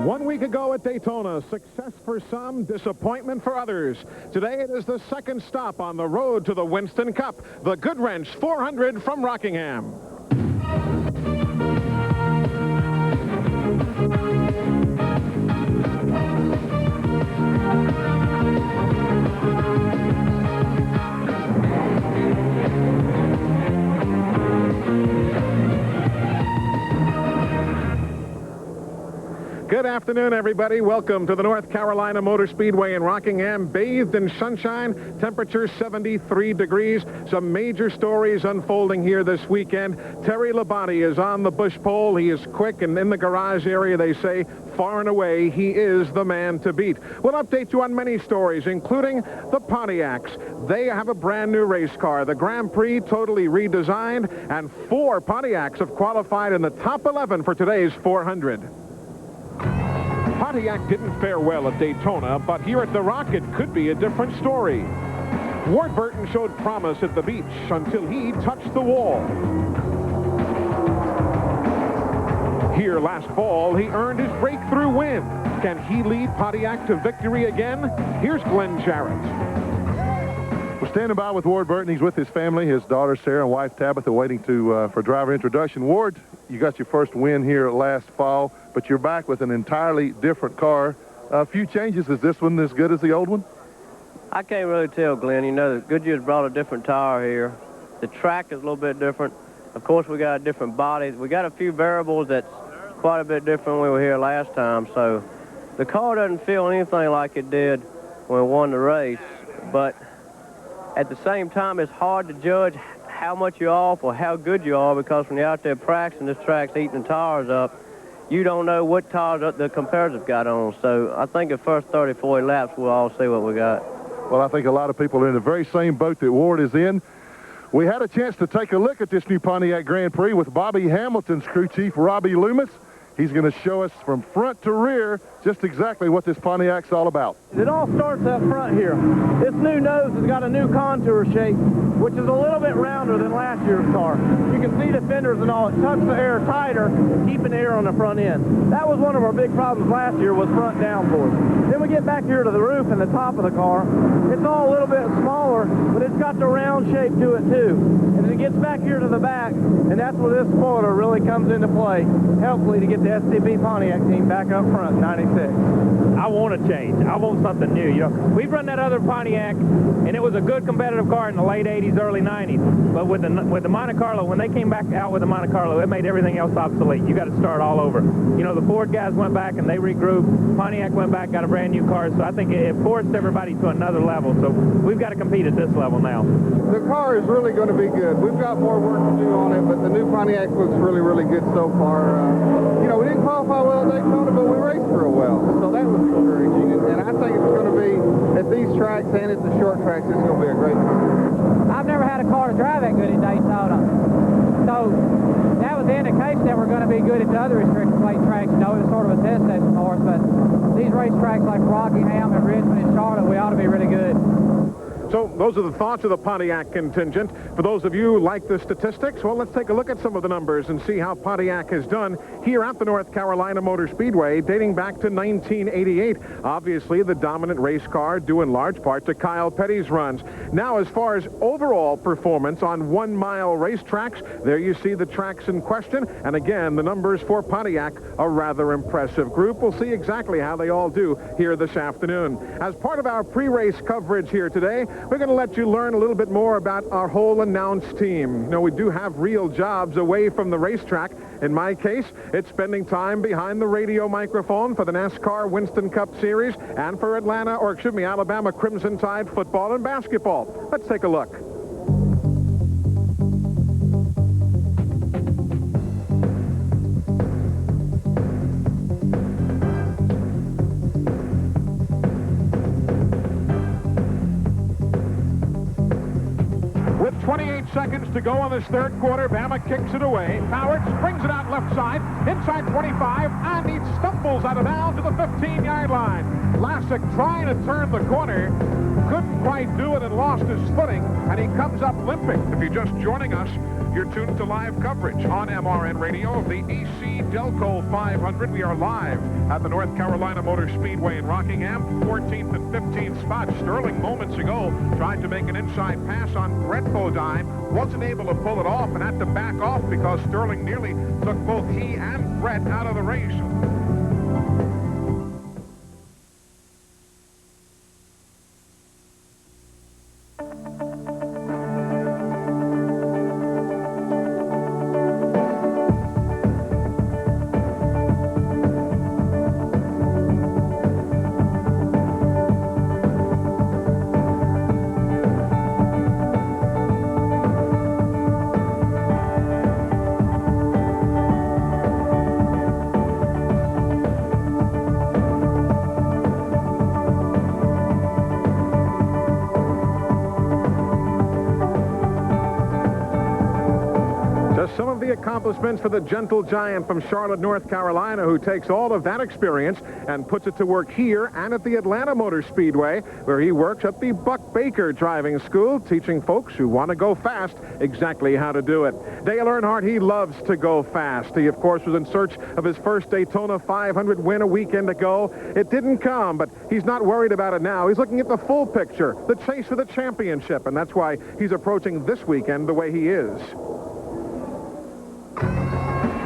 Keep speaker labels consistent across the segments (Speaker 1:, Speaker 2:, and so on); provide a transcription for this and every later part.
Speaker 1: 1 week ago at Daytona, success for some, disappointment for others. Today it is the second stop on the road to the Winston Cup, the Goodwrench 400 from Rockingham. Good afternoon, everybody. Welcome to the North Carolina Motor Speedway in Rockingham. Bathed in sunshine, temperature 73 degrees. Some major stories unfolding here this weekend. Terry Labonte is on the bush pole. He is quick, and in the garage area, they say, far and away, he is the man to beat. We'll update you on many stories, including the Pontiacs. They have a brand new race car. The Grand Prix totally redesigned, and 4 Pontiacs have qualified in the top 11 for today's 400. Pontiac didn't fare well at Daytona, but here at the Rock, it could be a different story. Ward Burton showed promise at the beach until he touched the wall. Here last fall, he earned his breakthrough win. Can he lead Pontiac to victory again? Here's Glenn Jarrett.
Speaker 2: We're standing by with Ward Burton. He's with his family, his daughter Sarah and wife Tabitha, waiting for driver introduction. Ward, you got your first win here last fall, but you're back with an entirely different car. A few changes. Is this one as good as the old one?
Speaker 3: I can't really tell, Glenn. You know, Goodyear's brought a different tire here. The track is a little bit different. Of course, we got a different body. We got a few variables that's quite a bit different when we were here last time. So the car doesn't feel anything like it did when we won the race. But at the same time, it's hard to judge how much you're off or how good you are, because when you're out there practicing, this track's eating the tires up. You don't know what tires the competitors got on. So I think the first 30, 40 laps, we'll all see what we got.
Speaker 2: Well, I think a lot of people are in the very same boat that Ward is in. We had a chance to take a look at this new Pontiac Grand Prix with Bobby Hamilton's crew chief, Robbie Loomis. He's going to show us from front to rear just exactly what this Pontiac's all about.
Speaker 4: It all starts up front here. This new nose has got a new contour shape, which is a little bit rounder than last year's car. You can see the fenders and all. It tucks the air tighter, keeping the air on the front end. That was one of our big problems last year, was front downforce. Then we get back here to the roof and the top of the car. It's all a little bit smaller, but it's got the round shape to it too. And it gets back here to the back, and that's where this spoiler really comes into play, hopefully to get the STB Pontiac team back up front in 96.
Speaker 5: I want a change. I want something new. You know, we've run that other Pontiac, and it was a good competitive car in the late 80s, early 90s. But with the Monte Carlo, when they came back out with the Monte Carlo, it made everything else obsolete. You got to start all over. You know, the Ford guys went back and they regrouped. Pontiac went back, got a brand new car. So I think it forced everybody to another level. So we've got to compete at this level now.
Speaker 6: The car is really going to be good. We've got more work to do on it, but the new Pontiac looks really, really good so far. You know, we didn't qualify well at Daytona, but we raced real well. So that was encouraging. And I think it's going to be, at these tracks and at the short tracks, it's going to be a great car.
Speaker 7: I've never had a car to drive that good at Daytona. So that was the indication that we're going to be good at the other restricted plate tracks. You know, it was sort of a test session for us. But these race tracks like Rockingham and Richmond and Charlotte, we ought to be really good.
Speaker 1: So those are the thoughts of the Pontiac contingent. For those of you who like the statistics, well, let's take a look at some of the numbers and see how Pontiac has done here at the North Carolina Motor Speedway dating back to 1988. Obviously, the dominant race car due in large part to Kyle Petty's runs. Now, as far as overall performance on 1-mile racetracks, there you see the tracks in question. And again, the numbers for Pontiac, a rather impressive group. We'll see exactly how they all do here this afternoon. As part of our pre-race coverage here today, we're going to let you learn a little bit more about our whole announce team. You know, we do have real jobs away from the racetrack. In my case, it's spending time behind the radio microphone for the NASCAR Winston Cup Series and for Alabama Crimson Tide football and basketball. Let's take a look. With 28 seconds to go on this third quarter, Bama kicks it away. Howard springs it out left side, inside 25, and he stumbles out of bounds to the 15-yard line. Lassick trying to turn the corner, couldn't quite do it and lost his footing, and he comes up limping. If you're just joining us, You're tuned to live coverage on MRN Radio of the EC Delco 500. We are live at the North Carolina Motor Speedway in Rockingham, 14th and 15th spots. Sterling moments ago tried to make an inside pass on Brett Bodine, wasn't able to pull it off and had to back off because Sterling nearly took both he and Brett out of the race. Some of the accomplishments for the gentle giant from Charlotte, North Carolina, who takes all of that experience and puts it to work here and at the Atlanta Motor Speedway, where he works at the Buck Baker Driving School, teaching folks who want to go fast exactly how to do it. Dale Earnhardt, he loves to go fast. He, of course, was in search of his first Daytona 500 win a weekend ago. It didn't come, but he's not worried about it now. He's looking at the full picture, the chase for the championship, and that's why he's approaching this weekend the way he is.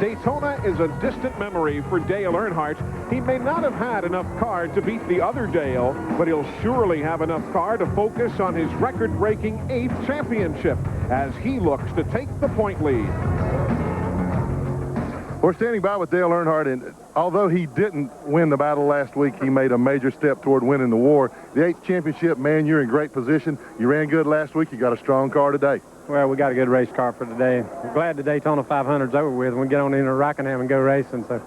Speaker 1: Daytona is a distant memory for Dale Earnhardt. He may not have had enough car to beat the other Dale, but he'll surely have enough car to focus on his record-breaking 8th championship as he looks to take the point lead.
Speaker 2: We're standing by with Dale Earnhardt, and although he didn't win the battle last week, he made a major step toward winning the war. The 8th championship, man, you're in great position. You ran good last week. You got a strong car today.
Speaker 8: Well, we got a good race car for today. We're glad the Daytona 500's over with. We get on into Rockingham and go racing. So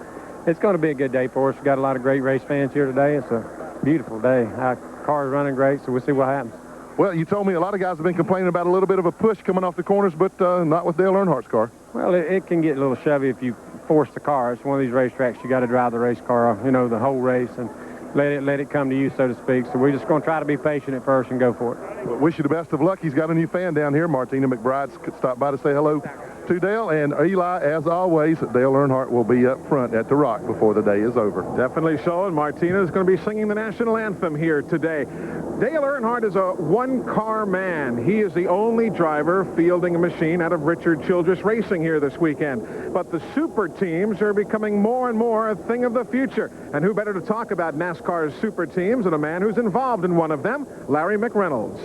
Speaker 8: it's going to be a good day for us. We got a lot of great race fans here today. It's a beautiful day. Our car is running great, so we'll see what happens.
Speaker 2: Well, you told me a lot of guys have been complaining about a little bit of a push coming off the corners, but not with Dale Earnhardt's car.
Speaker 8: Well, it can get a little shovey if you force the car. It's one of these racetracks you got to drive the race car, you know, the whole race and let it come to you, so to speak. So we're just going to try to be patient at first and go for it.
Speaker 2: Well, wish you the best of luck. He's got a new fan down here. Martina McBride stopped by to say hello to Dale. And Eli, as always, Dale Earnhardt will be up front at the Rock before the day is over.
Speaker 1: Definitely so, and Martina is going to be singing the national anthem here today. Dale Earnhardt is a one-car man. He is the only driver fielding a machine out of Richard Childress Racing here this weekend. But the super teams are becoming more and more a thing of the future. And who better to talk about NASCAR's super teams than a man who's involved in one of them, Larry McReynolds.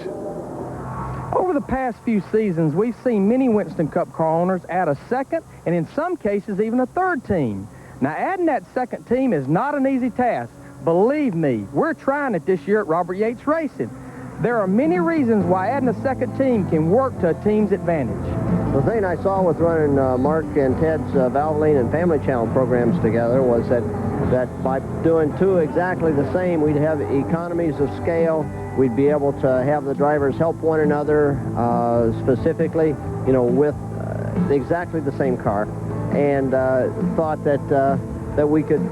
Speaker 9: Over the past few seasons, we've seen many Winston Cup car owners add a second, and in some cases, even a third team. Now, adding that second team is not an easy task. Believe me, we're trying it this year at Robert Yates Racing. There are many reasons why adding a second team can work to a team's advantage.
Speaker 3: The thing I saw with running Mark and Ted's Valvoline and Family Channel programs together was that by doing two exactly the same, we'd have economies of scale. We'd be able to have the drivers help one another specifically, you know, with exactly the same car, and thought that we could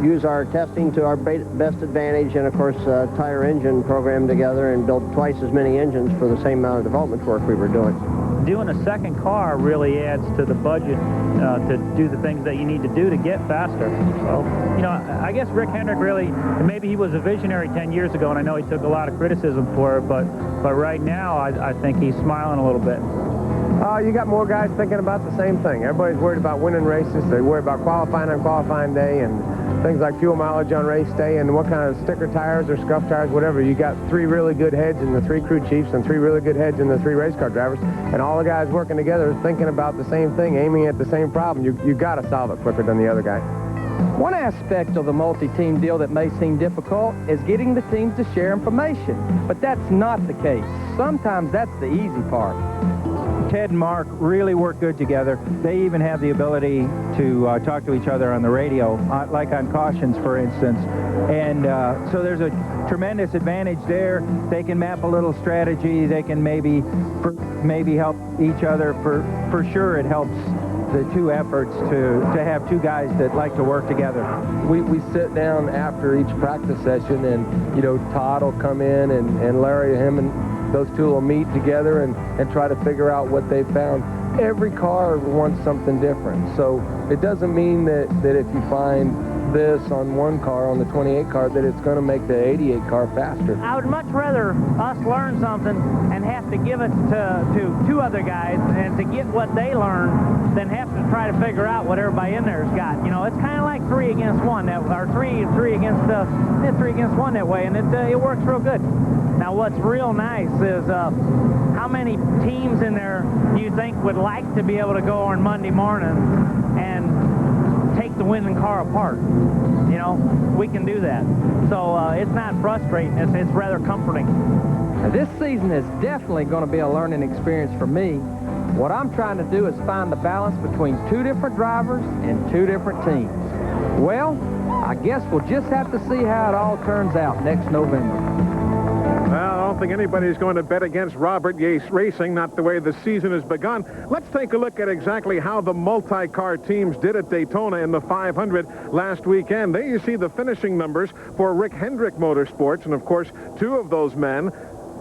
Speaker 3: use our testing to our best advantage, and of course tie our engine program together and build twice as many engines for the same amount of development work we were doing.
Speaker 10: Doing a second car really adds to the budget to do the things that you need to do to get faster. So, you know, I guess Rick Hendrick really, maybe he was a visionary 10 years ago, and I know he took a lot of criticism for it, but right now I think he's smiling a little bit.
Speaker 8: You got more guys thinking about the same thing. Everybody's worried about winning races. They worry about qualifying on qualifying day and things like fuel mileage on race day and what kind of sticker tires or scuff tires, whatever. You got 3 really good heads in the 3 crew chiefs and 3 really good heads in the 3 race car drivers, and all the guys working together thinking about the same thing, aiming at the same problem. You got to solve it quicker than the other guy.
Speaker 9: One aspect of the multi-team deal that may seem difficult is getting the teams to share information, but that's not the case. Sometimes that's the easy part.
Speaker 11: Ted and Mark really work good together. They even have the ability to talk to each other on the radio, like on cautions, for instance. And so there's a tremendous advantage there. They can map a little strategy. They can maybe help each other. For sure, it helps the two efforts to have 2 guys that like to work together.
Speaker 8: We sit down after each practice session, and, you know, Todd will come in, and Larry, him and those two will meet together and try to figure out what they've found. Every car wants something different. So it doesn't mean that if you find this on one car, on the 28 car, that it's going to make the 88 car faster.
Speaker 12: I would much rather us learn something and have to give it to two other guys and to get what they learn than have to try to figure out what everybody in there's got. You know, it's kind of like 3 against 1, or three against 1 that way, and it works real good. Now, what's real nice is how many teams in there you think would like to be able to go on Monday morning and take the winning car apart. You know, we can do that. So it's not frustrating, it's rather comforting.
Speaker 9: Now, this season is definitely going to be a learning experience for me. What I'm trying to do is find the balance between 2 different drivers and 2 different teams. Well, I guess we'll just have to see how it all turns out next November.
Speaker 1: Well, I don't think anybody's going to bet against Robert Yates Racing, not the way the season has begun. Let's take a look at exactly how the multi-car teams did at Daytona in the 500 last weekend. There you see the finishing numbers for Rick Hendrick Motorsports, and of course, 2 of those men,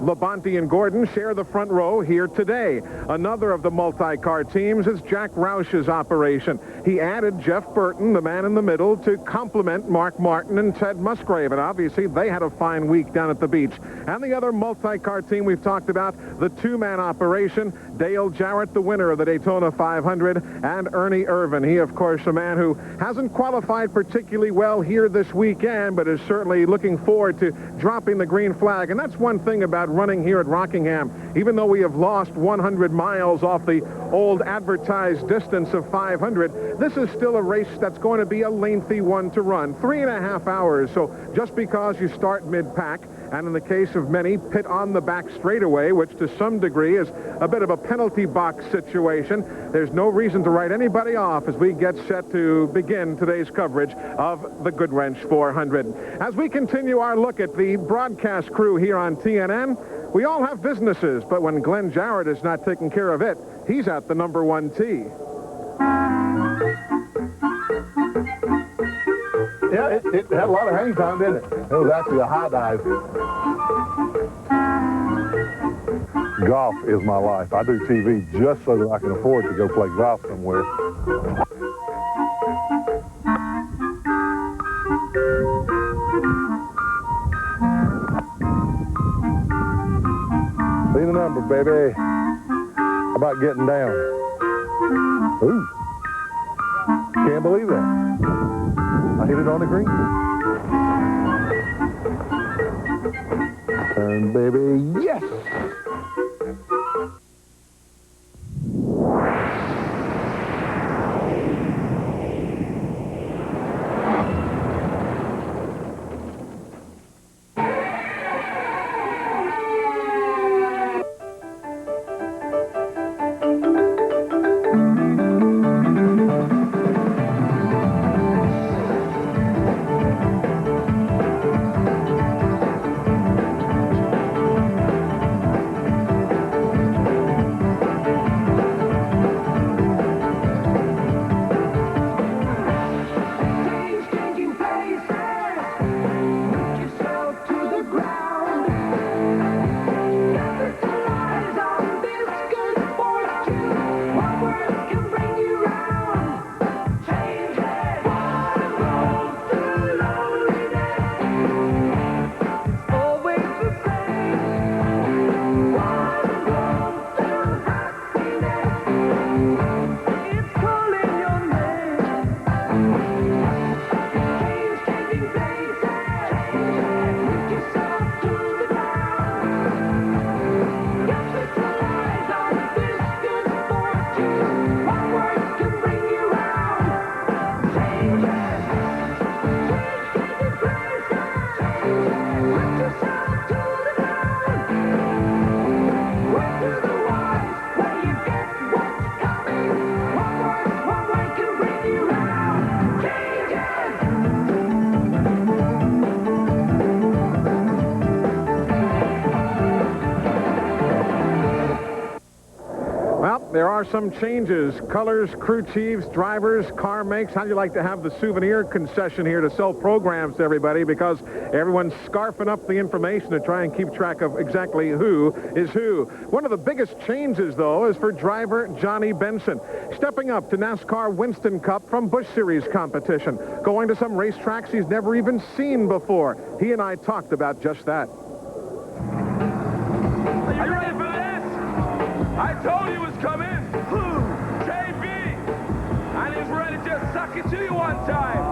Speaker 1: Labonte and Gordon, share the front row here today. Another of the multi-car teams is Jack Roush's operation. He added Jeff Burton, the man in the middle, to complement Mark Martin and Ted Musgrave, and obviously they had a fine week down at the beach. And the other multi-car team we've talked about, the 2-man operation, Dale Jarrett, the winner of the Daytona 500, and Ernie Irvin. He, of course, a man who hasn't qualified particularly well here this weekend, but is certainly looking forward to dropping the green flag. And that's one thing about running here at Rockingham. Even though we have lost 100 miles off the old advertised distance of 500, this is still a race that's going to be a lengthy one to run. 3.5 hours. So just because you start mid-pack, and in the case of many, pit on the back straightaway, which to some degree is a bit of a penalty box situation, there's no reason to write anybody off as we get set to begin today's coverage of the Goodwrench 400. As we continue our look at the broadcast crew here on TNN, we all have businesses, but when Glenn Jarrett is not taking care of it, he's at the number 1 tee.
Speaker 2: Yeah, it had a lot of hang time, didn't it? It was actually a high dive. Golf is my life. I do TV just so that I can afford to go play golf somewhere. See the number, baby. How about getting down? Ooh. Can't believe that. I hit it on the green. Turn, baby. Yes!
Speaker 1: there are some changes. Colors, crew chiefs, drivers, car makes. How'd you like to have the souvenir concession here to sell programs to everybody, because everyone's scarfing up the information to try and keep track of exactly who is who. One of the biggest changes, though, is for driver Johnny Benson, stepping up to NASCAR Winston Cup from Busch Series competition, going to some racetracks he's never even seen before. He and I talked about just that.
Speaker 13: Are you ready for this? I told you it was coming. JB. And he's ready to just suck it to you one time.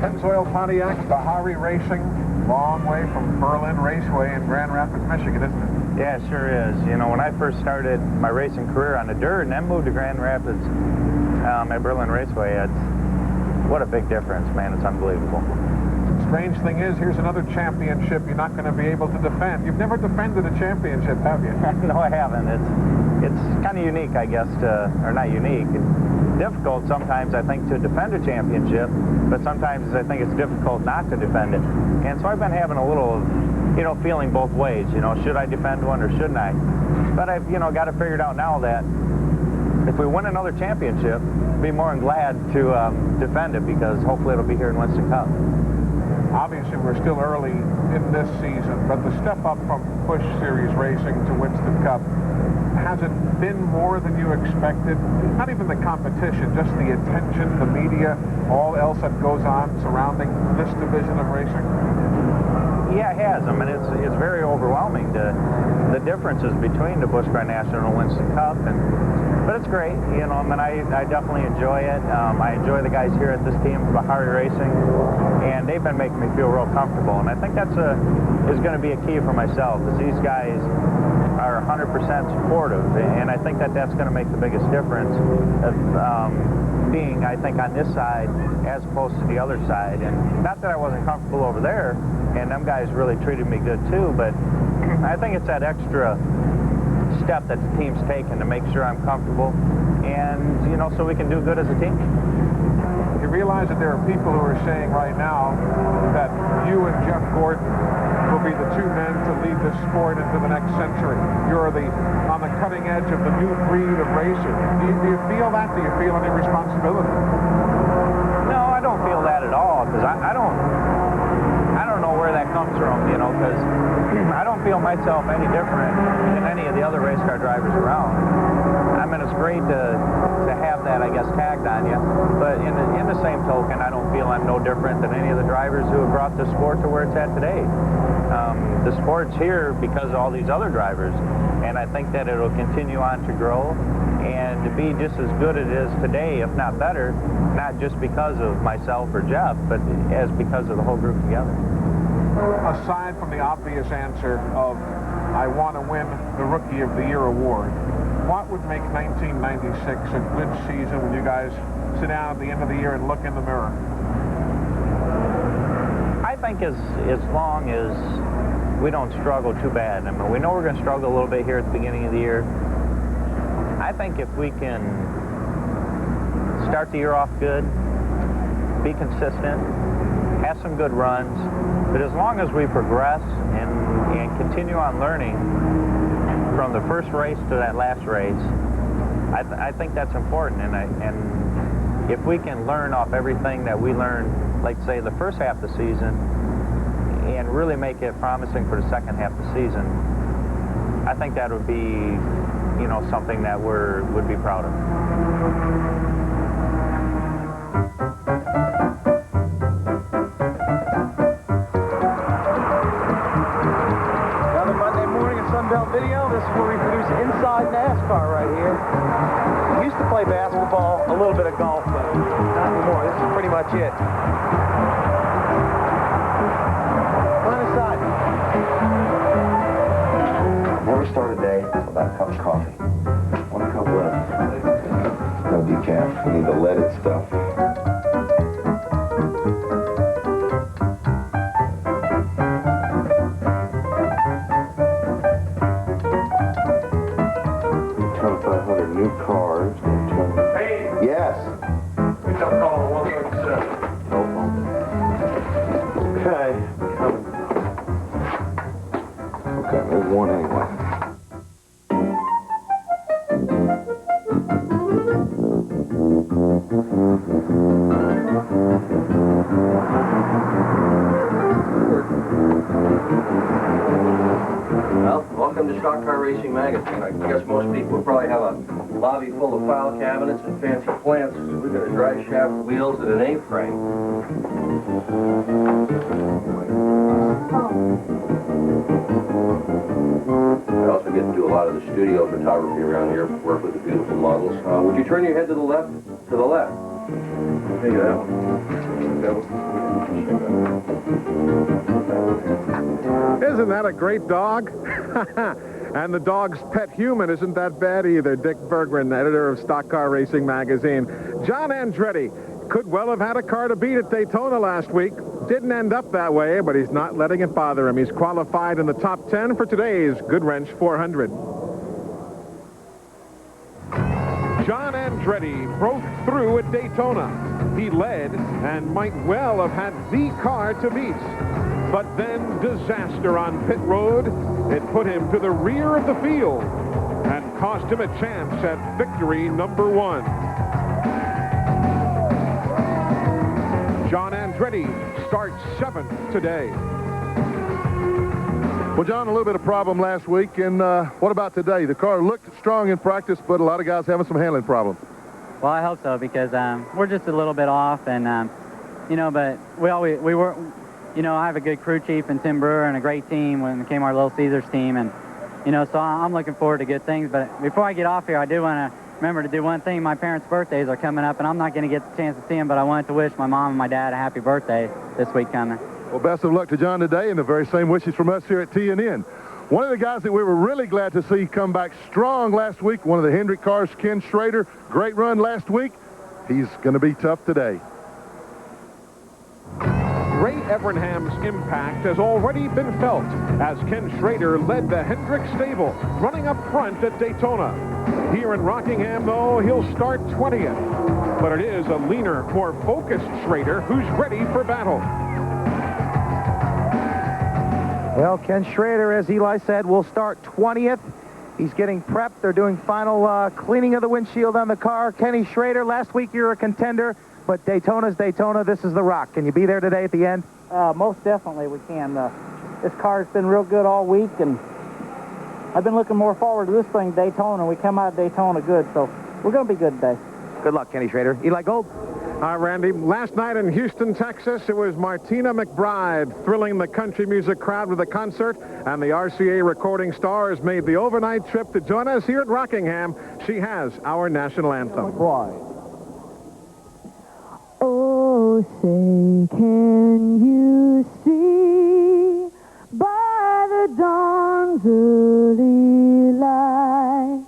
Speaker 1: Pennzoil Pontiac, Bahari Racing, long way from Berlin Raceway in Grand Rapids, Michigan, isn't it?
Speaker 14: Yeah, it sure is. You know, when I first started my racing career on the dirt and then moved to Grand Rapids at Berlin Raceway, what a big difference, man. It's unbelievable.
Speaker 1: Strange thing is, here's another championship you're not going to be able to defend. You've never defended a championship, have you?
Speaker 14: No, I haven't. It's kind of unique, I guess, or not unique. It's difficult sometimes, I think, to defend a championship, but sometimes I think it's difficult not to defend it. And so I've been having a little, feeling both ways. Should I defend one or shouldn't I? But I've, got it figured out now that if we win another championship, I'd be more than glad to defend it, because hopefully it'll be here in Winston Cup.
Speaker 1: Obviously, we're still early in this season, but the step up from Busch Series racing to Winston Cup, has it been more than you expected? Not even the competition, just the attention, the media, all else that goes on surrounding this division of racing?
Speaker 14: Yeah, it has. I mean, it's very overwhelming, the differences between the Busch Grand National and Winston Cup, but it's great. I definitely enjoy it. I enjoy the guys here at this team, Bahari Racing, and they've been making me feel real comfortable. And I think that's is going to be a key for myself, is these guys are 100% supportive, and I think that's going to make the biggest difference of being, I think, on this side as opposed to the other side. And not that I wasn't comfortable over there, and them guys really treated me good too, but I think it's that extra step that the team's taken to make sure I'm comfortable, and so we can do good as a team.
Speaker 1: You realize that there are people who are saying right now that you and Jeff Gordon will be the two men to lead this sport into the next century. You're on the cutting edge of the new breed of racer. Do you feel that? Do you feel any responsibility?
Speaker 14: No, I don't feel that at all, because I don't know where that comes from, because I don't feel myself any different than any of the other race car drivers around. I mean, it's great to have that, I guess, tagged on you, but in the same token, I don't feel I'm no different than any of the drivers who have brought the sport to where it's at today. The sport's here because of all these other drivers, and I think that it'll continue on to grow and to be just as good as it is today, if not better, not just because of myself or Jeff, but as because of the whole group together.
Speaker 1: Aside from the obvious answer of, I want to win the Rookie of the Year award, what would make 1996 a good season when you guys sit down at the end of the year and look in the mirror?
Speaker 14: I think as long as we don't struggle too bad. I mean, we know we're going to struggle a little bit here at the beginning of the year. I think if we can start the year off good, be consistent, have some good runs, but as long as we progress and continue on learning from the first race to that last race, I think that's important. And if we can learn off everything that we learned, like say the first half of the season, and really make it promising for the second half of the season, I think that would be, something that would be proud of.
Speaker 4: Video. This is where we produce inside NASCAR right here. We used to play basketball, a little bit of golf, but not anymore. This is pretty much it. Line aside.
Speaker 15: Never start a day without a cup of coffee. 1 cup left. No decaf. We need the leaded stuff. New cars.
Speaker 13: Hey!
Speaker 15: Yes.
Speaker 13: We got a call on 137.
Speaker 15: Okay.
Speaker 16: Racing magazine. I guess most people probably have a lobby full of file cabinets and fancy plants. We've got a dry shaft wheels and an A-frame. I also get to do a lot of the studio photography around here, work with the beautiful models. Would you turn your head to the left? To the left. Take that one.
Speaker 1: Isn't that a great dog? And the dog's pet human isn't that bad either. Dick Berggren, editor of Stock Car Racing magazine. John Andretti could well have had a car to beat at Daytona last week. Didn't end up that way, but he's not letting it bother him. He's qualified in the top 10 for today's Goodwrench 400. John Andretti broke through at Daytona. He led and might well have had the car to beat. But then disaster on pit road. It put him to the rear of the field and cost him a chance at victory number 1. John Andretti starts 7th today.
Speaker 2: Well, John, a little bit of problem last week, and what about today? The car looked strong in practice, but a lot of guys having some handling problems.
Speaker 17: Well, I hope so, because we're just a little bit off, and but we were, I have a good crew chief in Tim Brewer and a great team when it came our Little Caesars team, and so I'm looking forward to good things. But before I get off here, I do want to remember to do one thing. My parents' birthdays are coming up, and I'm not going to get the chance to see them, but I wanted to wish my mom and my dad a happy birthday this week coming.
Speaker 2: Well, best of luck to John today, and the very same wishes from us here at TNN. One of the guys that we were really glad to see come back strong last week, one of the Hendrick cars, Ken Schrader. Great run last week. He's going to be tough today.
Speaker 1: Ray Evernham's impact has already been felt as Ken Schrader led the Hendrick stable, running up front at Daytona. Here in Rockingham, though, he'll start 20th. But it is a leaner, more focused Schrader who's ready for battle.
Speaker 9: Well, Ken Schrader, as Eli said, will start 20th. He's getting prepped. They're doing final cleaning of the windshield on the car. Kenny Schrader, last week you were a contender, but Daytona's Daytona. This is the Rock. Can you be there today at the end?
Speaker 12: Most definitely we can. This car's been real good all week, and I've been looking more forward to this thing, Daytona. We come out of Daytona good, so we're going to be good today.
Speaker 9: Good luck, Kenny Schrader. Eli Gold.
Speaker 1: Hi, Randy. Last night in Houston, Texas, it was Martina McBride thrilling the country music crowd with a concert, and the RCA recording stars made the overnight trip to join us here at Rockingham. She has our national anthem.
Speaker 9: McBride.
Speaker 18: Oh, say, can you see by the dawn's early light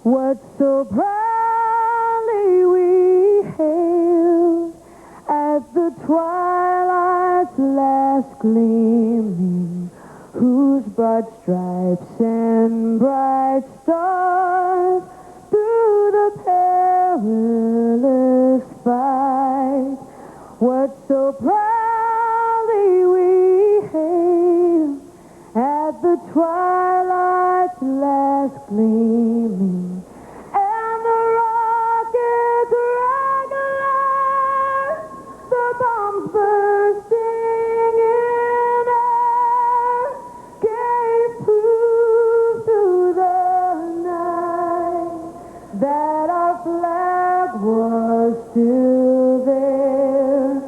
Speaker 18: what so proudly we hailed at the twilight's last gleaming, whose broad stripes and bright stars through the perilous fight, what so proudly we hailed at the twilight's last gleaming, and the rockets regular, the bombs bursting in air, gave proof to the night that our flag was still there.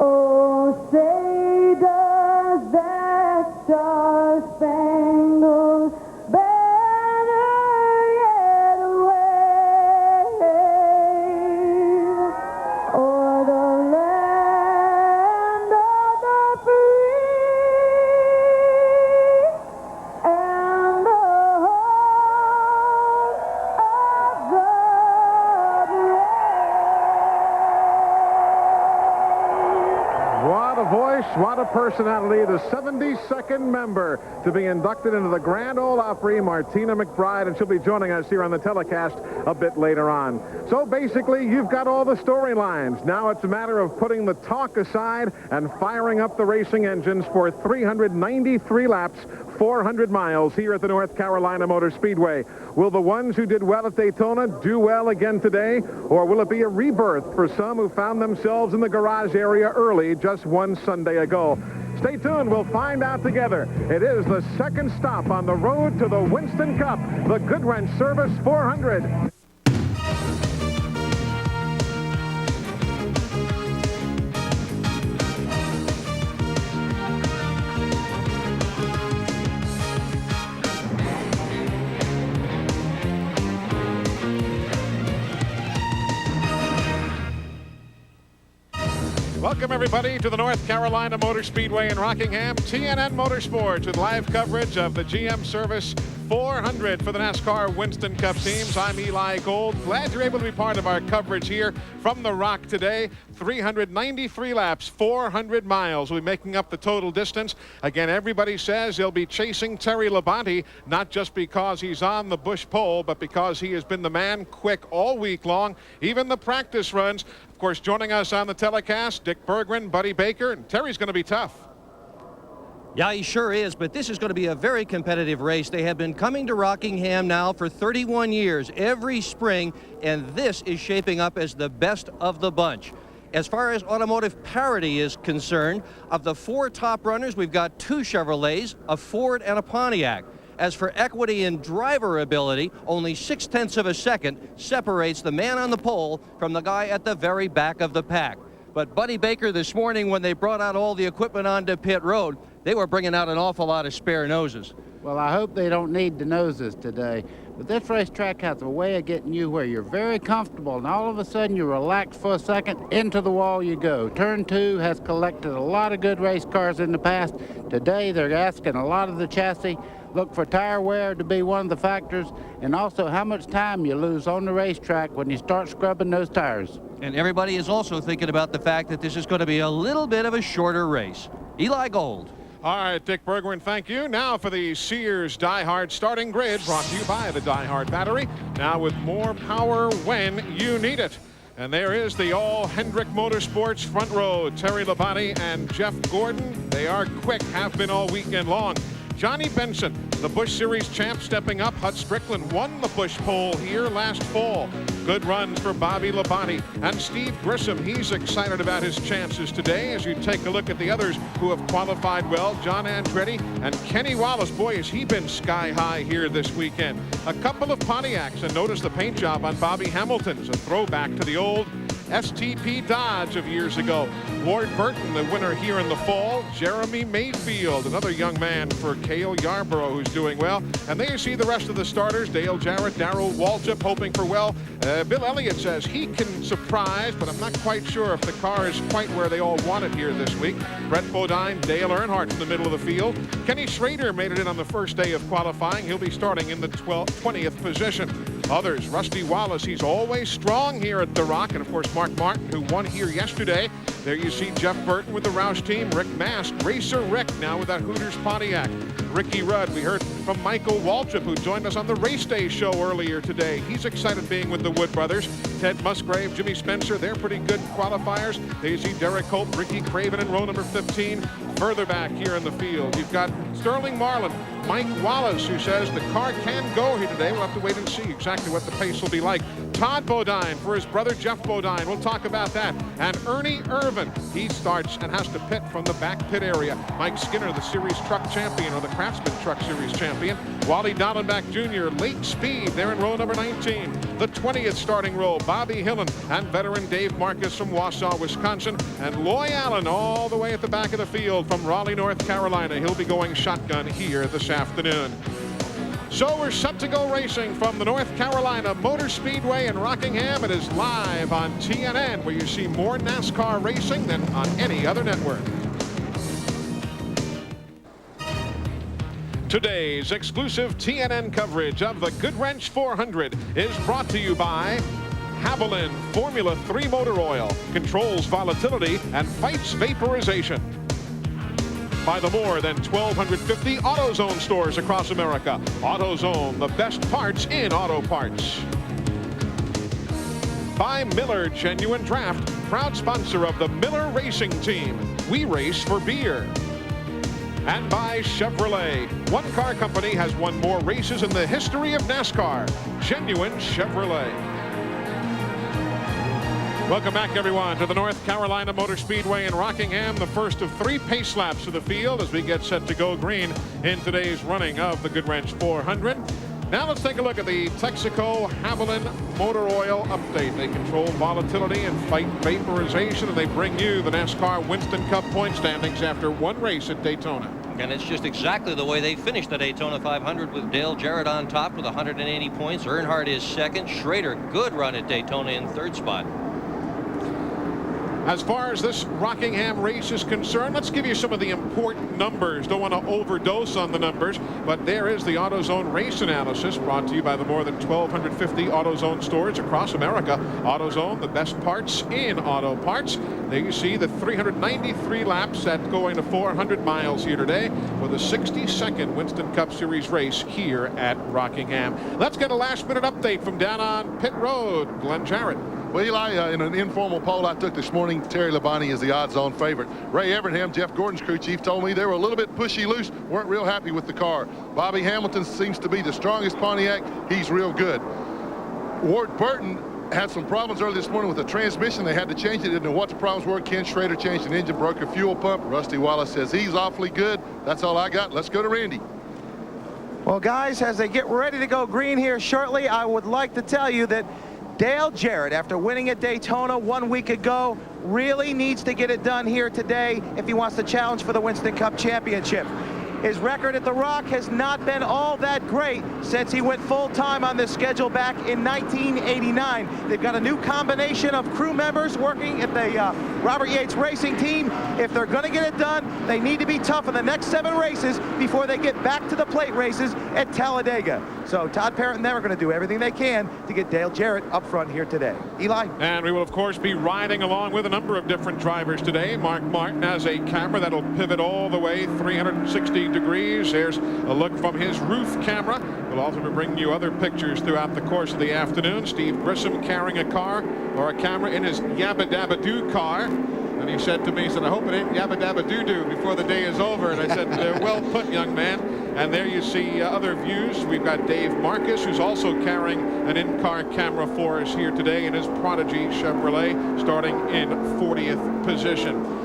Speaker 18: Oh, say does that star-spangled banner yet wave o'er the land of the free and the home of the
Speaker 1: What a voice, what a personality. The 72nd member to be inducted into the Grand Ole Opry, Martina McBride, and she'll be joining us here on the telecast a bit later on. So basically, you've got all the storylines. Now it's a matter of putting the talk aside and firing up the racing engines for 393 laps, 400 miles here at the North Carolina Motor Speedway. Will the ones who did well at Daytona do well again today, or will it be a rebirth for some who found themselves in the garage area early just one Sunday ago? Stay tuned. We'll find out together. It is the second stop on the road to the Winston Cup, the Goodwrench Service 400. Welcome, everybody, to the North Carolina Motor Speedway in Rockingham. TNN Motorsports with live coverage of the GM Service 400 for the NASCAR Winston Cup teams. I'm Eli Gold. Glad you're able to be part of our coverage here from the Rock today. 393 laps, 400 miles. We'll be making up the total distance. Again, everybody says he'll be chasing Terry Labonte, not just because he's on the Busch pole, but because he has been the man quick all week long, even the practice runs. Of course, joining us on the telecast, Dick Berggren, Buddy Baker, and Terry's going to be tough.
Speaker 19: Yeah, he sure is, but this is going to be a very competitive race. They have been coming to Rockingham now for 31 years, every spring, and this is shaping up as the best of the bunch. As far as automotive parity is concerned, of the 4 top runners, we've got 2 Chevrolets, a Ford, and a Pontiac. As for equity and driver ability, only 0.6 of a second separates the man on the pole from the guy at the very back of the pack. But Buddy Baker, this morning when they brought out all the equipment onto pit road, they were bringing out an awful lot of spare noses.
Speaker 20: Well, I hope they don't need the noses today. But this racetrack has a way of getting you where you're very comfortable, and all of a sudden you relax for a second, into the wall you go. Turn 2 has collected a lot of good race cars in the past. Today they're asking a lot of the chassis. Look for tire wear to be one of the factors, and also how much time you lose on the racetrack when you start scrubbing those tires.
Speaker 19: And everybody is also thinking about the fact that this is going to be a little bit of a shorter race. Eli Gold.
Speaker 1: All right, Dick Berggren, thank you. Now for the Sears Die Hard starting grid, brought to you by the Die Hard battery. Now with more power when you need it. And there is the all Hendrick Motorsports front row. Terry Labonte and Jeff Gordon. They are quick, have been all weekend long. Johnny Benson, the Busch Series champ, stepping up. Hut Strickland won the Busch pole here last fall. Good runs for Bobby Labonte. And Steve Grissom, he's excited about his chances today as you take a look at the others who have qualified well. John Andretti and Kenny Wallace. Boy, has he been sky high here this weekend. A couple of Pontiacs, and notice the paint job on Bobby Hamilton's, a throwback to the old STP Dodge of years ago. Ward Burton, the winner here in the fall. Jeremy Mayfield, another young man for Cale Yarborough, who's doing well. And there you see the rest of the starters. Dale Jarrett, Darrell Waltrip, hoping for well. Bill Elliott says he can surprise, but I'm not quite sure if the car is quite where they all want it here this week. Brett Bodine, Dale Earnhardt in the middle of the field. Kenny Schrader made it in on the first day of qualifying. He'll be starting in the 20th position. Others, Rusty Wallace, he's always strong here at The Rock. And, of course, Mark Martin, who won here yesterday. There you see Jeff Burton with the Roush team. Rick Mast, Racer Rick, now with that Hooters Pontiac. Ricky Rudd, we heard from Michael Waltrip, who joined us on the Race Day show earlier today. He's excited being with the Wood brothers. Ted Musgrave, Jimmy Spencer, they're pretty good qualifiers. There you see Derek Holt, Ricky Craven in row number 15. Further back here in the field, you've got Sterling Marlin, Mike Wallace, who says the car can go here today. We'll have to wait and see exactly what the pace will be like. Todd Bodine for his brother Jeff Bodine. We'll talk about that. And Ernie Irvin, he starts and has to pit from the back pit area. Mike Skinner, the Series Truck Champion, or the Craftsman Truck Series Champion. Wally Dallenbach Jr., late speed, there in row number 19. The 20th starting row, Bobby Hillen and veteran Dave Marcus from Wausau, Wisconsin. And Loy Allen all the way at the back of the field from Raleigh, North Carolina. He'll be going shotgun here this afternoon. So we're set to go racing from the North Carolina Motor Speedway in Rockingham. It is live on TNN, where you see more NASCAR racing than on any other network. Today's exclusive TNN coverage of the Goodwrench 400 is brought to you by Haviland Formula 3 Motor Oil. Controls volatility and fights vaporization. By the more than 1,250 AutoZone stores across America. AutoZone, the best parts in auto parts. By Miller Genuine Draft, proud sponsor of the Miller Racing Team. We race for beer. And by Chevrolet. One car company has won more races in the history of NASCAR. Genuine Chevrolet. Welcome back, everyone, to the North Carolina Motor Speedway in Rockingham, the first of 3 pace laps of the field as we get set to go green in today's running of the Goodwrench 400. Now let's take a look at the Texaco Haviland motor oil update. They control volatility and fight vaporization, and they bring you the NASCAR Winston Cup point standings after 1 race at Daytona.
Speaker 19: And it's just exactly the way they finished the Daytona 500 with Dale Jarrett on top with 180 points. Earnhardt is second. Schrader, good run at Daytona in 3rd spot.
Speaker 1: As far as this Rockingham race is concerned, let's give you some of the important numbers. Don't want to overdose on the numbers, but there is the AutoZone race analysis brought to you by the more than 1,250 AutoZone stores across America. AutoZone, the best parts in auto parts. There you see the 393 laps at going to 400 miles here today with a 62nd Winston Cup Series race here at Rockingham. Let's get a last-minute update from down on pit road. Glenn Jarrett.
Speaker 2: Well, Eli, in an informal poll I took this morning, Terry Labonte is the odds-on favorite. Ray Evernham, Jeff Gordon's crew chief, told me they were a little bit pushy loose, weren't real happy with the car. Bobby Hamilton seems to be the strongest Pontiac. He's real good. Ward Burton had some problems early this morning with the transmission. They had to change it. Didn't know what the problems were. Ken Schrader changed an engine, broke a fuel pump. Rusty Wallace says he's awfully good. That's all I got. Let's go to Randy.
Speaker 21: Well, guys, as they get ready to go green here shortly, I would like to tell you that Dale Jarrett, after winning at Daytona 1 week ago, really needs to get it done here today if he wants to challenge for the Winston Cup Championship. His record at the Rock has not been all that great since he went full-time on this schedule back in 1989. They've got a new combination of crew members working at the Robert Yates Racing Team. If they're going to get it done, they need to be tough in the next 7 races before they get back to the plate races at Talladega. So Todd Parrott and them are going to do everything they can to get Dale Jarrett up front here today. Eli?
Speaker 1: And we will, of course, be riding along with a number of different drivers today. Mark Martin has a camera that'll pivot all the way 360 degrees. There's a look from his roof camera. We'll also be bringing you other pictures throughout the course of the afternoon. Steve Grissom carrying a car or a camera in his Yabba Dabba Doo car. And he said to me, he said, I hope it ain't Yabba Dabba Doo Doo before the day is over. And I said, well put, young man. And there you see other views. We've got Dave Marcus, who's also carrying an in-car camera for us here today in his Prodigy Chevrolet, starting in 40th position.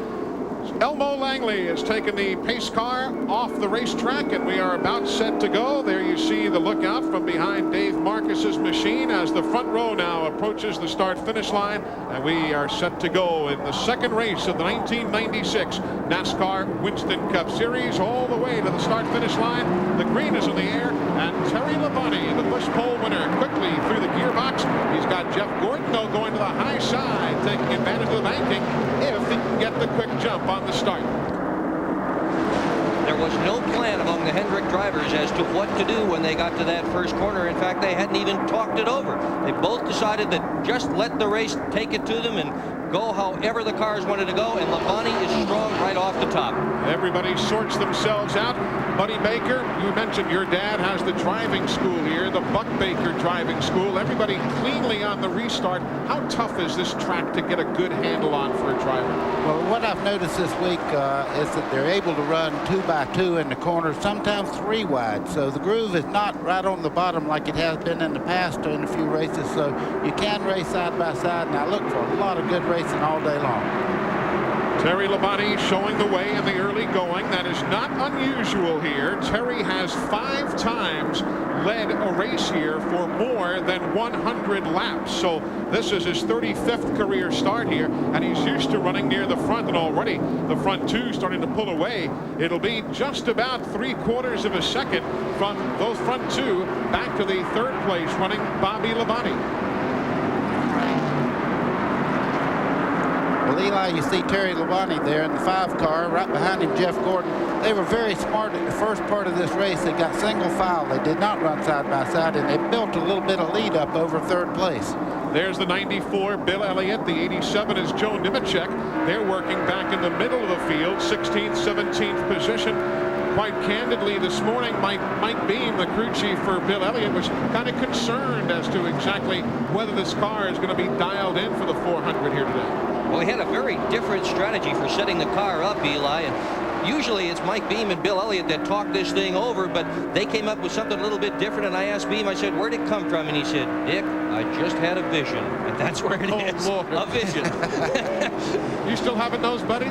Speaker 1: Elmo Langley has taken the pace car off the racetrack, and we are about set to go. There you see the lookout from behind Dave Marcus's machine as the front row now approaches the start-finish line, and we are set to go in the second race of the 1996 NASCAR Winston Cup Series, all the way to the start-finish line. The green is in the air, and Terry Labonte, the push pole winner, quickly through the gearbox. He's got Jeff Gordon, though, going to the high side, taking advantage of the banking if he can get the quick jump on the start.
Speaker 19: There was no plan among the Hendrick drivers as to what to do when they got to that first corner. In fact, they hadn't even talked it over. They both decided that just let the race take it to them and go however the cars wanted to go, and Labonte is strong right off the top.
Speaker 1: Everybody sorts themselves out. Buddy Baker, you mentioned your dad has the driving school here, the Buck Baker driving school. Everybody cleanly on the restart. How tough is this track to get a good handle on for a driver?
Speaker 20: Well, what I've noticed this week is that they're able to run 2x2 in the corners, sometimes 3 wide. So the groove is not right on the bottom like it has been in the past in a few races. So you can race side by side, and I look for a lot of good racing all day long.
Speaker 1: Terry Labonte showing the way in the early going. That is not unusual here. Terry has 5 times led a race here for more than 100 laps. So this is his 35th career start here, and he's used to running near the front, and already the front 2 starting to pull away. It'll be just about 3/4 of a second from those front 2 back to the 3rd place running Bobby Labonte.
Speaker 20: Well, Eli, you see Terry Labonte there in the 5 car, right behind him, Jeff Gordon. They were very smart at the first part of this race. They got single file. They did not run side by side, and they built a little bit of lead up over 3rd place.
Speaker 1: There's the 94, Bill Elliott. The 87 is Joe Nemechek. They're working back in the middle of the field, 16th, 17th position. Quite candidly, this morning, Mike Beam, the crew chief for Bill Elliott, was kind of concerned as to exactly whether this car is going to be dialed in for the 400 here today.
Speaker 19: Well, he had a very different strategy for setting the car up, Eli. And Usually it's Mike Beam and Bill Elliott that talk this thing over, but they came up with something a little bit different, and I asked Beam, I said, where'd it come from? And he said, Dick, I just had a vision. And that's where it is, a vision.
Speaker 1: You still having those, buddy?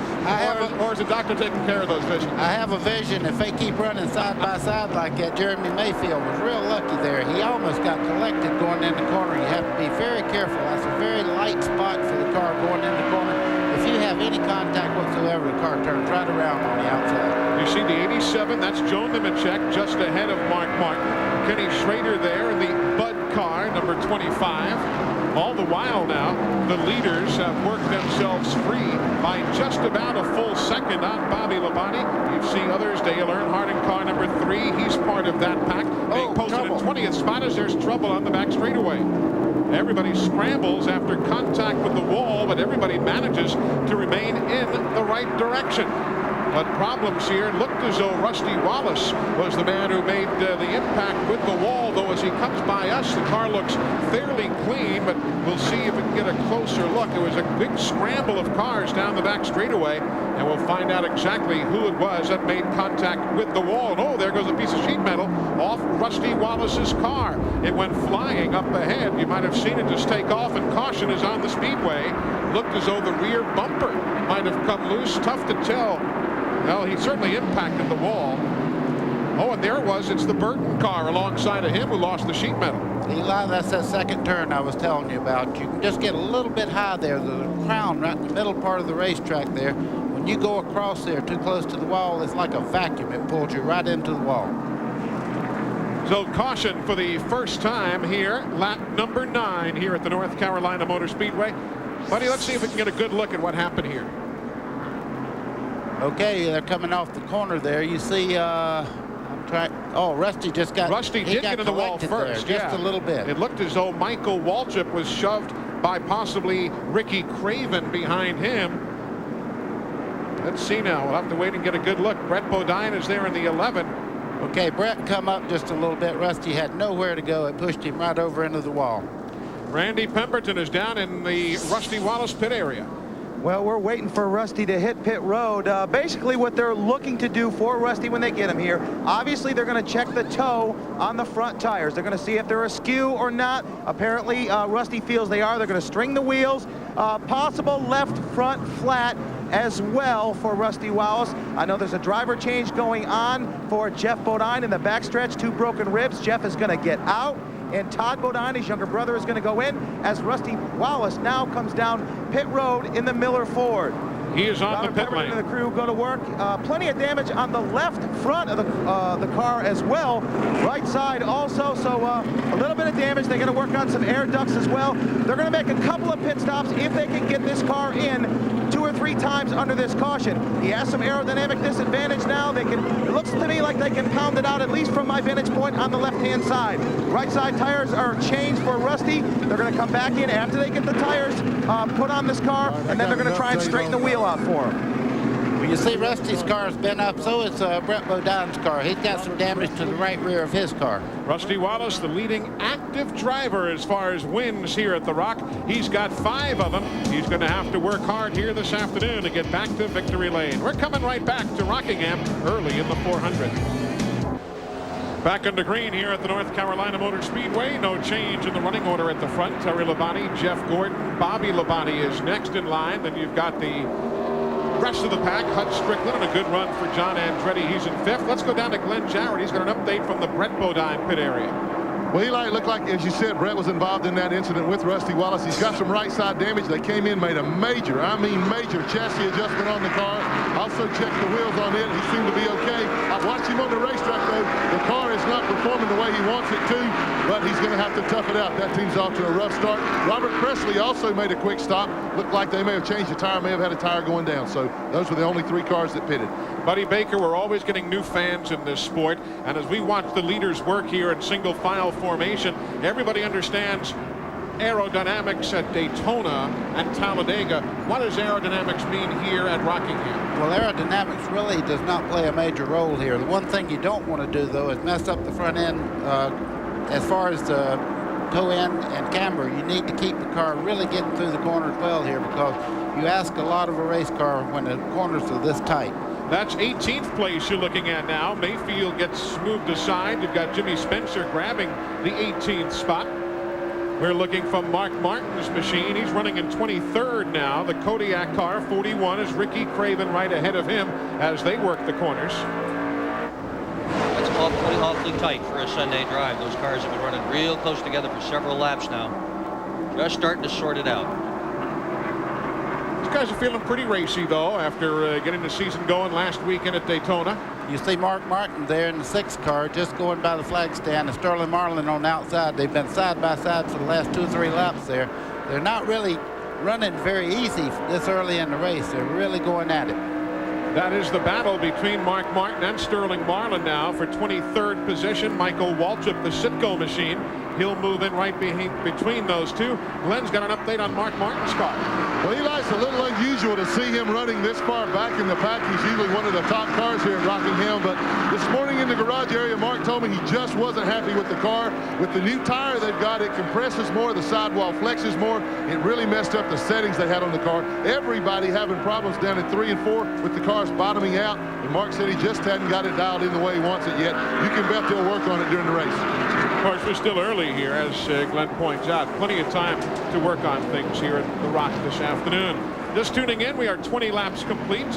Speaker 1: Or is the doctor taking care of those visions?
Speaker 20: I have a vision. If they keep running side by side like that, Jeremy Mayfield was real lucky there. He almost got collected going in the corner. You have to be very careful. That's a very light spot for the car going in the corner. If you have any contact whatsoever, the car turns right around on the outside.
Speaker 1: You see the 87, that's Joe Nemechek just ahead of Mark Martin. Kenny Schrader there in the Bud car, number 25. All the while now, the leaders have worked themselves free by just about a full second on Bobby Labonte. You see others, Dale Earnhardt in car number 3. He's part of that pack. Being posted in 20th spot as there's trouble on the back straightaway. Everybody scrambles after contact with the wall, but everybody manages to remain in the right direction. But problems here. Looked as though Rusty Wallace was the man who made the impact with the wall, though as he comes by us, the car looks fairly clean, but we'll see if we can get a closer look. It was a big scramble of cars down the back straightaway, and we'll find out exactly who it was that made contact with the wall. And, oh, there goes a piece of sheet metal off Rusty Wallace's car. It went flying up ahead. You might have seen it just take off, and caution is on the Speedway. Looked as though the rear bumper might have come loose. Tough to tell. Well, he certainly impacted the wall. Oh, and there it was. It's the Burton car alongside of him who lost the sheet metal.
Speaker 20: Eli, that's that second turn I was telling you about. You can just get a little bit high there. The crown right in the middle part of the racetrack there. When you go across there too close to the wall, it's like a vacuum. It pulls you right into the wall.
Speaker 1: So caution for the first time here, lap number 9 here at the North Carolina Motor Speedway. Buddy, let's see if we can get a good look at what happened here.
Speaker 20: Okay, they're coming off the corner there. You see, Rusty just got.
Speaker 1: Rusty did get in the wall first,
Speaker 20: there, just a little bit.
Speaker 1: It looked as though Michael Waltrip was shoved by possibly Ricky Craven behind him. Let's see now. We'll have to wait and get a good look. Brett Bodine is there in the 11.
Speaker 20: Okay, Brett come up just a little bit. Rusty had nowhere to go. It pushed him right over into the wall.
Speaker 1: Randy Pemberton is down in the Rusty Wallace pit area.
Speaker 21: Well, we're waiting for Rusty to hit pit road. Basically, what they're looking to do for Rusty when they get him here, obviously they're going to check the toe on the front tires. They're going to see if they're askew or not. Apparently, Rusty feels they are. They're going to string the wheels. Possible left front flat as well for Rusty Wallace. I know there's a driver change going on for Jeff Bodine in the backstretch. 2 broken ribs. Jeff is going to get out. And Todd Bodine, his younger brother, is going to go in as Rusty Wallace now comes down pit road in the Miller Ford.
Speaker 1: He is on the pit lane.
Speaker 21: And the crew go to work. Plenty of damage on the left front of the car as well. Right side also, so a little bit of damage. They're going to work on some air ducts as well. They're going to make a couple of pit stops if they can get this car in 2 or 3 times under this caution. He has some aerodynamic disadvantage now. It looks to me like they can pound it out, at least from my vantage point, on the left-hand side. Right side tires are changed for Rusty. They're going to come back in after they get the tires put on this car, and then they're going to try and straighten the wheel out for him.
Speaker 20: Well, you see Rusty's car's been up, so it's Brett Bodine's car. He's got some damage to the right rear of his car.
Speaker 1: Rusty Wallace, the leading active driver as far as wins here at the Rock. He's got 5 of them. He's going to have to work hard here this afternoon to get back to victory lane. We're coming right back to Rockingham early in the 400. Back under green here at the North Carolina Motor Speedway. No change in the running order at the front. Terry Labonte, Jeff Gordon, Bobby Labonte is next in line. Then you've got the rest of the pack. Hutch Strickland, and a good run for John Andretti. He's in 5th. Let's go down to Glenn Jarrett. He's got an update from the Brett Bodine pit area.
Speaker 2: Well, Eli, it looked like, as you said, Brett was involved in that incident with Rusty Wallace. He's got some right side damage. They came in, made a major chassis adjustment on the car. Also checked the wheels on it. He seemed to be okay. I watched him on the racetrack, though. The car is not performing the way he wants it to, but he's going to have to tough it out. That team's off to a rough start. Robert Presley also made a quick stop. Looked like they may have changed the tire, may have had a tire going down. So those were the only 3 cars that pitted.
Speaker 1: Buddy Baker, we're always getting new fans in this sport, and as we watch the leaders work here in single file formation, everybody understands aerodynamics at Daytona and Talladega. What does aerodynamics mean here at Rockingham?
Speaker 20: Well, aerodynamics really does not play a major role here. The one thing you don't want to do, though, is mess up the front end. As far as the toe end and camber, you need to keep the car really getting through the corners well here, because you ask a lot of a race car when the corners are this tight.
Speaker 1: That's 18th place you're looking at now. Mayfield gets moved aside. You've got Jimmy Spencer grabbing the 18th spot. We're looking from Mark Martin's machine. He's running in 23rd now. The Kodiak car, 41, is Ricky Craven right ahead of him as they work the corners.
Speaker 19: That's awfully tight for a Sunday drive. Those cars have been running real close together for several laps now. Just starting to sort it out.
Speaker 1: These guys are feeling pretty racy, though, after getting the season going last weekend at Daytona.
Speaker 20: You see Mark Martin there in the 6th car just going by the flag stand, and Sterling Marlin on the outside. They've been side by side for the last 2 or 3 laps there. They're not really running very easy this early in the race. They're really going at it.
Speaker 1: That is the battle between Mark Martin and Sterling Marlin now for 23rd position. Michael Waltrip, the Citgo machine. He'll move in right between those two. Glenn's got an update on Mark Martin's car.
Speaker 2: Well, Eli, it's a little unusual to see him running this far back in the pack. He's usually one of the top cars here at Rockingham, but this morning in the garage area, Mark told me he just wasn't happy with the car. With the new tire they've got, it compresses more, the sidewall flexes more. It really messed up the settings they had on the car. Everybody having problems down in 3 and 4 with the cars bottoming out, and Mark said he just hadn't got it dialed in the way he wants it yet. You can bet they'll work on it during the race.
Speaker 1: Of course, we're still early here, as Glenn points out. Plenty of time to work on things here at the Rock this afternoon. Just tuning in, we are 20 laps complete.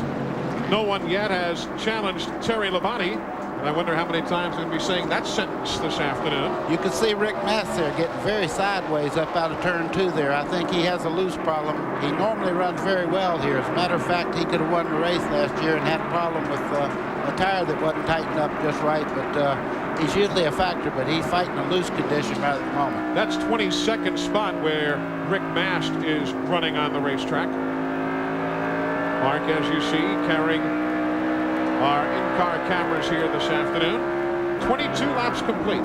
Speaker 1: No one yet has challenged Terry Labonte, and I wonder how many times we'll be saying that sentence this afternoon.
Speaker 20: You can see Rick Mess there getting very sideways up out of turn 2 there. I think he has a loose problem. He normally runs very well here. As a matter of fact, he could have won the race last year and had a problem with a tire that wasn't tightened up just right, but he's usually a factor, but he's fighting a loose condition right at the moment.
Speaker 1: That's 22nd spot where Rick Mast is running on the racetrack. Mark, as you see, carrying our in-car cameras here this afternoon. 22 laps complete.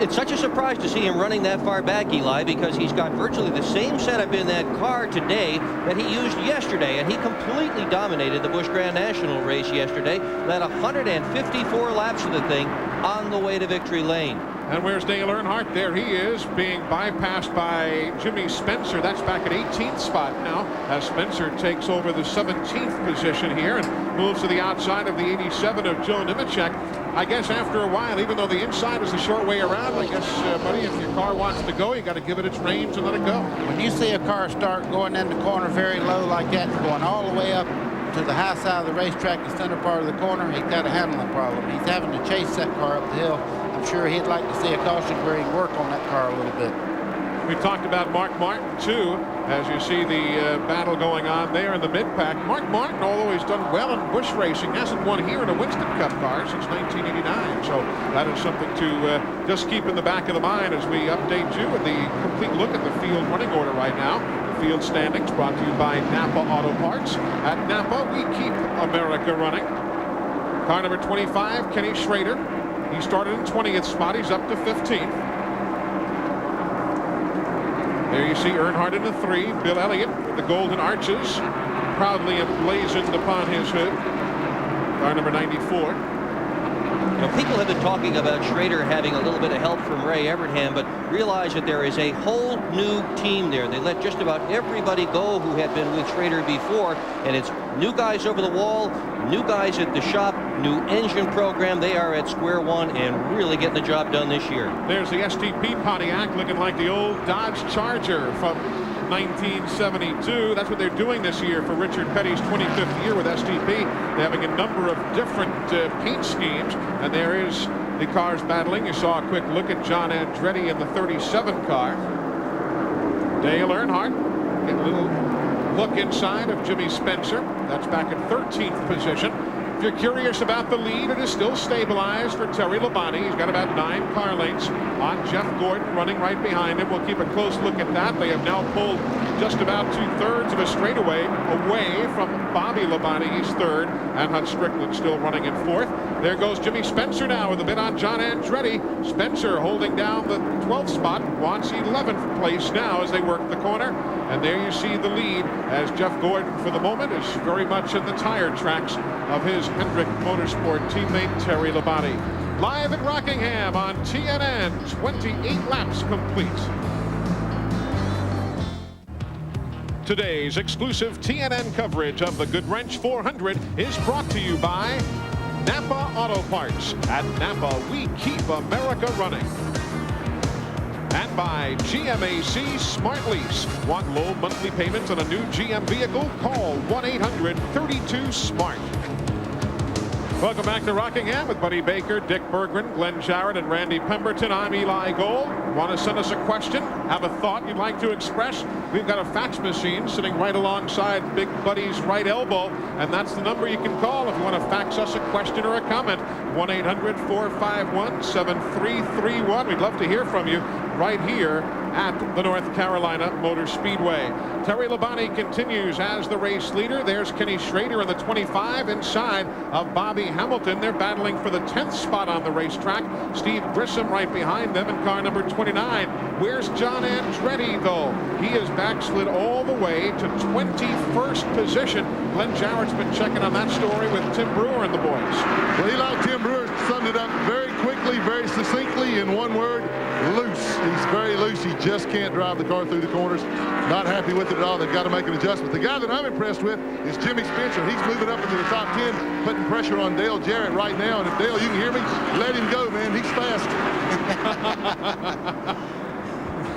Speaker 19: It's such a surprise to see him running that far back, Eli, because he's got virtually the same setup in that car today that he used yesterday, and he completely dominated the Busch Grand National race yesterday. Led 154 laps of the thing on the way to victory lane.
Speaker 1: And where's Dale Earnhardt? There he is, being bypassed by Jimmy Spencer. That's back at 18th spot now, as Spencer takes over the 17th position here and moves to the outside of the 87 of Joe Nemechek. I guess after a while, even though the inside is the short way around, I guess, buddy, if your car wants to go, you got to give it its reins and let it go.
Speaker 20: When you see a car start going in the corner very low like that, going all the way up to the high side of the racetrack, the center part of the corner, he's got a handling problem. He's having to chase that car up the hill. I'm sure he'd like to see a caution where he can work on that car a little bit.
Speaker 1: We talked about Mark Martin, too, as you see the battle going on there in the mid-pack. Mark Martin, although he's done well in Busch racing, hasn't won here in a Winston Cup car since 1989. So that is something to just keep in the back of the mind as we update you with the complete look at the field running order right now. The field standings brought to you by Napa Auto Parts. At Napa, we keep America running. Car number 25, Kenny Schrader. He started in 20th spot. He's up to 15th. There you see Earnhardt in the 3. Bill Elliott with the golden arches proudly emblazoned upon his hood. Car number 94.
Speaker 19: You know, people have been talking about Schrader having a little bit of help from Ray Evernham, but realize that there is a whole new team there. They let just about everybody go who had been with Schrader before, and it's new guys over the wall, new guys at the shop, new engine program. They are at square one and really getting the job done this year.
Speaker 1: There's the STP Pontiac looking like the old Dodge Charger from 1972. That's what they're doing this year for Richard Petty's 25th year with STP. They're having a number of different paint schemes, and there is the cars battling. You saw a quick look at John Andretti in the 37 car. Dale Earnhardt getting a little look inside of Jimmy Spencer. That's back at 13th position. If you're curious about the lead, it is still stabilized for Terry Labonte. He's got about 9 car lengths on Jeff Gordon running right behind him. We'll keep a close look at that. They have now pulled just about 2/3 of a straightaway away from Bobby Labonte. He's 3rd, and Hut Strickland still running in 4th. There goes Jimmy Spencer now with a bit on John Andretti. Spencer holding down the 12th spot, wants 11th place now as they work the corner. And there you see the lead as Jeff Gordon, for the moment, is very much in the tire tracks of his Hendrick Motorsport teammate Terry Labonte. Live at Rockingham on TNN, 28 laps complete. Today's exclusive TNN coverage of the Goodwrench 400 is brought to you by Napa Auto Parts. At Napa, we keep America running. And by GMAC Smart Lease. Want low monthly payments on a new GM vehicle? Call 1-800-32-SMART. Welcome back to Rockingham with Buddy Baker, Dick Berggren, Glenn Jarrett, and Randy Pemberton. I'm Eli Gold. Want to send us a question? Have a thought you'd like to express? We've got a fax machine sitting right alongside Big Buddy's right elbow, and that's the number you can call if you want to fax us a question or a comment. 1-800-451-7331. We'd love to hear from you right here at the North Carolina Motor Speedway. Terry Labonte continues as the race leader. There's Kenny Schrader in the 25 inside of Bobby Hamilton. They're battling for the 10th spot on the racetrack. Steve Grissom right behind them in car number 29. Where's John Andretti, though? He is backslid all the way to 21st position. Glenn Jarrett's been checking on that story with Tim Brewer and the boys.
Speaker 2: Well, Eli, Tim Brewer summed it up very quickly, very succinctly in one word: loose. He's very loose. He just can't drive the car through the corners. Not happy with it at all. They've got to make an adjustment. The guy that I'm impressed with is Jimmy Spencer. He's moving up into the top 10, putting pressure on Dale Jarrett right now. And if Dale, you can hear me, let him go, man. He's fast.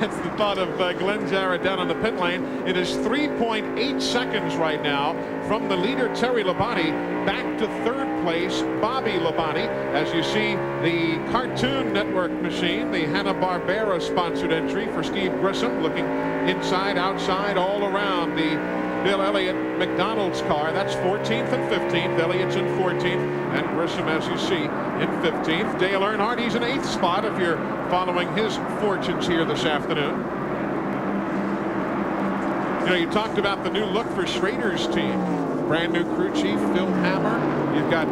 Speaker 1: That's the thought of Glenn Jarrett down on the pit lane. It is 3.8 seconds right now from the leader, Terry Labonte, back to third place, Bobby Labonte. As you see, the Cartoon Network machine, the Hanna-Barbera sponsored entry for Steve Grissom, looking inside, outside, all around the Bill Elliott McDonald's car. That's 14th and 15th. Elliott's in 14th, and Grissom, as you see, in 15th. Dale Earnhardt, he's in 8th spot if you're following his fortunes here this afternoon. You know, you talked about the new look for Schrader's team. Brand new crew chief, Phil Hammer. You've got,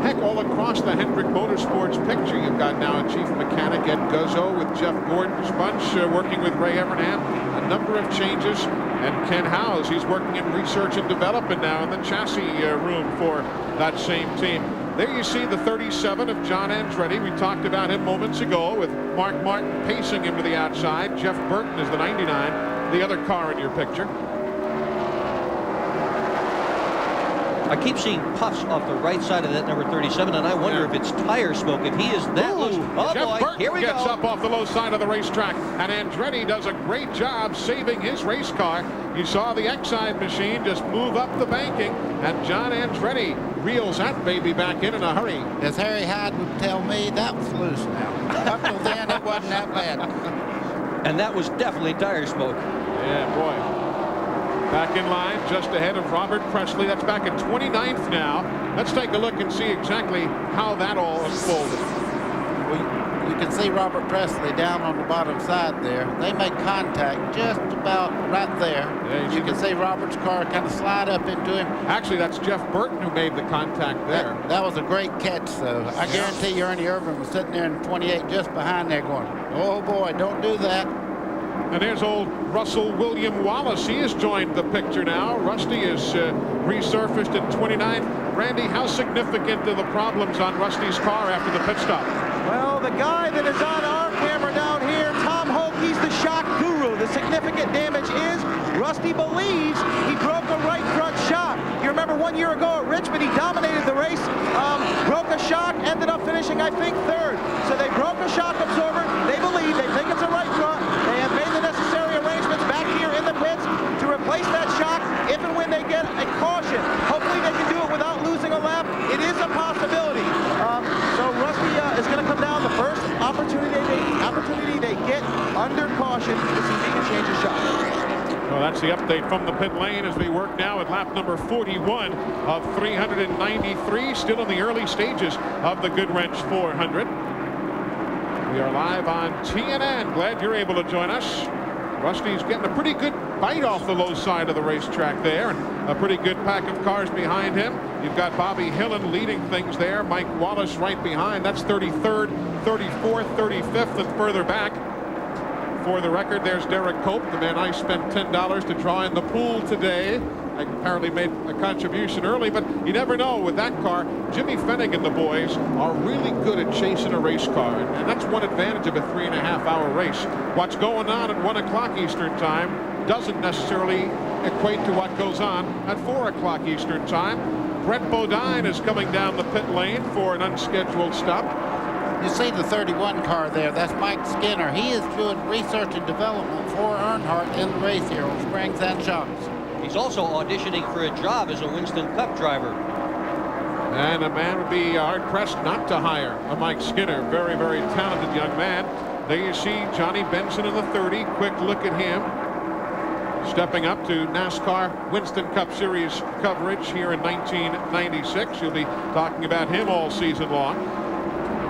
Speaker 1: heck, all across the Hendrick Motorsports picture. You've got now chief mechanic Ed Guzzo with Jeff Gordon's bunch, working with Ray Evernham. A number of changes. And Ken Howes, he's working in research and development now in the chassis room for that same team. There you see the 37 of John Andretti. We talked about him moments ago with Mark Martin pacing him to the outside. Jeff Burton is the 99, the other car in your picture.
Speaker 19: I keep seeing puffs off the right side of that number 37, and I wonder if it's tire smoke. If he is that loose. Oh,
Speaker 1: Jeff
Speaker 19: boy,
Speaker 1: Burton
Speaker 19: here we go.
Speaker 1: gets up off the low side of the racetrack, and Andretti does a great job saving his race car. You saw the Exide machine just move up the banking, and John Andretti reels that baby back in a hurry.
Speaker 20: As Harry Hyde would tell me, that was loose now. Up till then, it wasn't that bad.
Speaker 19: And that was definitely tire smoke.
Speaker 1: Yeah, boy. Back in line, just ahead of Robert Presley. That's back at 29th now. Let's take a look and see exactly how that all unfolded.
Speaker 20: Well, you can see Robert Presley down on the bottom side there. They make contact just about right there.
Speaker 1: Yeah,
Speaker 20: you can see Robert's car kind of slide up into him.
Speaker 1: Actually, that's Jeff Burton who made the contact there.
Speaker 20: That was a great catch, though. I guarantee you Ernie Irvin was sitting there in 28 just behind there going, oh, boy, don't do that.
Speaker 1: And there's old Russell William Wallace. He has joined the picture now. Rusty is resurfaced at 29. Randy, how significant are the problems on Rusty's car after the pit stop?
Speaker 21: Well, the guy that is on our camera down here, Tom Hoke, he's the shock guru. The significant damage is Rusty believes he broke a right front shock. You remember 1 year ago at Richmond, he dominated the race, broke a shock, ended up finishing, I think, third. So they broke a shock absorber. They believe, they think it's a right front. They have made the necessary arrangements back here in the pits to replace that shock if and when they get a caution. Hopefully they can do it without losing a lap. It is a possibility. So Rusty is going to come down the first opportunity they get under caution to see if he can change his shock.
Speaker 1: Well, that's the update from the pit lane as we work now at lap number 41 of 393, still in the early stages of the Goodwrench 400. We are live on TNN. Glad you're able to join us. Rusty's getting a pretty good bite off the low side of the racetrack there, and a pretty good pack of cars behind him. You've got Bobby Hillen leading things there. Mike Wallace right behind. That's 33rd, 34th, 35th, and further back. For the record, there's Derek Cope, the man I spent $10 to draw in the pool today. I apparently made a contribution early, but you never know with that car. Jimmy Fennig and the boys are really good at chasing a race car, and that's one advantage of a 3.5-hour race. What's going on at 1 o'clock Eastern time doesn't necessarily equate to what goes on at 4 o'clock Eastern time. Brett Bodine is coming down the pit lane for an unscheduled stop.
Speaker 20: You see the 31 car there, that's Mike Skinner. He is doing research and development for Earnhardt in the race here on springs and shocks.
Speaker 19: He's also auditioning for a job as a Winston Cup driver.
Speaker 1: And a man would be hard-pressed not to hire a Mike Skinner. Very, very talented young man. There you see Johnny Benson in the 30. Quick look at him. Stepping up to NASCAR Winston Cup Series coverage here in 1996. You'll be talking about him all season long.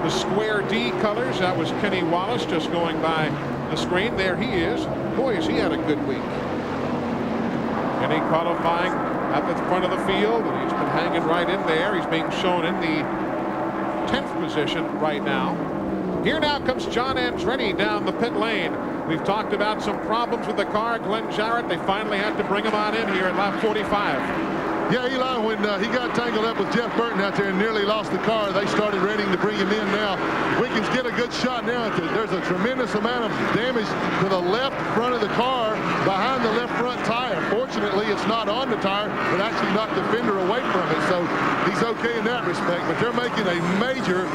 Speaker 1: The square D colors, that was Kenny Wallace just going by the screen. There he is. Boy, has he had a good week. Kenny qualifying at the front of the field, and he's been hanging right in there. He's being shown in the 10th position right now. Here now comes John Andretti down the pit lane. We've talked about some problems with the car. Glenn Jarrett, they finally had to bring him on in here at lap 45.
Speaker 2: Yeah, Eli, when he got tangled up with Jeff Burton out there and nearly lost the car, they started ready to bring him in now. Wiggins get a good shot now. There's a tremendous amount of damage to the left front of the car behind the left front tire. Fortunately, it's not on the tire, but actually knocked the fender away from it. So he's okay in that respect. But they're making a major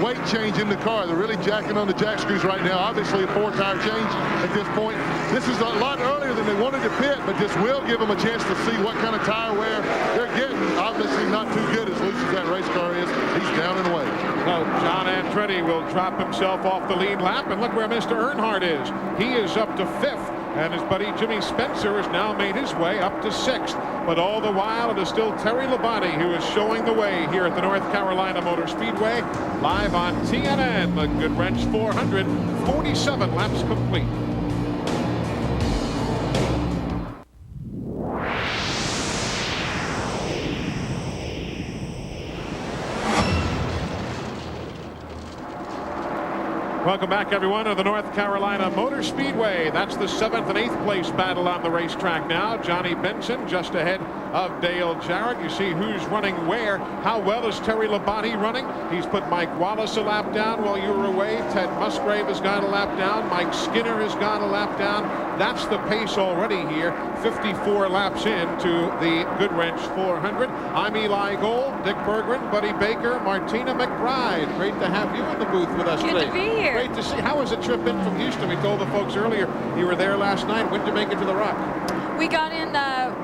Speaker 2: weight change in the car. They're really jacking on the jack screws right now. Obviously a 4-tire change at this point. This is a lot earlier than they wanted to pit, but this will give them a chance to see what kind of tire wear they're getting. Obviously not too good as loose as that race car is. He's down and away.
Speaker 1: Well, John Andretti will drop himself off the lead lap, and look where Mr. Earnhardt is. He is up to 5th. And his buddy Jimmy Spencer has now made his way up to 6th. But all the while, it is still Terry Labonte who is showing the way here at the North Carolina Motor Speedway. Live on TNN, the Goodwrench 400, 47 laps complete. Welcome back, everyone, to the North Carolina Motor Speedway. That's the 7th and 8th place battle on the racetrack now. Johnny Benson just ahead of Dale Jarrett. You see who's running where. How well is Terry Labonte running? He's put Mike Wallace a lap down while you were away. Ted Musgrave has gone a lap down. Mike Skinner has gone a lap down. That's the pace already here. 54 laps into the Goodwrench 400. I'm Eli Gold, Dick Berggren, Buddy Baker, Martina McBride. Great to have you in the booth with us today.
Speaker 5: Good to be here.
Speaker 1: Great to see. How was the trip in from Houston? We told the folks earlier you were there last night. When did you make it to the Rock?
Speaker 5: We got in,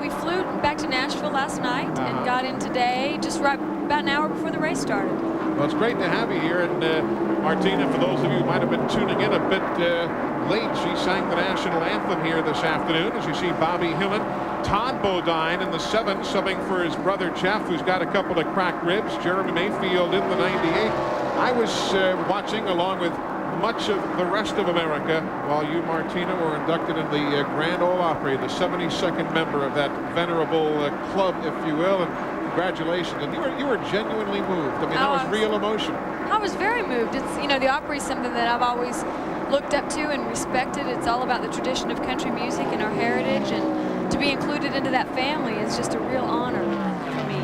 Speaker 5: we flew back to Nashville last night and got in today just right about an hour before the race started.
Speaker 1: Well, it's great to have you here. And Martina, for those of you who might have been tuning in a bit late, she sang the national anthem here this afternoon. As you see Bobby Hillin, Todd Bodine in the 7, subbing for his brother Jeff, who's got a couple of cracked ribs. Jeremy Mayfield in the 98. I was watching along with much of the rest of America while you, Martina, were inducted in the Grand Ole Opry, the 72nd member of that venerable club, if you will. And congratulations. And you were genuinely moved. I mean, that was real emotion.
Speaker 5: I was very moved. It's, you know, the Opry is something that I've always looked up to and respected. It's all about the tradition of country music and our heritage, and to be included into that family is just a real honor for me.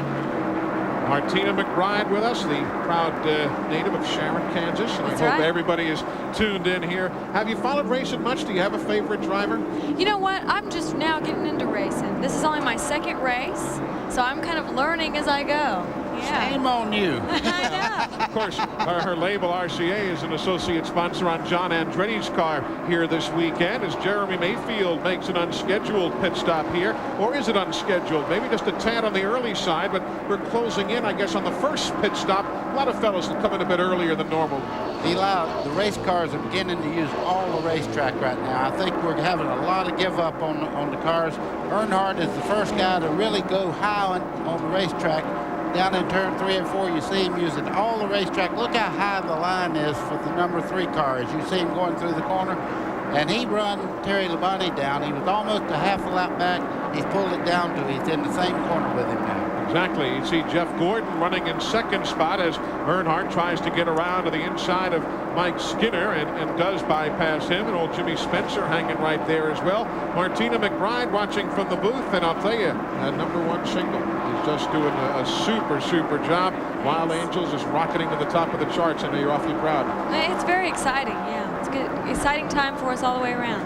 Speaker 1: Martina McBride with us, the proud native of Sharon, Kansas. And
Speaker 5: That's
Speaker 1: I hope
Speaker 5: right.
Speaker 1: everybody is tuned in here. Have you followed racing much? Do you have a favorite driver?
Speaker 5: You know what? I'm just now getting into racing. This is only my 2nd race, so I'm kind of learning as I go. Yeah.
Speaker 20: Shame on you.
Speaker 1: Of course, her label RCA is an associate sponsor on John Andretti's car here this weekend as Jeremy Mayfield makes an unscheduled pit stop here. Or is it unscheduled? Maybe just a tad on the early side, but we're closing in, I guess, on the first pit stop. A lot of fellows that come in a bit earlier than normal.
Speaker 20: Eli, the race cars are beginning to use all the racetrack right now. I think we're having a lot of give up on the cars. Earnhardt is the first guy to really go high on the racetrack. Down in turn 3 and 4, you see him using all the racetrack. Look how high the line is for the number 3 car as you see him going through the corner. And he run Terry Labonte down. He was almost a half a lap back. He's pulled it down to he's in the same corner with him now.
Speaker 1: Exactly. You see Jeff Gordon running in 2nd spot as Earnhardt tries to get around to the inside of Mike Skinner and does bypass him. And old Jimmy Spencer hanging right there as well. Martina McBride watching from the booth. And I'll tell you, that number 1 single is just doing a super job. Wild Angels is rocketing to the top of the charts. I know you're awfully proud.
Speaker 5: It's very exciting, yeah. It's good. Exciting time for us all the way around.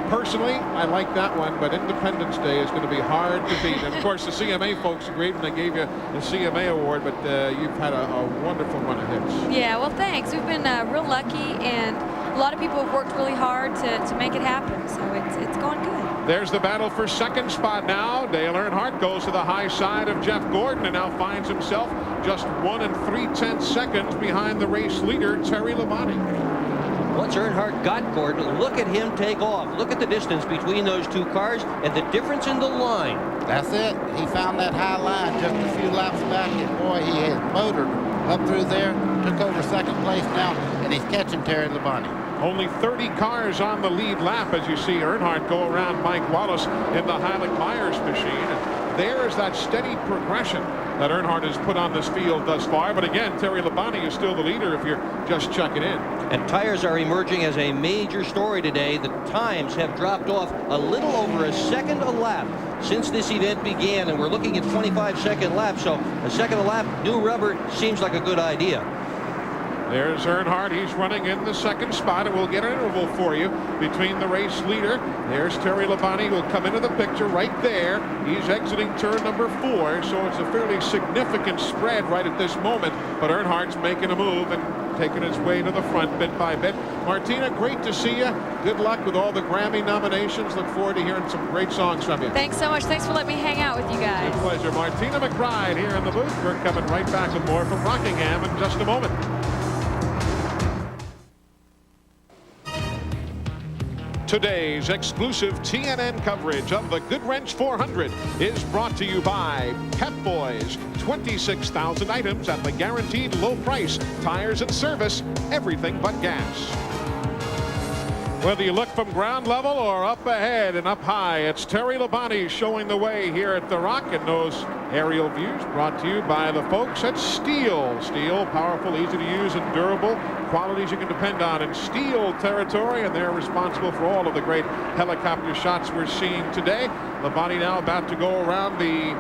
Speaker 1: Personally, I like that one, but Independence Day is going to be hard to beat. And of course, the CMA folks agreed when they gave you the CMA award, but you've had a wonderful run of hits.
Speaker 5: Yeah, well, thanks. We've been real lucky, and a lot of people have worked really hard to make it happen, so it's going good.
Speaker 1: There's the battle for second spot now. Dale Earnhardt goes to the high side of Jeff Gordon and now finds himself just 1 3/10 seconds behind the race leader, Terry Labonte.
Speaker 19: Once Earnhardt got Gordon, look at him take off. Look at the distance between those two cars and the difference in the line.
Speaker 20: That's it. He found that high line just a few laps back, and boy, he had motored up through there, took over second place now, and he's catching Terry Labonte.
Speaker 1: Only 30 cars on the lead lap as you see Earnhardt go around Mike Wallace in the Heilig-Myers machine. There is that steady progression that Earnhardt has put on this field thus far. But again, Terry Labonte is still the leader if you're just checking in.
Speaker 19: And tires are emerging as a major story today. The times have dropped off a little over a second a lap since this event began, and we're looking at 25-second laps. So a second a lap, new rubber seems like a good idea.
Speaker 1: There's Earnhardt. He's running in the second spot, and we'll get an interval for you between the race leader. There's Terry Labonte, who will come into the picture right there. He's exiting turn number 4, so it's a fairly significant spread right at this moment. But Earnhardt's making a move and taking his way to the front bit by bit. Martina, great to see you. Good luck with all the Grammy nominations. Look forward to hearing some great songs from you.
Speaker 5: Thanks so much. Thanks for letting me hang out with you guys.
Speaker 1: Good pleasure. Martina McBride here in the booth. We're coming right back with more from Rockingham in just a moment. Today's exclusive TNN coverage of the Goodwrench 400 is brought to you by Pep Boys. 26,000 items at the guaranteed low price. Tires and service, everything but gas. Whether you look from ground level or up ahead and up high, it's Terry Labonte showing the way here at the Rock. And those aerial views brought to you by the folks at Steel. Steel, powerful, easy to use, and durable. Qualities you can depend on in Steel territory, and they're responsible for all of the great helicopter shots we're seeing today. Labonte now about to go around the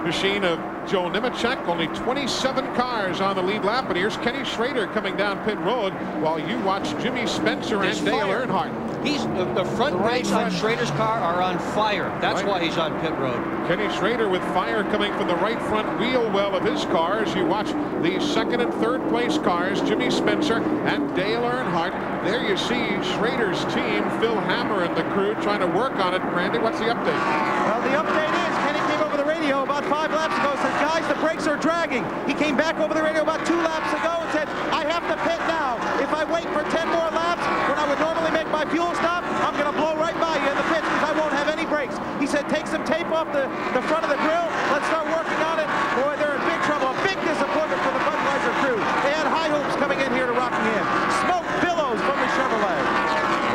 Speaker 1: machine of Joe Nemechek. Only 27 cars on the lead lap, and here's Kenny Schrader coming down pit road while you watch Jimmy Spencer and Dale Earnhardt.
Speaker 19: He's the front brakes on Schrader's car are on fire. That's why he's on pit road.
Speaker 1: Kenny Schrader with fire coming from the right front wheel well of his car as you watch the second and third place cars, Jimmy Spencer and Dale Earnhardt. There you see Schrader's team, Phil Hammer and the crew trying to work on it. Randy, what's the update?
Speaker 21: Well, the update is Kenny came over the radio about 5 laps ago and said, guys, the brakes are dragging. He came back over the radio about 2 laps ago and said, I have to pit now. If I wait for 10 more laps, when I would normally make my fuel stop, I'm going to blow right by you in the pits because I won't have any brakes. He said, take some tape off the front of the grill. Let's start working on it. Boy, they're in big trouble. A big disappointment for the Budweiser crew. They had high hopes coming in here to Rockingham. Smoke billows from the Chevrolet.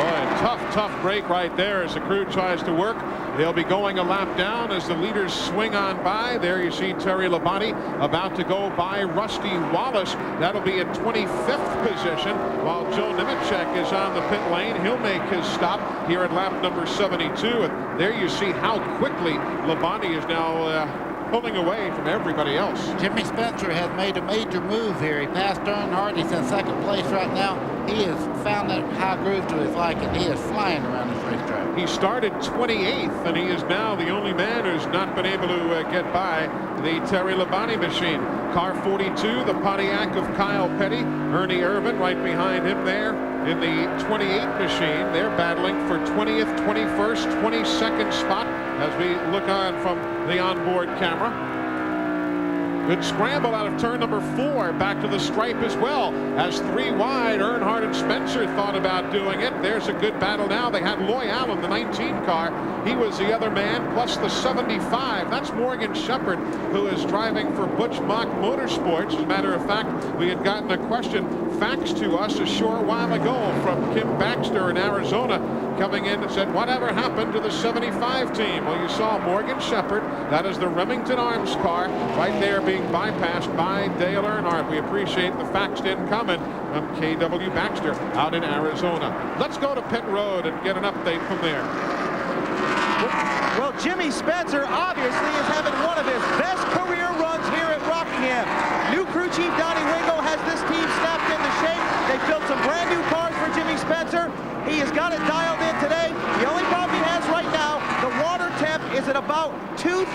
Speaker 1: Boy, tough break right there as the crew tries to work. They'll be going a lap down as the leaders swing on by. There you see Terry Labonte about to go by Rusty Wallace. That'll be in 25th position while Joe Nemechek is on the pit lane. He'll make his stop here at lap number 72. And there you see how quickly Labonte is now pulling away from everybody else.
Speaker 20: Jimmy Spencer has made a major move here. He passed Earnhardt. He's in second place right now. He has found that high groove to his liking. He is flying around this racetrack.
Speaker 1: He started 28th, and he is now the only man who's not been able to get by the Terry Labonte machine. Car 42, the Pontiac of Kyle Petty. Ernie Irvin right behind him there in the 28 machine. They're battling for 20th, 21st, 22nd spot as we look on from the onboard camera. Good scramble out of turn number 4 back to the stripe as well. As 3 wide, Earnhardt and Spencer thought about doing it. There's a good battle now. They had Loy Allen, the 19 car. He was the other man, plus the 75. That's Morgan Shepherd, who is driving for Butch Mock Motorsports. As a matter of fact, we had gotten a question faxed to us a short while ago from Kim Baxter in Arizona, coming in and said, whatever happened to the 75 team? Well, you saw Morgan Shepherd. That is the Remington Arms car right there being bypassed by Dale Earnhardt. We appreciate the faxed in comment from KW Baxter out in Arizona. Let's go to pit road and get an update from there.
Speaker 21: Well, Jimmy Spencer obviously is having one of his best career runs here at Rockingham. New crew chief Donnie Wingo has this team snapped into shape. They built some brand new cars for Jimmy Spencer. He has got it dialed in today. The only about 230.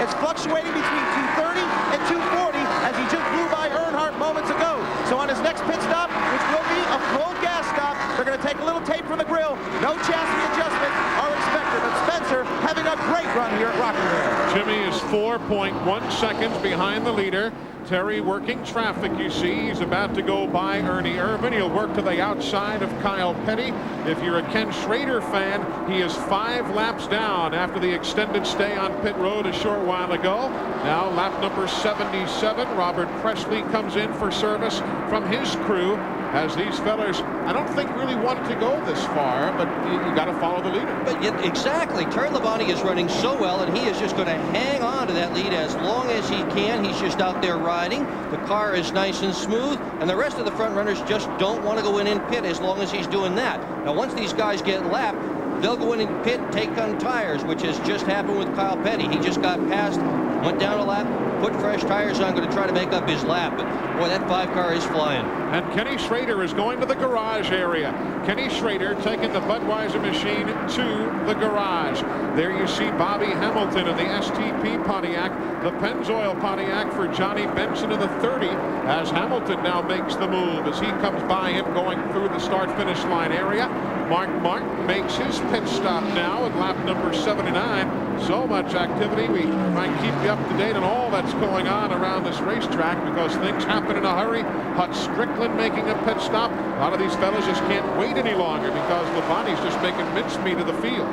Speaker 21: It's fluctuating between 230 and 240 as he just blew by Earnhardt moments ago. So on his next pit stop, which will be a full gas stop, they're going to take a little tape from the grill. No chassis adjustments are expected. But Spencer having a great run here at Rockingham.
Speaker 1: Jimmy is 4.1 seconds behind the leader. Terry working traffic, you see. He's about to go by Ernie Irvin. He'll work to the outside of Kyle Petty. If you're a Ken Schrader fan, he is 5 laps down after the extended stay on pit road a short while ago. Now lap number 77. Robert Presley comes in for service from his crew, as these fellas, I don't think really wanted to go this far, but you got to follow the leader.
Speaker 19: But yet, exactly, Terry Labonte is running so well, and he is just going to hang on to that lead as long as he can. He's just out there riding. The car is nice and smooth, and the rest of the front runners just don't want to go in and pit as long as he's doing that. Now, once these guys get lapped, they'll go in and pit and take on tires, which has just happened with Kyle Petty. He just got passed, went down a lap, put fresh tires on, going to try to make up his lap. But boy, that 5 car is flying.
Speaker 1: And Kenny Schrader is going to the garage area. Kenny Schrader taking the Budweiser machine to the garage. There you see Bobby Hamilton in the STP Pontiac, the Pennzoil Pontiac for Johnny Benson in the 30, as Hamilton now makes the move as he comes by him going through the start-finish line area. Mark Martin makes his pit stop now at lap number 79. So much activity. We might keep you up to date on all that's going on around this racetrack because things happen in a hurry. Hut Strickland making a pit stop. A lot of these fellas just can't wait any longer because Labonte's just making mincemeat of the field.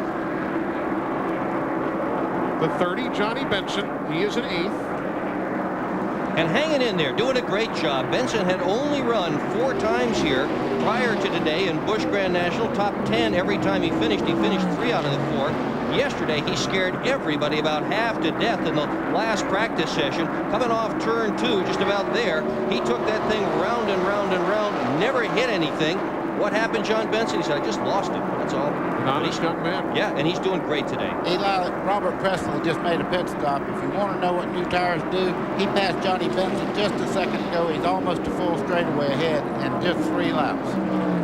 Speaker 1: The 30, Johnny Benson, he is an 8th.
Speaker 19: And hanging in there, doing a great job. Benson had only run 4 times here prior to today in Busch Grand National. Top 10 every time he finished. He finished 3 out of the 4. Yesterday, he scared everybody about half to death in the last practice session. Coming off turn 2, just about there, he took that thing round and round and round, never hit anything. What happened, John Benson? He said, I just lost it. That's all.
Speaker 1: An honest young man.
Speaker 19: Yeah, and he's doing great today.
Speaker 20: Eli, Robert Presley just made a pit stop. If you want to know what new tires do, he passed Johnny Benson just a second ago. He's almost a full straightaway ahead in just 3 laps.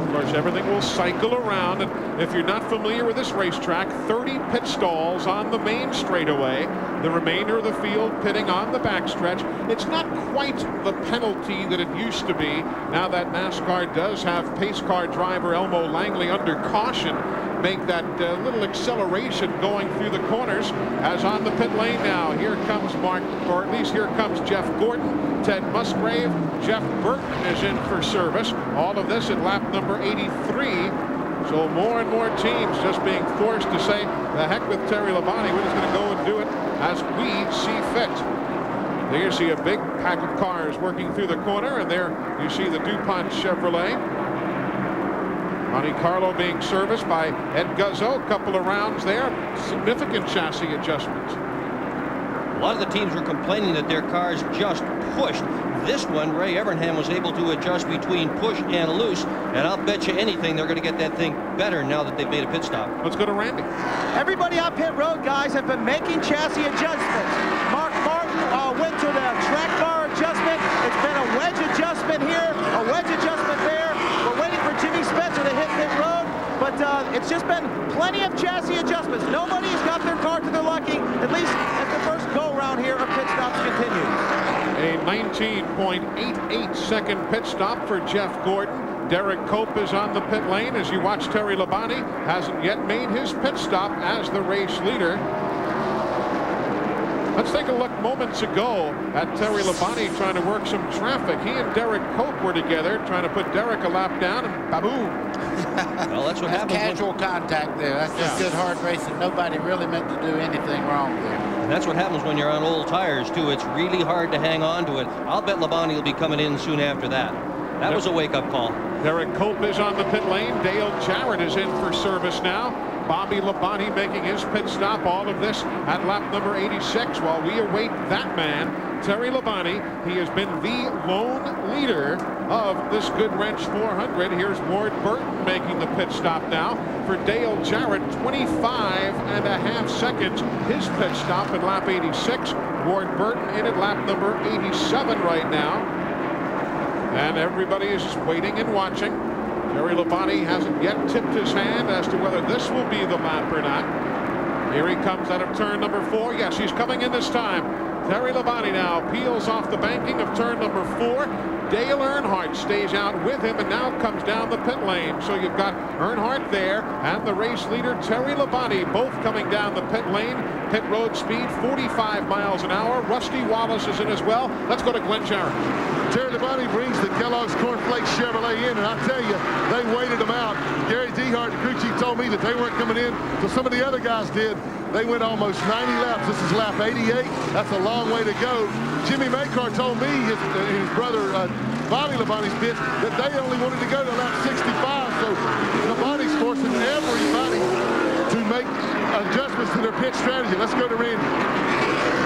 Speaker 1: Of course, everything will cycle around, and if you're not familiar with this racetrack, 30 pit stalls on the main straightaway, the remainder of the field pitting on the backstretch. It's not quite the penalty that it used to be, now that NASCAR does have pace car driver Elmo Langley under caution make that little acceleration going through the corners. As on the pit lane now, here comes Mark, or at least here comes Jeff Gordon, Ted Musgrave, Jeff Burton is in for service. All of this at lap number 83. So more and more teams just being forced to say, the heck with Terry Labonte, we're just going to go and do it as we see fit. There you see a big pack of cars working through the corner, and there you see the DuPont Chevrolet. Monte Carlo being serviced by Ed Guzzo. A couple of rounds there. Significant chassis adjustments.
Speaker 19: A lot of the teams were complaining that their cars just pushed. This one, Ray Evernham was able to adjust between push and loose, and I'll bet you anything they're going to get that thing better now that they've made a pit stop.
Speaker 1: Let's go to Randy.
Speaker 21: Everybody on pit road, guys, have been making chassis adjustments. Mark Martin went to the track bar adjustment. It's been a wedge adjustment here, a wedge adjustment there. We're waiting for Jimmy Spencer to hit pit road, but it's just been plenty of chassis adjustments. Nobody's got their car to their liking, at least as the first go-round here of pit stops continues.
Speaker 1: A 19.88 second pit stop for Jeff Gordon. Derek Cope is on the pit lane as you watch Terry Labonte. Hasn't yet made his pit stop as the race leader. Let's take a look moments ago at Terry Labonte trying to work some traffic. He and Derek Cope were together trying to put Derek a lap down, and baboom.
Speaker 19: Well, that's what happens.
Speaker 20: Casual contact there. That's just good hard racing. Nobody really meant to do anything wrong there.
Speaker 19: And that's what happens when you're on old tires, too. It's really hard to hang on to it. I'll bet Labonte will be coming in soon after that. That was a wake-up call.
Speaker 1: Derek Cope is on the pit lane. Dale Jarrett is in for service now. Bobby Labonte making his pit stop. All of this at lap number 86 while we await that man, Terry Labonte. He has been the lone leader of this Goodwrench 400. Here's Ward Burton making the pit stop now for Dale Jarrett. 25.5 seconds his pit stop at lap 86. Ward Burton in at lap number 87 right now. And everybody is just waiting and watching. Terry Labonte hasn't yet tipped his hand as to whether this will be the lap or not. Here he comes out of turn number 4. Yes, he's coming in this time. Terry Labonte now peels off the banking of turn number 4. Dale Earnhardt stays out with him and now comes down the pit lane. So you've got Earnhardt there and the race leader Terry Labonte both coming down the pit lane. Pit road speed 45 miles an hour. Rusty Wallace is in as well. Let's go to Glenn Jarrett.
Speaker 2: Terry Labonte brings the Kellogg's Cornflakes Chevrolet in, and I tell you, they waited them out. Gary Dehart, the crew chief, told me that they weren't coming in, so some of the other guys did. They went almost 90 laps. This is lap 88. That's a long way to go. Jimmy Makar told me, his brother Bobby Labonte's pit, that they only wanted to go to lap 65. So Labonte's forcing everybody to make adjustments to their pit strategy. Let's go to Randy.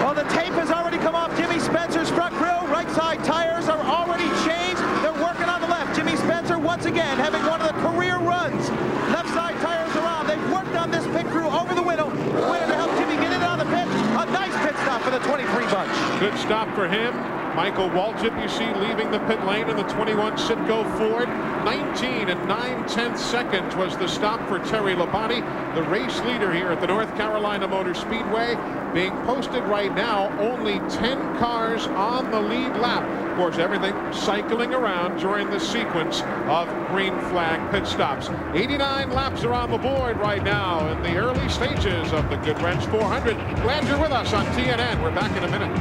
Speaker 21: Well, the tape has already come off Jimmy Spencer's front grille. Right side tires are already changed. They're working on the left. Jimmy Spencer, once again, having one of the career runs. Left side tires are on. They've worked on this pit crew over the window to help Jimmy get in on the pit. A nice pit stop for the 23 bunch.
Speaker 1: Good stop for him. Michael Waltrip, you see, leaving the pit lane in the 21 Citgo Ford. 19 and 9/10 seconds was the stop for Terry Labonte, the race leader here at the North Carolina Motor Speedway. Being posted right now, only 10 cars on the lead lap. Of course, everything cycling around during the sequence of green flag pit stops. 89 laps are on the board right now in the early stages of the Goodwrench 400. Glad you're with us on TNN. We're back in a minute.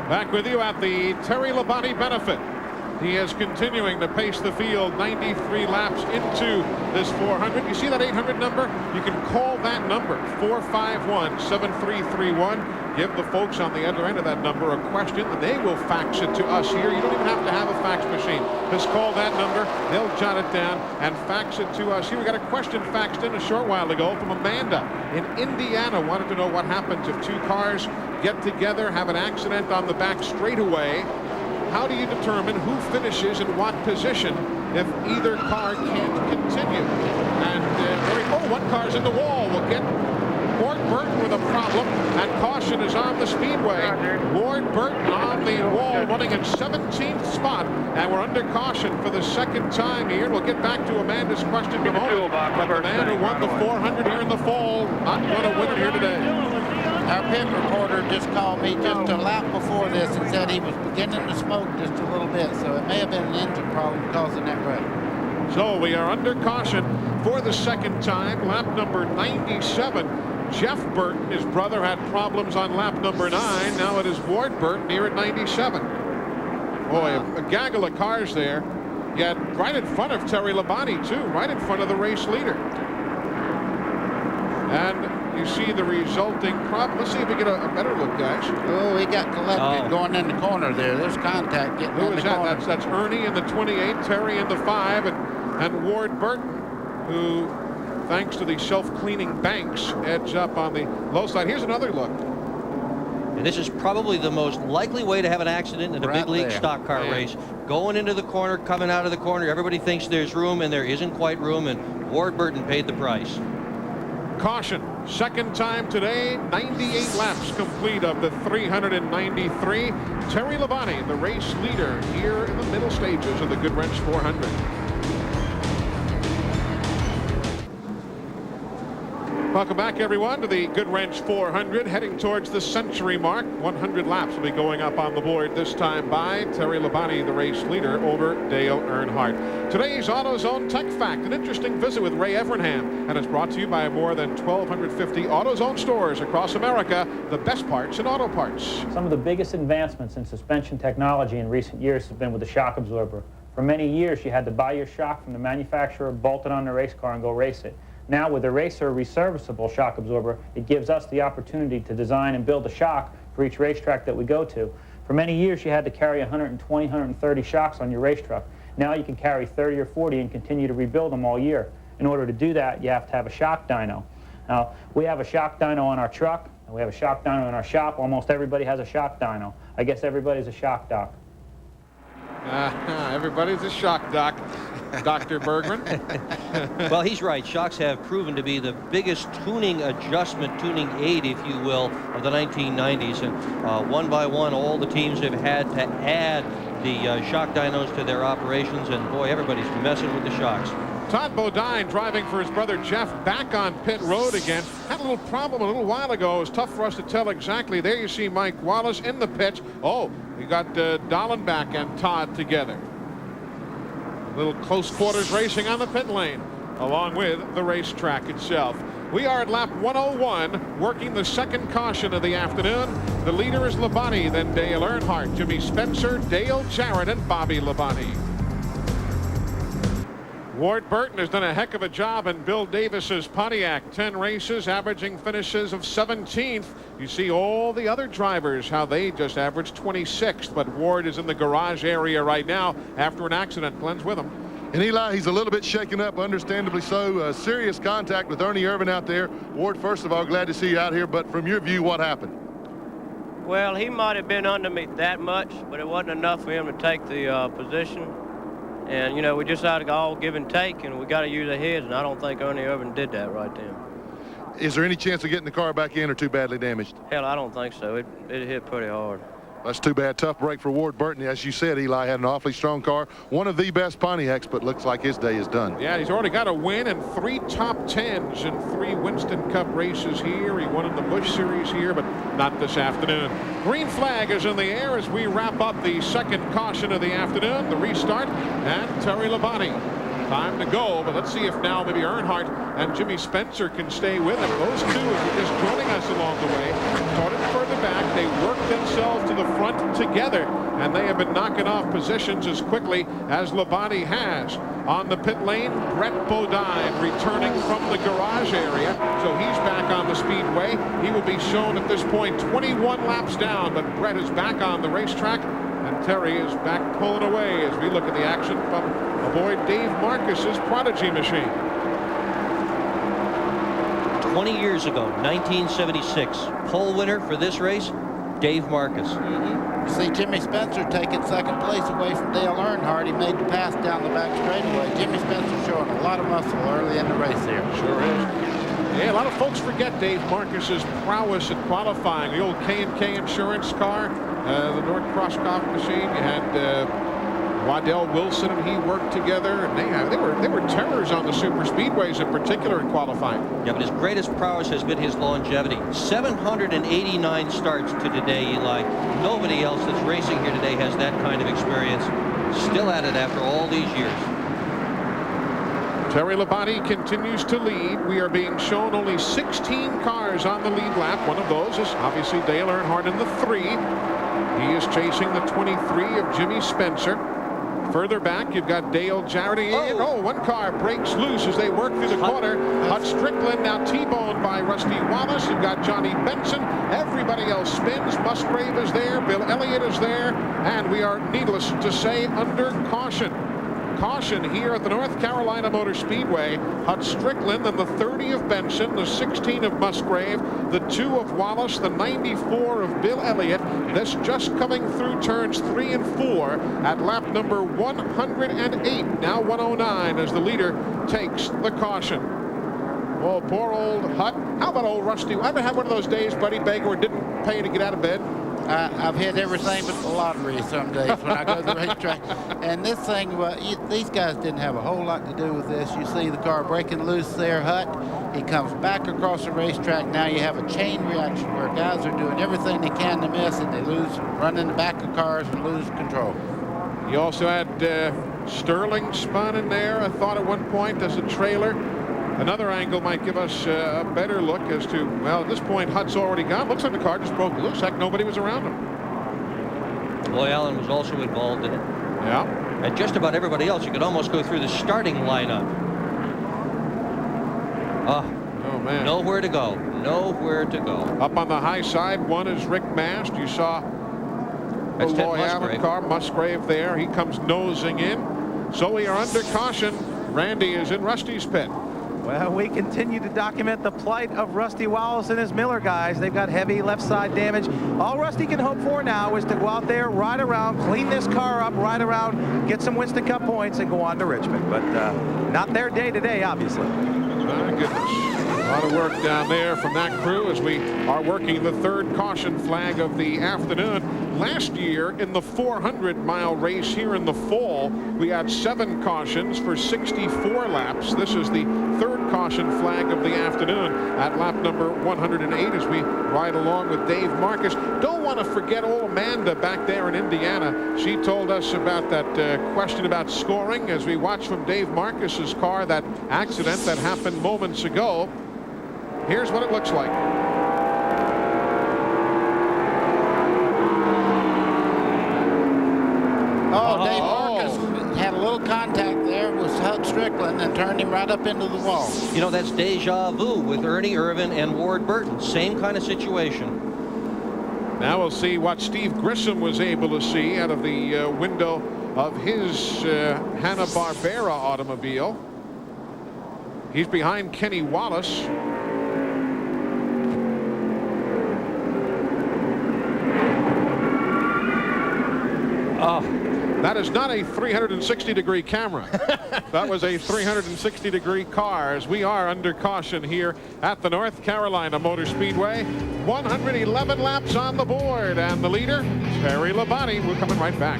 Speaker 1: Back with you at the Terry Labonte benefit. He is continuing to pace the field 93 laps into this 400. You see that 800 number? You can call that number, 451-7331. Give the folks on the other end of that number a question, and they will fax it to us here. You don't even have to have a fax machine. Just call that number. They'll jot it down and fax it to us here. We got a question faxed in a short while ago from Amanda in Indiana. Wanted to know what happens if two cars get together, have an accident on the back straightaway. How do you determine who finishes in what position if either car can't continue? And one car's in the wall. We'll get Ward Burton with a problem, and caution is on the speedway. Ward Burton on the wall, running in 17th spot, and we're under caution for the second time here. We'll get back to Amanda's question in a moment. But the man who won the 400 here in the fall, not going to win it here today.
Speaker 20: Our pit reporter just called me just a lap before this and said he was beginning to smoke just a little bit, so it may have been an engine problem causing that wreck.
Speaker 1: So we are under caution for the second time. Lap number 97. Jeff Burton, his brother, had problems on lap number 9. Now it is Ward Burton here at 97. Boy, a gaggle of cars there. Yet right in front of Terry Labonte, too, right in front of the race leader. And you see the resulting problem. Let's see if we get a better look, guys.
Speaker 20: Oh, he got collected going in the corner there. There's contact getting in the corner.
Speaker 1: That's Ernie in the 28, Terry in the 5, and Ward Burton, who, thanks to the self-cleaning banks, edge up on the low side. Here's another look.
Speaker 19: And this is probably the most likely way to have an accident in a big league stock car race. Going into the corner, coming out of the corner. Everybody thinks there's room, and there isn't quite room, and Ward Burton paid the price.
Speaker 1: Caution, second time today, 98 laps complete of the 393. Terry Labonte, the race leader here in the middle stages of the Goodwrench 400. Welcome back, everyone, to the Goodwrench 400, heading towards the century mark. 100 laps will be going up on the board, this time by Terry Labonte, the race leader, over Dale Earnhardt. Today's AutoZone Tech Fact, an interesting visit with Ray Evernham, and it's brought to you by more than 1,250 AutoZone stores across America, the best parts in auto parts.
Speaker 10: Some of the biggest advancements in suspension technology in recent years have been with the shock absorber. For many years, you had to buy your shock from the manufacturer, bolt it on the race car, and go race it. Now, with the Racer reserviceable shock absorber, it gives us the opportunity to design and build a shock for each racetrack that we go to. For many years, you had to carry 120, 130 shocks on your race truck. Now you can carry 30 or 40 and continue to rebuild them all year. In order to do that, you have to have a shock dyno. Now, we have a shock dyno on our truck, and we have a shock dyno in our shop. Almost everybody has a shock dyno. I guess everybody's a shock doc.
Speaker 1: Everybody's a shock doc, Dr. Bergman.
Speaker 19: Well, he's right. Shocks have proven to be the biggest tuning adjustment, tuning aid, if you will, of the 1990s. And one by one, all the teams have had to add the shock dynos to their operations. And boy, everybody's messing with the shocks.
Speaker 1: Todd Bodine driving for his brother Jeff back on pit road again. Had a little problem a little while ago. It was tough for us to tell exactly. There you see Mike Wallace in the pits. Oh, we got Dallenbach and Todd together. A little close quarters racing on the pit lane along with the racetrack itself. We are at lap 101, working the second caution of the afternoon. The leader is Labonte, then Dale Earnhardt, Jimmy Spencer, Dale Jarrett, and Bobby Labonte. Ward Burton has done a heck of a job in Bill Davis's Pontiac. 10 races, averaging finishes of 17th. You see all the other drivers, how they just averaged 26th. But Ward is in the garage area right now after an accident. Glenn's with him.
Speaker 2: And Eli, he's a little bit shaken up, understandably so. Serious contact with Ernie Irvin out there. Ward, first of all, glad to see you out here. But from your view, what happened?
Speaker 3: Well, he might have been under me that much, but it wasn't enough for him to take the position. And, you know, we just had to all give and take, and we got to use our heads, and I don't think Ernie Irvin did that right then.
Speaker 2: Is there any chance of getting the car back in or too badly damaged?
Speaker 3: Hell, I don't think so. It hit pretty hard.
Speaker 2: That's too bad. Tough break for Ward Burton. As you said, Eli had an awfully strong car. One of the best Pontiacs, but looks like his day is done.
Speaker 1: Yeah, he's already got a win and 3 top 10s in 3 Winston Cup races here. He won in the Busch Series here, but not this afternoon. Green flag is in the air as we wrap up the second caution of the afternoon, the restart, and Terry Labonte. Time to go, but let's see if now maybe Earnhardt and Jimmy Spencer can stay with him. Those two are just joining us along the way. Started further back. They worked themselves to the front together, and they have been knocking off positions as quickly as Labonte has. On the pit lane, Brett Bodine returning from the garage area, so he's back on the speedway. He will be shown at this point 21 laps down, but Brett is back on the racetrack, and Terry is back pulling away as we look at the action from aboard Dave Marcus's Prodigy machine.
Speaker 19: 20 years ago, 1976, pole winner for this race, Dave Marcus.
Speaker 20: You see Jimmy Spencer taking second place away from Dale Earnhardt. He made the pass down the back straightaway. Jimmy Spencer showing a lot of muscle early in the race here.
Speaker 1: Sure is. Yeah, a lot of folks forget Dave Marcus's prowess at qualifying. The old K&K insurance car, the North Crosscoff machine. You had Waddell Wilson and he worked together, and they were terrors on the super speedways in particular in qualifying.
Speaker 19: Yeah, but his greatest prowess has been his longevity. 789 starts to today, Eli. Nobody else that's racing here today has that kind of experience. Still at it after all these years.
Speaker 1: Terry Labonte continues to lead. We are being shown only 16 cars on the lead lap. One of those is obviously Dale Earnhardt in the 3. He is chasing the 23 of Jimmy Spencer. Further back, you've got Dale Jarrett. One car breaks loose as they work through the corner. Hut Strickland now T-boned by Rusty Wallace. You've got Johnny Benson. Everybody else spins. Musgrave is there. Bill Elliott is there. And we are, needless to say, under caution. Caution here at the North Carolina Motor Speedway. Hut Strickland and the 30 of Benson, the 16 of Musgrave, the 2 of Wallace, the 94 of Bill Elliott. This just coming through turns 3 and 4 at lap number 108. Now 109 as the leader takes the caution. Oh, poor old Hut. How about old Rusty? Ever had one of those days, Buddy Baker, where it didn't pay to get out of bed?
Speaker 20: I've hit everything but the lottery some days when I go to the racetrack. And this thing, these guys didn't have a whole lot to do with this. You see the car breaking loose there, Hut. He comes back across the racetrack. Now you have a chain reaction where guys are doing everything they can to miss, and they run in the back of cars and lose control.
Speaker 1: You also had Sterling spun in there, I thought at one point, as a trailer. Another angle might give us a better look as to, well, at this point, Hut's already gone. Looks like the car just broke loose. Heck, nobody was around him.
Speaker 19: Loy Allen was also involved in it.
Speaker 1: Yeah.
Speaker 19: And just about everybody else. You could almost go through the starting lineup. Oh,
Speaker 1: man.
Speaker 19: Nowhere to go. Nowhere to go.
Speaker 1: Up on the high side, one is Rick Mast. You saw the Loy Allen car, Musgrave there. He comes nosing in. So we are under caution. Randy is in Rusty's pit.
Speaker 21: Well, we continue to document the plight of Rusty Wallace and his Miller guys. They've got heavy left side damage. All Rusty can hope for now is to go out there, ride around, clean this car up, ride around, get some Winston Cup points, and go on to Richmond. But not their day today, obviously.
Speaker 1: My goodness. A lot of work down there from that crew as we are working the third caution flag of the afternoon. Last year in the 400-mile race here in the fall, we had 7 cautions for 64 laps. This is the third caution flag of the afternoon at lap number 108 as we ride along with Dave Marcus. Don't want to forget old Amanda back there in Indiana. She told us about that question about scoring as we watch from Dave Marcus's car that accident that happened moments ago. Here's what it looks like.
Speaker 20: Oh, Dave Marcus had a little contact there with Hug Strickland and turned him right up into the wall.
Speaker 19: You know, that's deja vu with Ernie Irvin and Ward Burton. Same kind of situation.
Speaker 1: Now we'll see what Steve Grissom was able to see out of the window of his Hanna-Barbera automobile. He's behind Kenny Wallace. Oh, that is not a 360-degree camera. That was a 360-degree car as we are under caution here at the North Carolina Motor Speedway. 111 laps on the board, and the leader, Terry Labonte. We're coming right back.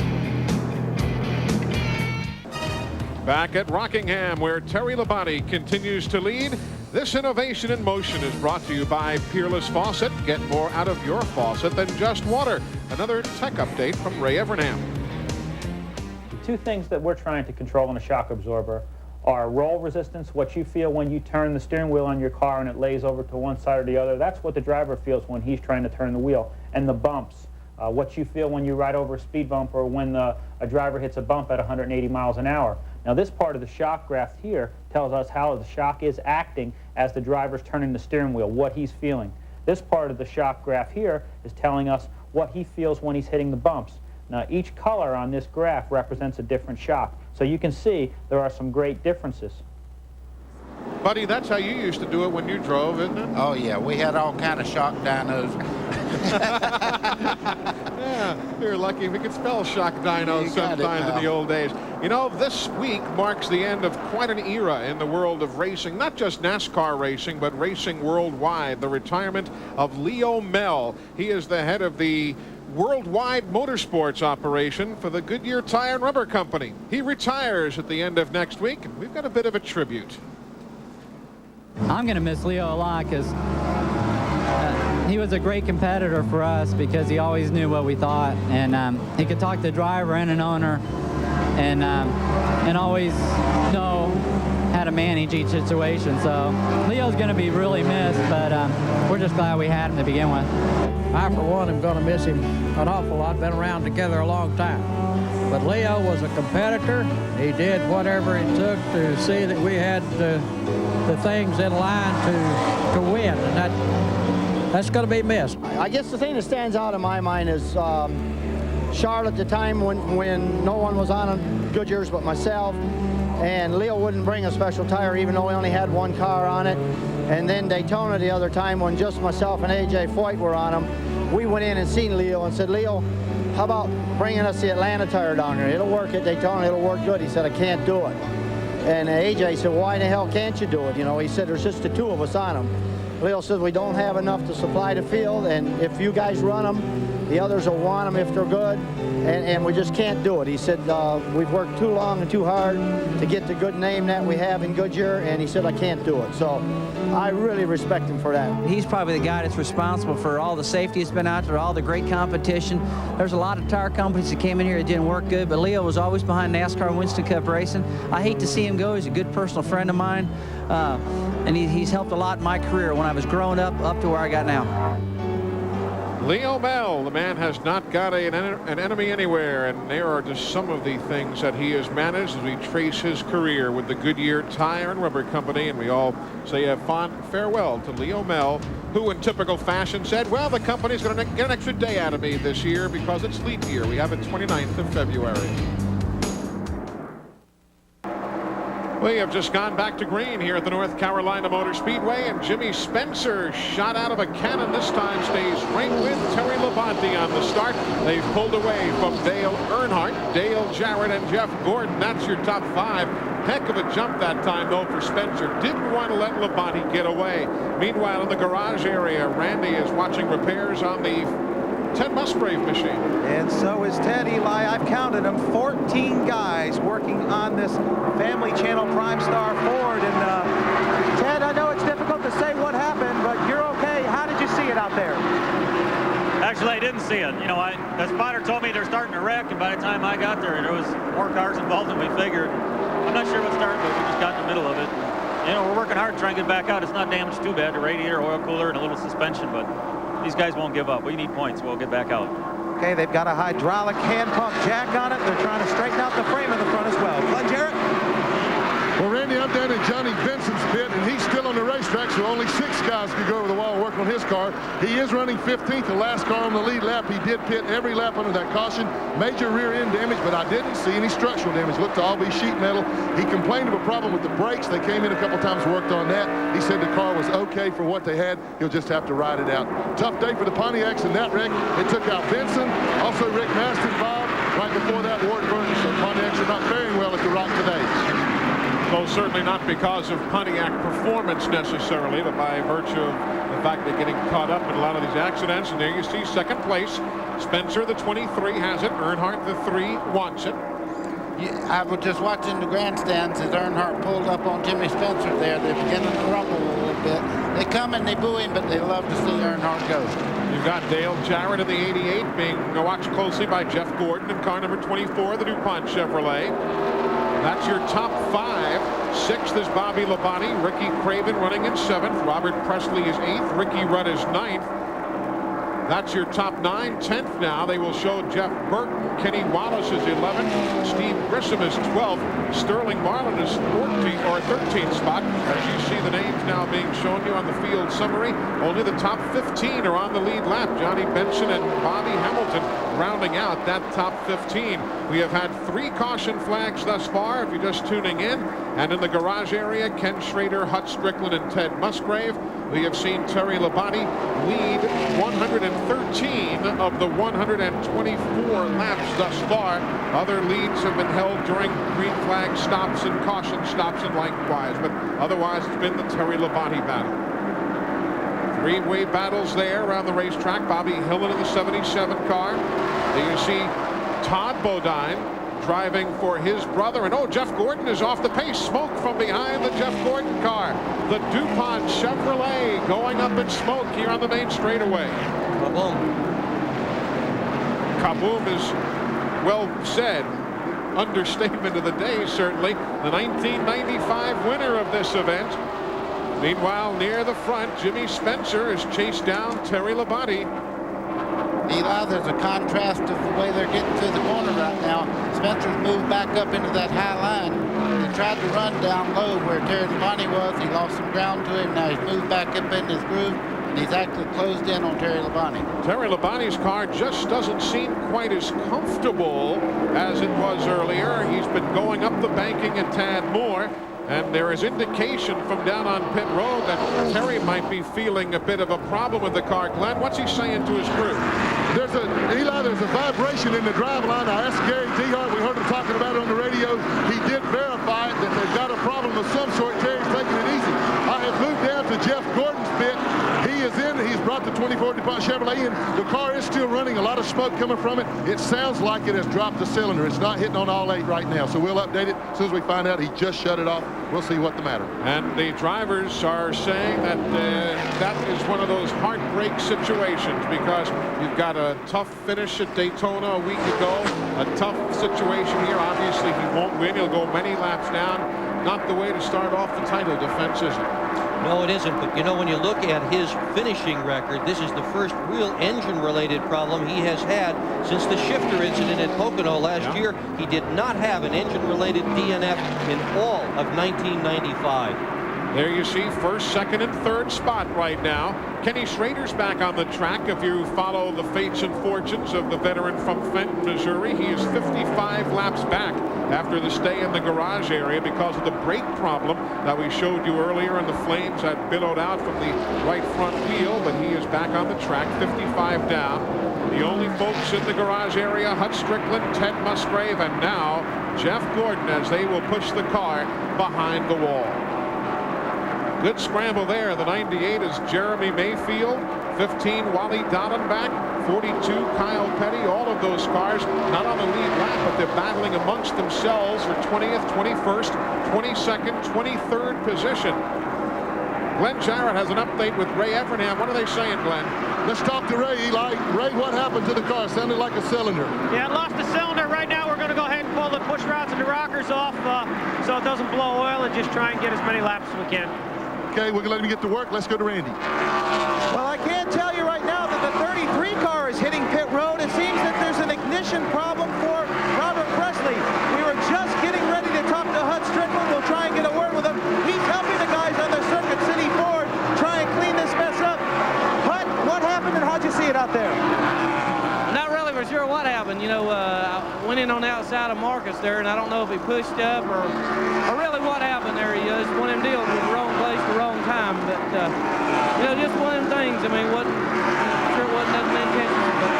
Speaker 1: Back at Rockingham, where Terry Labonte continues to lead. This Innovation in Motion is brought to you by Peerless Faucet. Get more out of your faucet than just water. Another tech update from Ray Evernham.
Speaker 10: The two things that we're trying to control in a shock absorber are roll resistance, what you feel when you turn the steering wheel on your car and it lays over to one side or the other. That's what the driver feels when he's trying to turn the wheel. And the bumps, what you feel when you ride over a speed bump or when a driver hits a bump at 180 miles an hour. Now this part of the shock graph here tells us how the shock is acting as the driver's turning the steering wheel, what he's feeling. This part of the shock graph here is telling us what he feels when he's hitting the bumps. Now each color on this graph represents a different shock. So you can see there are some great differences.
Speaker 1: Buddy, that's how you used to do it when you drove, isn't it?
Speaker 20: Oh yeah, we had all kind of shock dynos.
Speaker 1: Yeah, we were lucky we could spell shock dynos sometimes in the old days. You know, this week marks the end of quite an era in the world of racing, not just NASCAR racing, but racing worldwide. The retirement of Leo Mell. He is the head of the worldwide motorsports operation for the Goodyear Tire and Rubber Company. He retires at the end of next week, and we've got a bit of a tribute.
Speaker 17: I'm going to miss Leo a lot because he was a great competitor for us because he always knew what we thought, and he could talk to the driver and an owner and always know how to manage each situation. So Leo's going to be really missed, but we're just glad we had him to begin with.
Speaker 6: I, for one, am going to miss him an awful lot. Been around together a long time. But Leo was a competitor. He did whatever it took to see that we had the things in line to win, and that's going to be missed.
Speaker 22: I guess the thing that stands out in my mind is Charlotte, the time when no one was on Goodyears but myself, and Leo wouldn't bring a special tire even though we only had one car on it. And then Daytona the other time when just myself and A.J. Foyt were on them, we went in and seen Leo and said, Leo, how about bringing us the Atlanta tire down here? It'll work at Daytona, it'll work good. He said, I can't do it. And A.J. said, why the hell can't you do it? You know, he said, there's just the two of us on them. Leo says, we don't have enough to supply the field, and if you guys run them, the others will want them if they're good, and we just can't do it. He said, we've worked too long and too hard to get the good name that we have in Goodyear, and he said, I can't do it. So I really respect him for that.
Speaker 23: He's probably the guy that's responsible for all the safety that's been out there, all the great competition. There's a lot of tire companies that came in here that didn't work good, but Leo was always behind NASCAR Winston Cup racing. I hate to see him go. He's a good personal friend of mine, and he's helped a lot in my career when I was growing up to where I got now.
Speaker 1: Leo Mell, the man has not got an enemy anywhere, and there are just some of the things that he has managed as we trace his career with the Goodyear Tire and Rubber Company, and we all say a fond farewell to Leo Mell, who in typical fashion said, well, the company's going to get an extra day out of me this year because it's leap year. We have it 29th of February. We have just gone back to green here at the North Carolina Motor Speedway, and Jimmy Spencer, shot out of a cannon this time, stays right with Terry Labonte on the start. They've pulled away from Dale Earnhardt, Dale Jarrett, and Jeff Gordon. That's your top 5. Heck of a jump that time, though, for Spencer. Didn't want to let Labonte get away. Meanwhile, in the garage area, Randy is watching repairs on the Ted Musgrave machine.
Speaker 21: And so is Ted, Eli. I've counted them, 14 guys working on this Family Channel Prime Star Ford. And Ted, I know it's difficult to say what happened, but you're okay. How did you see it out there?
Speaker 7: Actually, I didn't see it. You know, the spotter told me they're starting to wreck, and by the time I got there was more cars involved than we figured. I'm not sure what started, but we just got in the middle of it. You know, we're working hard to try and get back out. It's not damaged too bad, the radiator, oil cooler, and a little suspension, but these guys won't give up. We need points. We'll get back out.
Speaker 21: Okay, they've got a hydraulic hand pump jack on it. They're trying to straighten out the frame in the front as well. Glenn Jarrett?
Speaker 2: Well, Randy, I'm down at Johnny Benson's pit, and he's still on the racetrack, so only 6 guys could go over the wall and work on his car. He is running 15th, the last car on the lead lap. He did pit every lap under that caution. Major rear end damage, but I didn't see any structural damage. Looked to all be sheet metal. He complained of a problem with the brakes. They came in a couple times, worked on that. He said the car was okay for what they had. He'll just have to ride it out. Tough day for the Pontiacs in that wreck. It took out Benson, also Rick Maston, Bob. Right before that, Ward Burton. So Pontiacs are not faring well at the Rock today.
Speaker 1: Well, certainly not because of Pontiac performance necessarily, but by virtue of the fact they're getting caught up in a lot of these accidents. And there you see second place. Spencer, the 23, has it. Earnhardt, the 3, wants it.
Speaker 20: Yeah, I was just watching the grandstands as Earnhardt pulled up on Jimmy Spencer there. They're beginning to rumble a little bit. They come and they boo him, but they love to see Earnhardt go.
Speaker 1: You've got Dale Jarrett in the 88 being watched closely by Jeff Gordon in car number 24, the DuPont Chevrolet. That's your top 5. 6th is Bobby Labonte. Ricky Craven running in 7th. Robert Presley is 8th. Ricky Rudd is 9th. That's your top 9. 10th now. They will show Jeff Burton. Kenny Wallace is 11th. Steve Grissom is 12th. Sterling Marlin is 14th or 13th spot. As you see the names now being shown you on the field summary, only the top 15 are on the lead lap. Johnny Benson and Bobby Hamilton rounding out that top 15. We have had 3 caution flags thus far, if you're just tuning in. And in the garage area, Ken Schrader, Hut Strickland, and Ted Musgrave. We have seen Terry Labonte lead 113 of the 124 laps thus far. Other leads have been held during green flag stops and caution stops and likewise, but otherwise it's been the Terry Labonte battle. 3-way battles there around the racetrack. Bobby Hillin in the 77 car. There you see Todd Bodine driving for his brother. And Jeff Gordon is off the pace. Smoke from behind the Jeff Gordon car. The DuPont Chevrolet going up in smoke here on the main straightaway.
Speaker 19: Kaboom.
Speaker 1: Kaboom is well said. Understatement of the day, certainly. The 1995 winner of this event. Meanwhile, near the front, Jimmy Spencer has chased down Terry Labonte.
Speaker 20: Eli, there's a contrast of the way they're getting through the corner right now. Spencer's moved back up into that high line. He tried to run down low where Terry Labonte was. He lost some ground to him. Now he's moved back up in his groove, and he's actually closed in on Terry Labonte.
Speaker 1: Terry Labonte's car just doesn't seem quite as comfortable as it was earlier. He's been going up the banking a tad more. And there is indication from down on pit road that Terry might be feeling a bit of a problem with the car. Glenn, what's he saying to his crew?
Speaker 2: There's a vibration in the drive line. I asked Gary Dehart, we heard him talking about it on the radio. He did verify it, that they've got a problem of some sort. Terry's taking it easy. I have moved down to Jeff Gordon's pit. He is in. He's brought the 24 DuPont Chevrolet in. The car is still running. A lot of smoke coming from it. It sounds like it has dropped the cylinder. It's not hitting on all 8 right now. So we'll update it as soon as we find out he just shut it off. We'll see what the matter.
Speaker 1: And the drivers are saying that that is one of those heartbreak situations because you've got a tough finish at Daytona a week ago. A tough situation here. Obviously, he won't win. He'll go many laps down. Not the way to start off the title defense, is it?
Speaker 19: No, it isn't. But, you know, when you look at his finishing record, this is the first real engine-related problem he has had since the shifter incident at Pocono last year. He did not have an engine-related DNF in all of 1995.
Speaker 1: There you see first, second, and third spot right now. Kenny Schrader's back on the track. If you follow the fates and fortunes of the veteran from Fenton, Missouri, he is 55 laps back after the stay in the garage area because of the brake problem that we showed you earlier, and the flames that billowed out from the right front wheel. But he is back on the track, 55 down. The only folks in the garage area, Hut Strickland, Ted Musgrave, and now Jeff Gordon, as they will push the car behind the wall. Good scramble there. The 98 is Jeremy Mayfield, 15 Wally Dallenbach, 42 Kyle Petty. All of those cars not on the lead lap, but they're battling amongst themselves for 20th, 21st, 22nd, 23rd position. Glenn Jarrett has an update with Ray Evernham. What are they saying, Glenn?
Speaker 2: Let's talk to Ray, Eli. Ray, what happened to the car? Sounded like a cylinder.
Speaker 8: Yeah, it lost the cylinder. Right now we're going to go ahead and pull the push rods and the rockers off so it doesn't blow oil, and just try and get as many laps as we can.
Speaker 2: Okay, we're going to let him get to work. Let's go to Randy.
Speaker 21: Well, I can't tell you right now that the 33 car is hitting pit road. It seems that there's an ignition problem for Robert Presley. We were just getting ready to talk to Hut Strickland. We'll try and get a word with him. He's helping the guys on the Circuit City Ford try and clean this mess up. Hut, what happened and how'd you see it out there?
Speaker 11: Not really for sure what happened. You know, I went in on the outside of Marcus there, and I don't know if he pushed up or really what happened there. It's one of them deals with the wrong place, the wrong time. But, you know, just one of them things. I mean, sure it wasn't nothing intentional, but I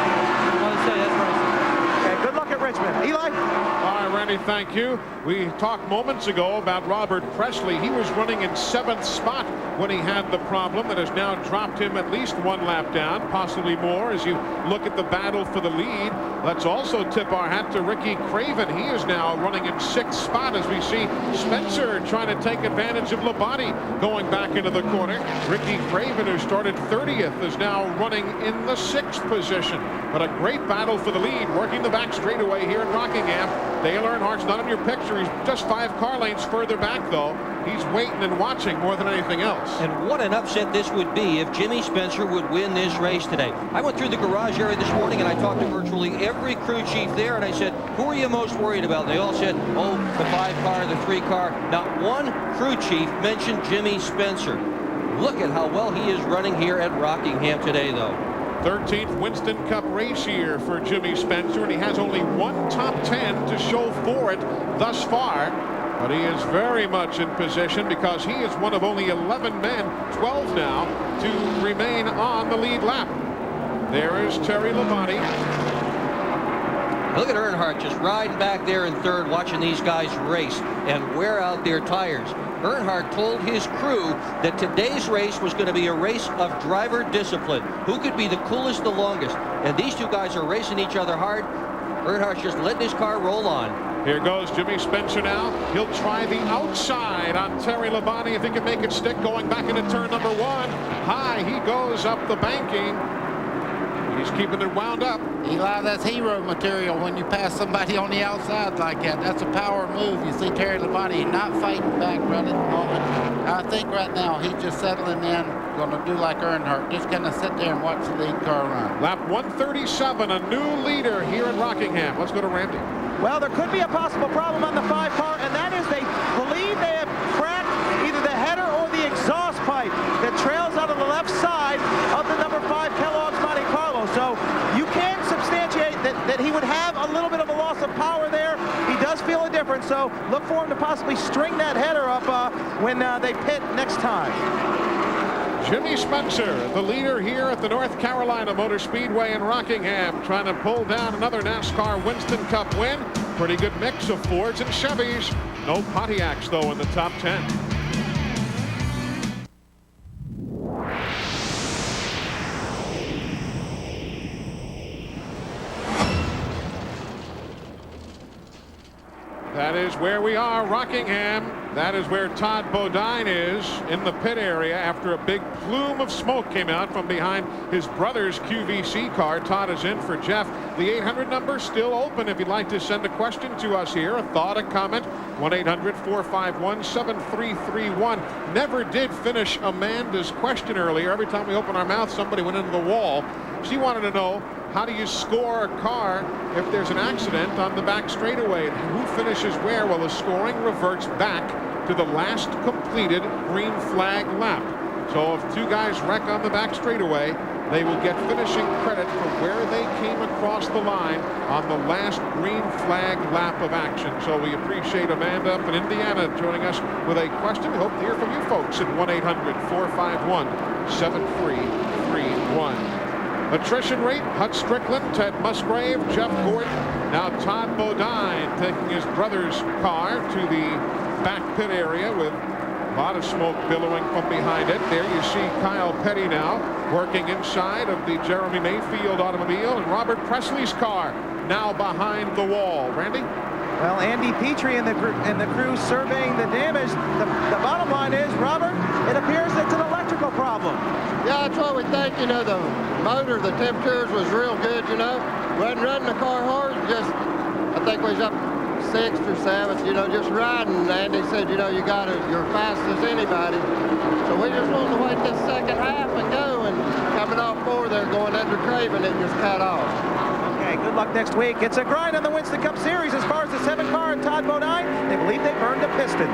Speaker 11: want to say that's racing.
Speaker 21: Okay, good luck at Richmond. Eli?
Speaker 1: All right, Randy, thank you. We talked moments ago about Robert Presley. He was running in 7th spot when he had the problem that has now dropped him at least 1 lap down, possibly more as you look at the battle for the lead. Let's also tip our hat to Ricky Craven. He is now running in 6th spot as we see Spencer trying to take advantage of Labonte going back into the corner. Ricky Craven, who started 30th, is now running in the 6th position. But a great battle for the lead, working the back straightaway here in Rockingham. Dale Earnhardt's not in your picture. He's just 5 car lengths further back, though. He's waiting and watching more than anything else.
Speaker 19: And what an upset this would be if Jimmy Spencer would win this race today. I went through the garage area this morning and I talked to virtually every crew chief there, and I said, who are you most worried about? They all said, oh, the 5 car, the 3 car. Not one crew chief mentioned Jimmy Spencer. Look at how well he is running here at Rockingham today, though.
Speaker 1: 13th Winston Cup race here for Jimmy Spencer, and he has only 1 top 10 to show for it thus far. But he is very much in position because he is one of only 11 men, 12 now, to remain on the lead lap. There is Terry Labonte.
Speaker 19: Look at Earnhardt just riding back there in 3rd, watching these guys race and wear out their tires. Earnhardt told his crew that today's race was going to be a race of driver discipline. Who could be the coolest the longest? And these 2 guys are racing each other hard. Earnhardt's just letting his car roll on.
Speaker 1: Here goes Jimmy Spencer now. He'll try the outside on Terry Labonte if he can make it stick, going back into turn number 1. High, he goes up the banking. He's keeping it wound up.
Speaker 20: Eli, that's hero material when you pass somebody on the outside like that. That's a power move. You see Terry Labonte not fighting back right at the moment. I think right now he's just settling in, going to do like Earnhardt, just going to sit there and watch the lead car run.
Speaker 1: Lap 137, a new leader here in Rockingham. Let's go to Randy.
Speaker 21: Well, there could be a possible problem on the 5 car, and that is they believe they have cracked either the header or the exhaust pipe that trails out of the left side of the number 5 Kellogg's Monte Carlo. So you can substantiate that he would have a little bit of a loss of power there. He does feel a difference, so look for him to possibly string that header up when they pit next time.
Speaker 1: Jimmy Spencer, the leader here at the North Carolina Motor Speedway in Rockingham, trying to pull down another NASCAR Winston Cup win. Pretty good mix of Fords and Chevys. No Pontiacs, though, in the top 10. That is where we are, Rockingham. That is where Todd Bodine is in the pit area after a big plume of smoke came out from behind his brother's QVC car. Todd is in for Jeff. The 800 number still open if you'd like to send a question to us here, a thought, a comment. 1-800-451-7331. Never did finish Amanda's question earlier. Every time we open our mouth, somebody went into the wall. She wanted to know, how do you score a car if there's an accident on the back straightaway? Who finishes where? Well, the scoring reverts back to the last completed green flag lap. So if two guys wreck on the back straightaway, they will get finishing credit for where they came across the line on the last green flag lap of action. So we appreciate Amanda up in Indiana joining us with a question. We hope to hear from you folks at 1-800-451-7331. Attrition rate, Hut Strickland, Ted Musgrave, Jeff Gordon. Now Todd Bodine taking his brother's car to the back pit area with a lot of smoke billowing from behind it. There you see Kyle Petty now working inside of the Jeremy Mayfield automobile, and Robert Presley's car now behind the wall. Randy?
Speaker 21: Well, Andy Petrie and the crew surveying the damage. The bottom line is, Robert, it appears it's an electrical problem.
Speaker 4: Yeah, that's what we think. You know, the motor, the temperatures was real good, you know. Wasn't running the car hard, just, I think we was up 6th or 7th, you know, just riding. Andy said, you know, you're fast as anybody. So we just wanted to wait this second half and go, and coming off 4 there going under Craven, it just cut off.
Speaker 21: Okay, good luck next week. It's a grind on the Winston Cup Series. As far as the 7th car and Todd Bodine, they believe they burned a piston.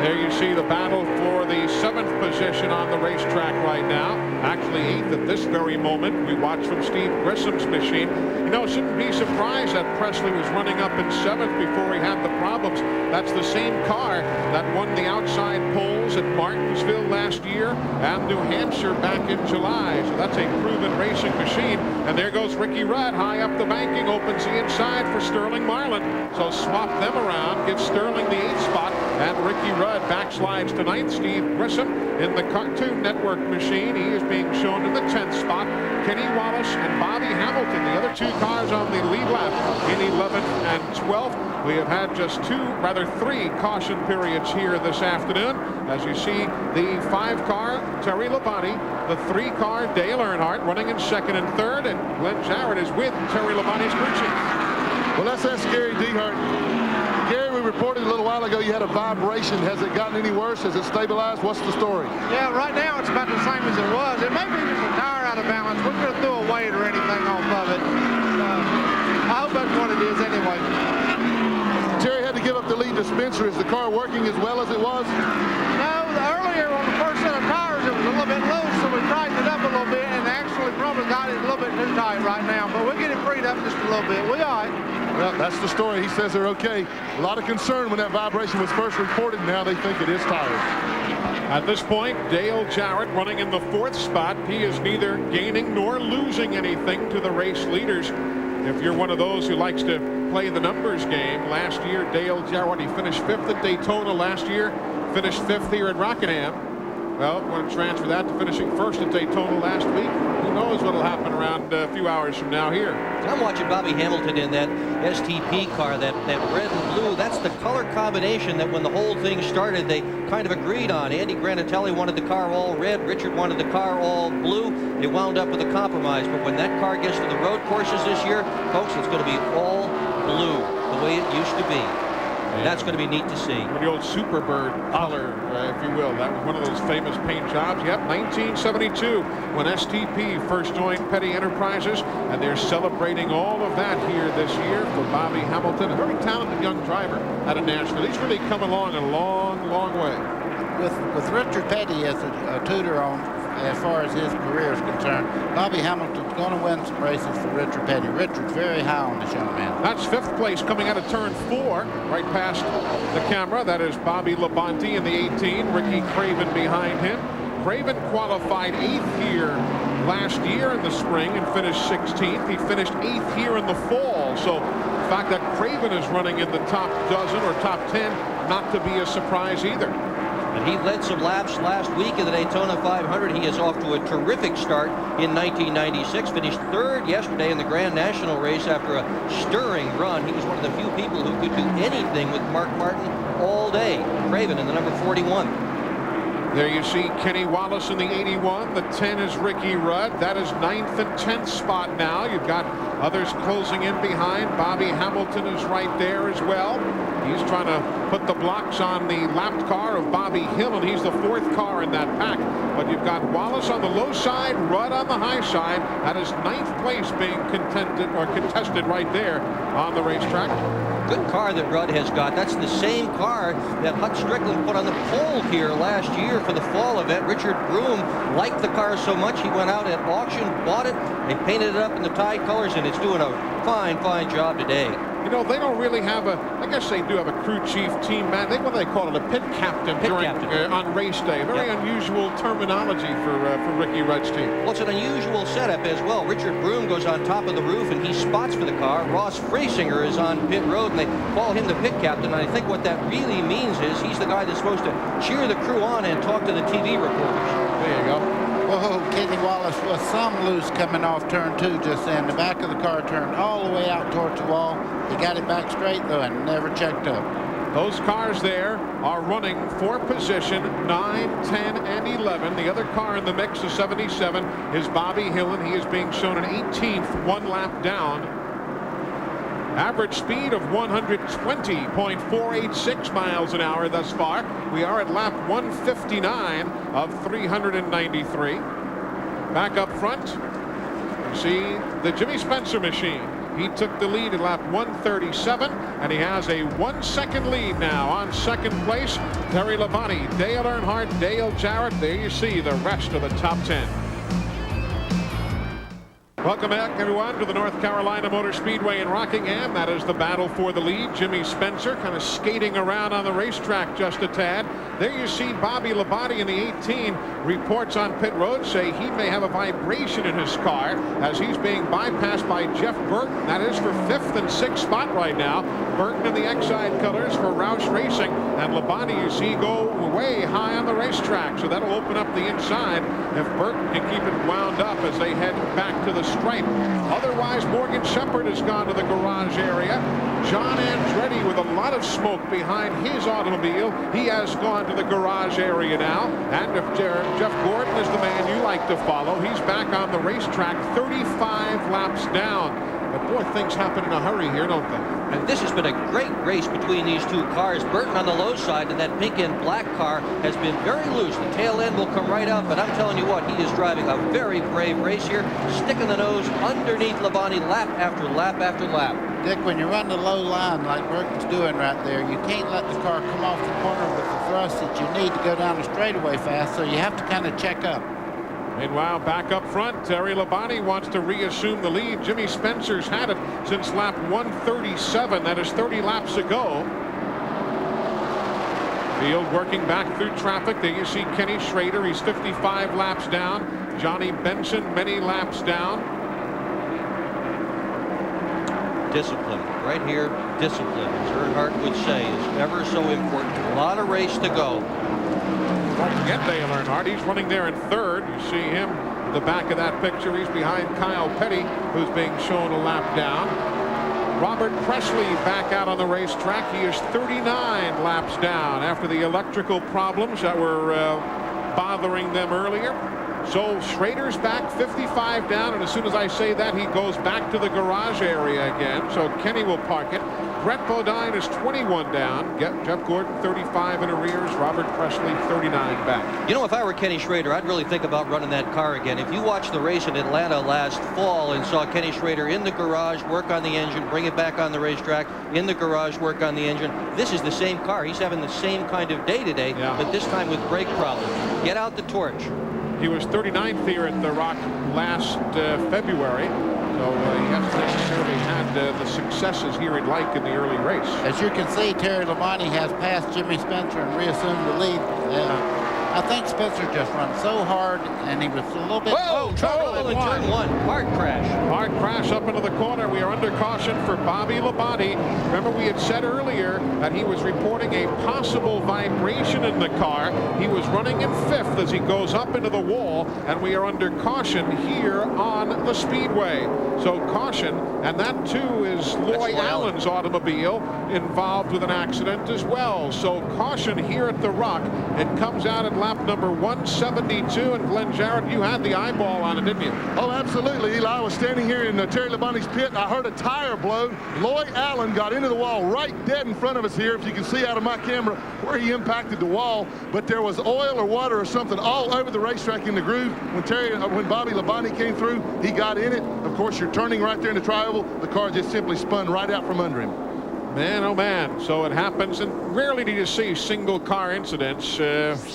Speaker 1: There you see the battle for the 7th position on the racetrack right now. Actually 8th at this very moment. We watch from Steve Grissom's machine. You know, shouldn't be surprised that Presley was running up in 7th before he had the problems. That's the same car that won the outside polls at Martinsville last year and New Hampshire back in July. So that's a proven racing machine. And there goes Ricky Rudd high up the banking, opens the inside for Sterling Marlin. So swap them around, give Sterling the 8th spot, and Ricky Rudd backslides to 9th. Steve Grissom in the Cartoon Network machine. He is being shown in the 10th spot. Kenny Wallace and Bobby Hamilton, the other 2 cars on the lead lap in 11th and 12th. We have had just 3 caution periods here this afternoon. As you see, the 5-car Terry Labonte, the 3-car Dale Earnhardt running in 2nd and 3rd, and Glenn Jarrett is with Terry Labonte's crew chief.
Speaker 2: Well, let's ask Gary Dehart. Gary, we reported a little while ago you had a vibration. Has it gotten any worse? Has it stabilized? What's the story?
Speaker 13: Yeah, right now it's about the same as it was. It may be just a tire out of balance. We could have threw a weight or anything off of it. I hope that's what it is anyway.
Speaker 2: Terry had to give up the lead dispenser. Is the car working as well as it was?
Speaker 13: No, earlier on the first set of tires it was a little bit loose, so we tightened it up a little bit and actually probably got it a little bit too tight right now. But we'll get it freed up just a little bit. We all right.
Speaker 2: Well, that's the story. He says they're okay. A lot of concern when that vibration was first reported. Now they think it is tires.
Speaker 1: At this point, Dale Jarrett running in the 4th spot. He is neither gaining nor losing anything to the race leaders. If you're one of those who likes to play the numbers game, last year Dale Jarrett, he finished 5th at Daytona last year, finished 5th here at Rockingham. Well, we're going to transfer that to finishing 1st at Daytona last week. Who knows what will happen around a few hours from now here.
Speaker 19: I'm watching Bobby Hamilton in that STP car, that red and blue. That's the color combination that when the whole thing started, they kind of agreed on. Andy Granatelli wanted the car all red. Richard wanted the car all blue. They wound up with a compromise. But when that car gets to the road courses this year, folks, it's going to be all blue, the way it used to be. That's going to be neat to see.
Speaker 1: The old Superbird color, if you will. That was one of those famous paint jobs. Yep, 1972, when STP first joined Petty Enterprises, and they're celebrating all of that here this year for Bobby Hamilton, a very talented young driver out of Nashville. He's really come along a long, long way.
Speaker 20: With Richard Petty as a tutor on, as far as his career is concerned, Bobby Hamilton's going to win some races for Richard Petty. Richard's very high on this young man.
Speaker 1: That's 5th place coming out of turn 4, right past the camera. That is Bobby Labonte in the 18, Ricky Craven behind him. Craven qualified 8th here last year in the spring and finished 16th. He finished 8th here in the fall. So the fact that Craven is running in the top dozen or top 10, not to be a surprise either.
Speaker 19: And he led some laps last week in the Daytona 500. He is off to a terrific start in 1996. Finished 3rd yesterday in the Grand National race after a stirring run. He was one of the few people who could do anything with Mark Martin all day. Craven in the number 41.
Speaker 1: There you see Kenny Wallace in the 81. The 10 is Ricky Rudd. That is 9th and 10th spot now. You've got others closing in behind. Bobby Hamilton is right there as well. He's trying to put the blocks on the lapped car of Bobby Hill, and he's the 4th car in that pack. But you've got Wallace on the low side, Rudd on the high side. That is 9th place being contested right there on the racetrack.
Speaker 19: good car that Rudd has got. That's the same car that Hut Strickland put on the pole here last year for the fall event. Richard Broom liked the car so much he went out at auction, bought it, they painted it up in the tie colors, and it's doing a fine, fine job today.
Speaker 1: You know, they don't really have a, I guess they do have a crew chief, team man. What do they call it? A pit captain on race day. Very unusual terminology for Ricky Rudd's team.
Speaker 19: Well, it's an unusual setup as well. Richard Broom goes on top of the roof and he spots for the car. Ross Friesinger is on pit road and they call him the pit captain. And I think what that really means is he's the guy that's supposed to cheer the crew on and talk to the TV reporters.
Speaker 1: There you go.
Speaker 20: Whoa, Kenny Wallace was some loose coming off turn 2 just then. The back of the car turned all the way out towards the wall. He got it back straight, though, and never checked up.
Speaker 1: Those cars there are running for position 9, 10, and 11. The other car in the mix, the 77, is Bobby Hillen. He is being shown an 18th, 1 lap down. Average speed of 120.486 miles an hour thus far. We are at lap 159 of 393. Back up front, you see the Jimmy Spencer machine. He took the lead at lap 137, and he has a 1-second lead now on second place. Terry Labonte, Dale Earnhardt, Dale Jarrett. There you see the rest of the top 10. Welcome back, everyone, to the North Carolina Motor Speedway in Rockingham. That is the battle for the lead. Jimmy Spencer kind of skating around on the racetrack just a tad. There you see Bobby Labonte in the 18. Reports on pit road say he may have a vibration in his car as he's being bypassed by Jeff Burton. That is for 5th and 6th spot right now. Burton in the Exide colors for Roush Racing. And Labonte, you see, go way high on the racetrack. So that'll open up the inside if Burton can keep it wound up as they head back to the stripe. Otherwise, Morgan Shepherd has gone to the garage area. John Andretti, with a lot of smoke behind his automobile, he has gone to the garage area now. And if Jeff Gordon is the man you like to follow, he's back on the racetrack 35 laps down. But boy, things happen in a hurry here, don't they?
Speaker 19: And this has been a great race between these two cars. Burton on the low side, and that pink and black car has been very loose. The tail end will come right out, but I'm telling you what, he is driving a very brave race here, sticking the nose underneath Labonte lap after lap after lap.
Speaker 20: Dick, when you run the low line like Burton's doing right there, you can't let the car come off the corner with the thrust that you need to go down the straightaway fast, so you have to kind of check up.
Speaker 1: Meanwhile, back up front, Terry Labonte wants to reassume the lead. Jimmy Spencer's had it since lap 137. That is 30 laps ago. Field working back through traffic. There you see Kenny Schrader. He's 55 laps down. Johnny Benson, many laps down.
Speaker 19: Discipline. Right here, discipline, as Earnhardt would say, is ever so important. A lot of race to go.
Speaker 1: Don't forget Dale Earnhardt. He's running there in 3rd. You see him in the back of that picture. He's behind Kyle Petty, who's being shown a lap down. Robert Presley back out on the racetrack. He is 39 laps down after the electrical problems that were bothering them earlier. So Schrader's back 55 down, and as soon as I say that, he goes back to the garage area again. So Kenny will park it. Brett Bodine is 21 down. Jeff Gordon 35 in arrears. Robert Presley 39 back.
Speaker 19: You know, if I were Kenny Schrader, I'd really think about running that car again. If you watched the race in Atlanta last fall and saw Kenny Schrader in the garage work on the engine, bring it back on the racetrack, in the garage work on the engine, this is the same car. He's having the same kind of day today, but this time with brake problems. Get out the torch.
Speaker 1: He was 39th here at the Rock last February, so he hasn't necessarily had the successes here he'd like in the early race.
Speaker 20: As you can see, Terry Labonte has passed Jimmy Spencer and reassumed the lead. I think Spencer just ran so hard, and he was a little bit...
Speaker 19: Whoa! Trouble in turn 1. Hard crash.
Speaker 1: Hard crash up into the corner. We are under caution for Bobby Labonte. Remember, we had said earlier that he was reporting a possible vibration in the car. He was running in 5th as he goes up into the wall, and we are under caution here on the Speedway. So caution, and that too is Loy Allen's automobile involved with an accident as well. So caution here at the Rock. It comes out at lap number 172, and Glenn Jarrett, you had the eyeball on it, didn't you?
Speaker 2: Oh, absolutely, Eli. I was standing here in Terry Labonte's pit, and I heard a tire blow. Loy Allen got into the wall right dead in front of us here, if you can see out of my camera where he impacted the wall. But there was oil or water or something all over the racetrack in the groove. When Bobby Labonte came through, he got in it. Of course, you're turning right there in the tri-oval. The car just simply spun right out from under him.
Speaker 1: Man, oh man. So it happens, and rarely do you see single car incidents,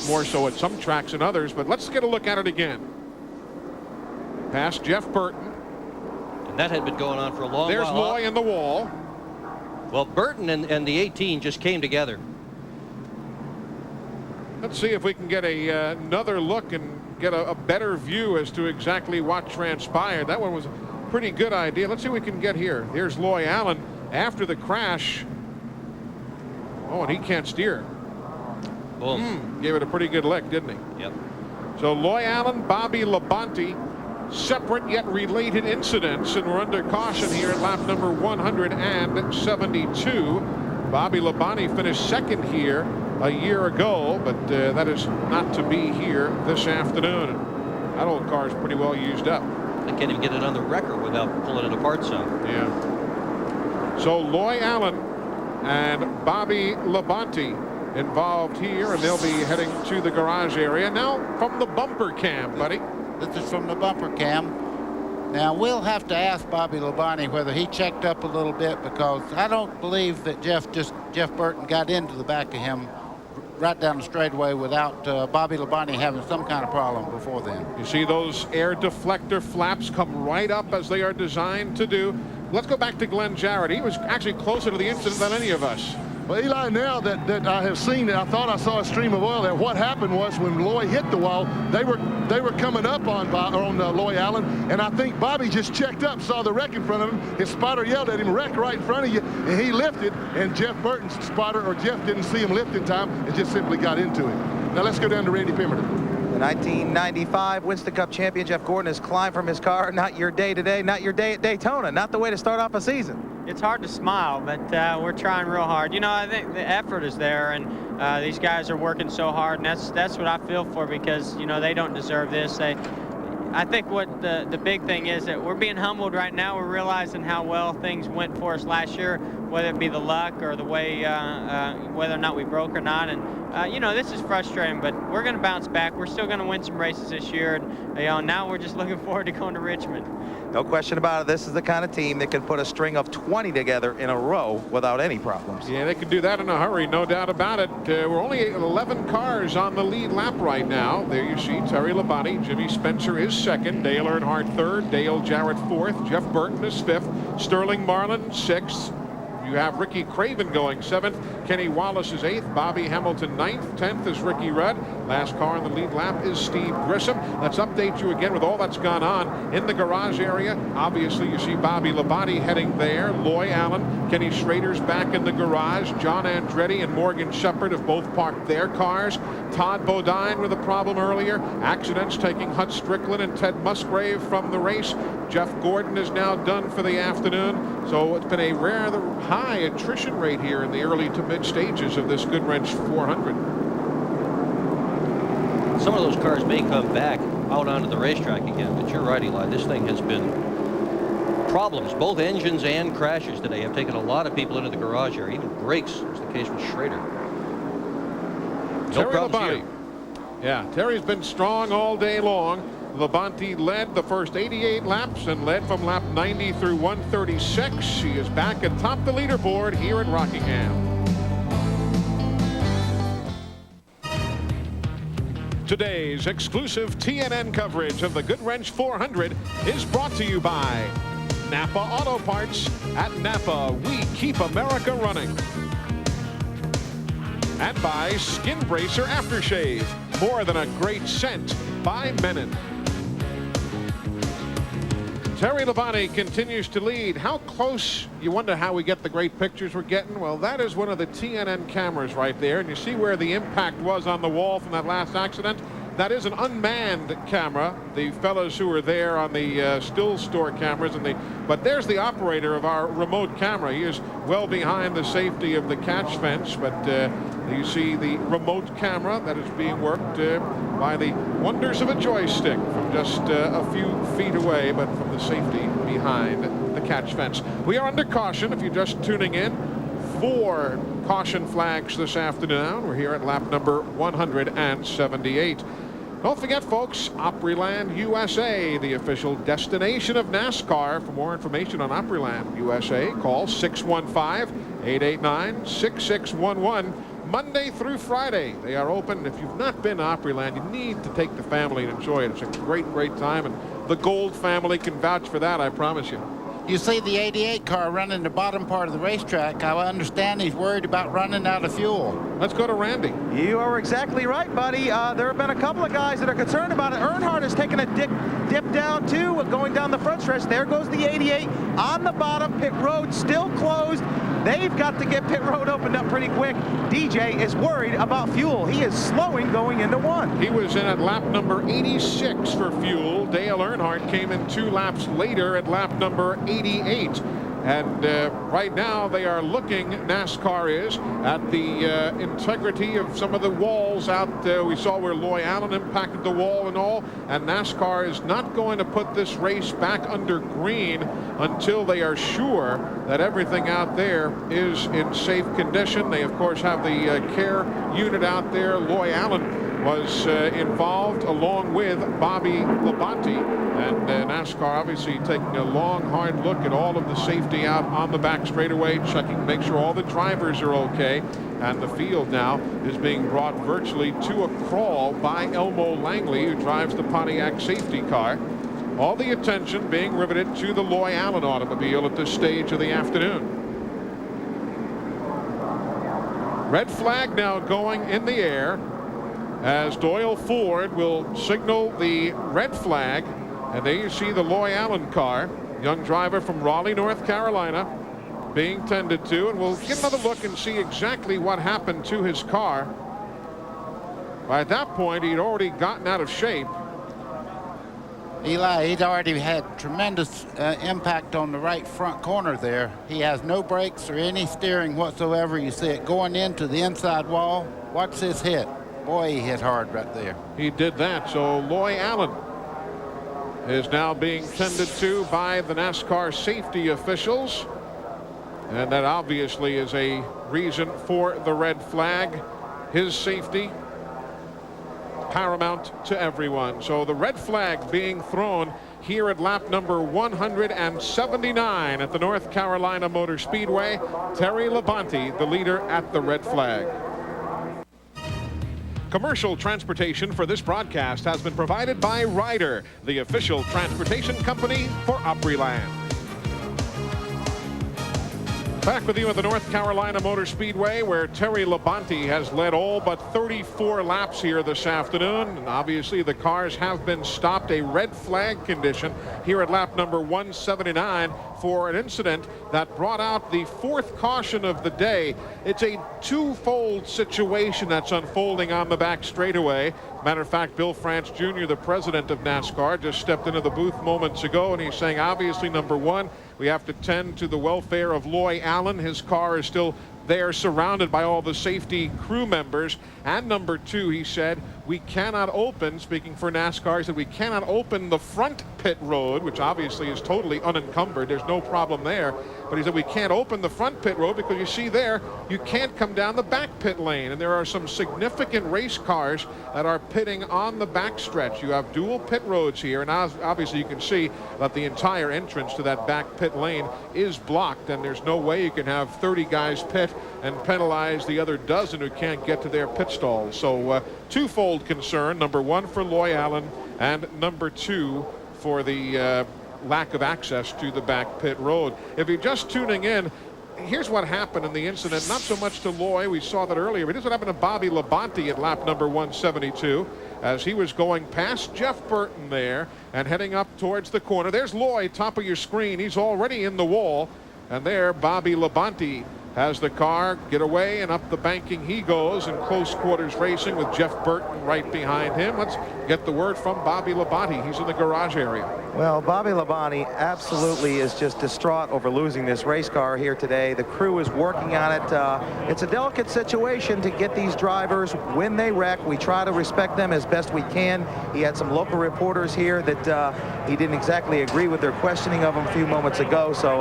Speaker 1: more so at some tracks than others, but let's get a look at it again. Past Jeff Burton.
Speaker 19: And that had been going on for a long
Speaker 1: There's
Speaker 19: while.
Speaker 1: Loy in the wall.
Speaker 19: Well, Burton and the 18 just came together.
Speaker 1: Let's see if we can get another look and get a better view as to exactly what transpired. That one was a pretty good idea. Let's see what we can get here. Here's Loy Allen after the crash. Oh, and he can't steer.
Speaker 19: Boom.
Speaker 1: Gave it a pretty good lick, didn't he?
Speaker 19: Yep. So
Speaker 1: Loy Allen, Bobby Labonte, separate yet related incidents, and we're under caution here at lap number 172. Bobby Labonte finished second here a year ago, but that is not to be here this afternoon. That old car is pretty well used up.
Speaker 19: They can't even get it on the wrecker without pulling it apart some.
Speaker 1: Yeah. So Loy Allen and Bobby Labonte involved here, and they'll be heading to the garage area. Now from the bumper cam, buddy.
Speaker 20: This is from the bumper cam. Now we'll have to ask Bobby Labonte whether he checked up a little bit, because I don't believe that Jeff Burton got into the back of him right down the straightaway without Bobby Labonte having some kind of problem before then.
Speaker 1: You see those air deflector flaps come right up as they are designed to do. Let's go back to Glenn Jarrett. He was actually closer to the incident than any of us.
Speaker 2: Well, Eli, now that I have seen it, I thought I saw a stream of oil there. What happened was when Loy hit the wall, they were coming up on Loy Allen, and I think Bobby just checked up, saw the wreck in front of him. His spotter yelled at him, "Wreck right in front of you," and he lifted, and Jeff Burton's spotter, or Jeff, didn't see him lift in time and just simply got into him. Now let's go down to Randy Pemberton.
Speaker 21: The 1995 Winston Cup champion Jeff Gordon has climbed from his car. Not your day today, not your day at Daytona, not the way to start off a season.
Speaker 8: It's hard to smile, but we're trying real hard. You know, I think the effort is there, and these guys are working so hard, and that's what I feel for, because, you know, they don't deserve this. I think what the big thing is that we're being humbled right now. We're realizing how well things went for us last year, whether it be the luck or the way, whether or not we broke or not. And, you know, this is frustrating, but we're going to bounce back. We're still going to win some races this year. And, you know, now we're just looking forward to going to Richmond.
Speaker 21: No question about it. This is the kind of team that can put a string of 20 together in a row without any problems.
Speaker 1: Yeah, they can do that in a hurry, no doubt about it. We're only 11 cars on the lead lap right now. There you see Terry Labonte. Jimmy Spencer is second. Dale Earnhardt third. Dale Jarrett fourth. Jeff Burton is fifth. Sterling Marlin sixth. You have Ricky Craven going seventh. Kenny Wallace is eighth. Bobby Hamilton ninth. 10th is Ricky Rudd. Last car on the lead lap is Steve Grissom. Let's update you again with all that's gone on in the garage area. Obviously, you see Bobby Labonte heading there. Loy Allen, Kenny Schrader's back in the garage. John Andretti and Morgan Shepherd have both parked their cars. Todd Bodine with a problem earlier. Accidents taking Hut Strickland and Ted Musgrave from the race. Jeff Gordon is now done for the afternoon. So it's been a rather high attrition rate here in the early to mid stages of this Goodwrench 400.
Speaker 19: Some of those cars may come back out onto the racetrack again, but you're right, Eli. This thing has been problems. Both engines and crashes today have taken a lot of people into the garage area. Even brakes was the case with Schrader. No problems here.
Speaker 1: Yeah, Terry's been strong all day long. Labonte led the first 88 laps and led from lap 90 through 136. He is back atop the leaderboard here at Rockingham. Today's exclusive TNN coverage of the Goodwrench 400 is brought to you by Napa Auto Parts. At Napa, we keep America running. And by Skin Bracer Aftershave. More than a great scent by Menon. Terry Labonte continues to lead. How close? You wonder how we get the great pictures we're getting. Well, that is one of the TNN cameras right there. And you see where the impact was on the wall from that last accident. That is an unmanned camera. The fellows who were there on the still store cameras, but there's the operator of our remote camera. He is well behind the safety of the catch fence, but you see the remote camera that is being worked by the wonders of a joystick from just a few feet away, but from the safety behind the catch fence. We are under caution if you're just tuning in. 4 caution flags this afternoon. We're here at lap number 178. Don't forget, folks, Opryland USA, the official destination of NASCAR. For more information on Opryland USA, call 615-889-6611. Monday through Friday, they are open. If you've not been to Opryland, you need to take the family and enjoy it. It's a great, great time, and the Gold family can vouch for that, I promise you.
Speaker 20: You see the 88 car running the bottom part of the racetrack. I understand he's worried about running out of fuel.
Speaker 1: Let's go to Randy.
Speaker 21: You are exactly right, buddy. There have been a couple of guys that are concerned about it. Earnhardt has taken a dip down, too, going down the front stretch. There goes the 88 on the bottom. Pit road still closed. They've got to get pit road opened up pretty quick. DJ is worried about fuel. He is slowing going into 1.
Speaker 1: He was in at lap number 86 for fuel. Dale Earnhardt came in 2 laps later at lap number 88. And right now they are looking, NASCAR is, at the integrity of some of the walls out there. We saw where Loy Allen impacted the wall and all. And NASCAR is not going to put this race back under green until they are sure that everything out there is in safe condition. They, of course, have the care unit out there. Loy Allen was involved along with Bobby Labonte, and NASCAR obviously taking a long, hard look at all of the safety out on the back straightaway, checking to make sure all the drivers are okay. And the field now is being brought virtually to a crawl by Elmo Langley, who drives the Pontiac safety car. All the attention being riveted to the Loy Allen automobile at this stage of the afternoon. Red flag now going in the air, as Doyle Ford will signal the red flag. And there you see the Loy Allen car, young driver from Raleigh, North Carolina, being tended to. And we'll get another look and see exactly what happened to his car. By that point, he'd already gotten out of shape.
Speaker 20: Eli, he's already had tremendous impact on the right front corner there. He has no brakes or any steering whatsoever. You see it going into the inside wall. Watch this hit. Boy, he hit hard right there.
Speaker 1: He did that. So Loy Allen is now being tended to by the NASCAR safety officials. And that obviously is a reason for the red flag. His safety paramount to everyone. So the red flag being thrown here at lap number 179 at the North Carolina Motor Speedway. Terry Labonte, the leader at the red flag. Commercial transportation for this broadcast has been provided by Ryder, the official transportation company for Opryland. Back with you at the North Carolina Motor Speedway, where Terry Labonte has led all but 34 laps here this afternoon. And obviously the cars have been stopped, a red flag condition here at lap number 179 for an incident that brought out the 4th caution of the day. It's a twofold situation that's unfolding on the back straightaway. Matter of fact, Bill France Jr., the president of NASCAR, just stepped into the booth moments ago, and he's saying, obviously, number one, we have to tend to the welfare of Loy Allen. His car is still there, surrounded by all the safety crew members. And number two, he said, we cannot open, speaking for NASCAR, he said we cannot open the front pit road, which obviously is totally unencumbered. There's no problem there. But he said we can't open the front pit road because you see there, you can't come down the back pit lane. And there are some significant race cars that are pitting on the back stretch. You have dual pit roads here, and obviously you can see that the entire entrance to that back pit lane is blocked, and there's no way you can have 30 guys pit and penalize the other dozen who can't get to their pit stalls. So twofold concern, number one for Loy Allen, and number two for the lack of access to the back pit road. If you're just tuning in, here's what happened in the incident. Not so much to Loy, we saw that earlier, but here's what happened to Bobby Labonte at lap number 172 as he was going past Jeff Burton there and heading up towards the corner. There's Loy, top of your screen. He's already in the wall, and there Bobby Labonte has the car get away, and up the banking he goes in close quarters racing with Jeff Burton right behind him. Let's get the word from Bobby Labonte. He's in the garage area.
Speaker 21: Well, Bobby Labonte absolutely is just distraught over losing this race car here today. The crew is working on it. It's a delicate situation to get these drivers when they wreck. We try to respect them as best we can. He had some local reporters here that he didn't exactly agree with their questioning of him a few moments ago. So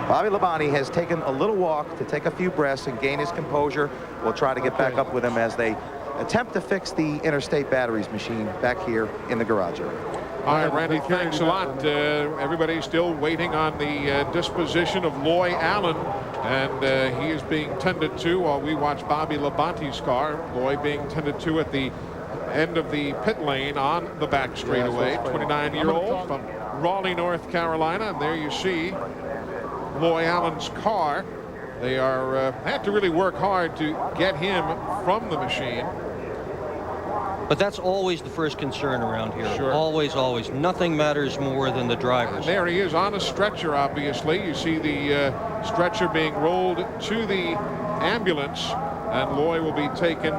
Speaker 21: Bobby Labonte has taken a little walk to take a few breaths and gain his composure. We'll try to get back up with him as they attempt to fix the interstate batteries machine back here in the garage area.
Speaker 1: All right, Randy, thanks a lot. Everybody's still waiting on the disposition of Loy Allen, and he is being tended to while we watch Bobby Labonte's car. Loy being tended to at the end of the pit lane on the back straightaway. 29-year-old from Raleigh, North Carolina, and there you see Loy Allen's car. They have to really work hard to get him from the machine.
Speaker 19: But that's always the first concern around here.
Speaker 1: Sure.
Speaker 19: Always, always. Nothing matters more than the drivers.
Speaker 1: There he is on a stretcher, obviously. You see the stretcher being rolled to the ambulance, and Loy will be taken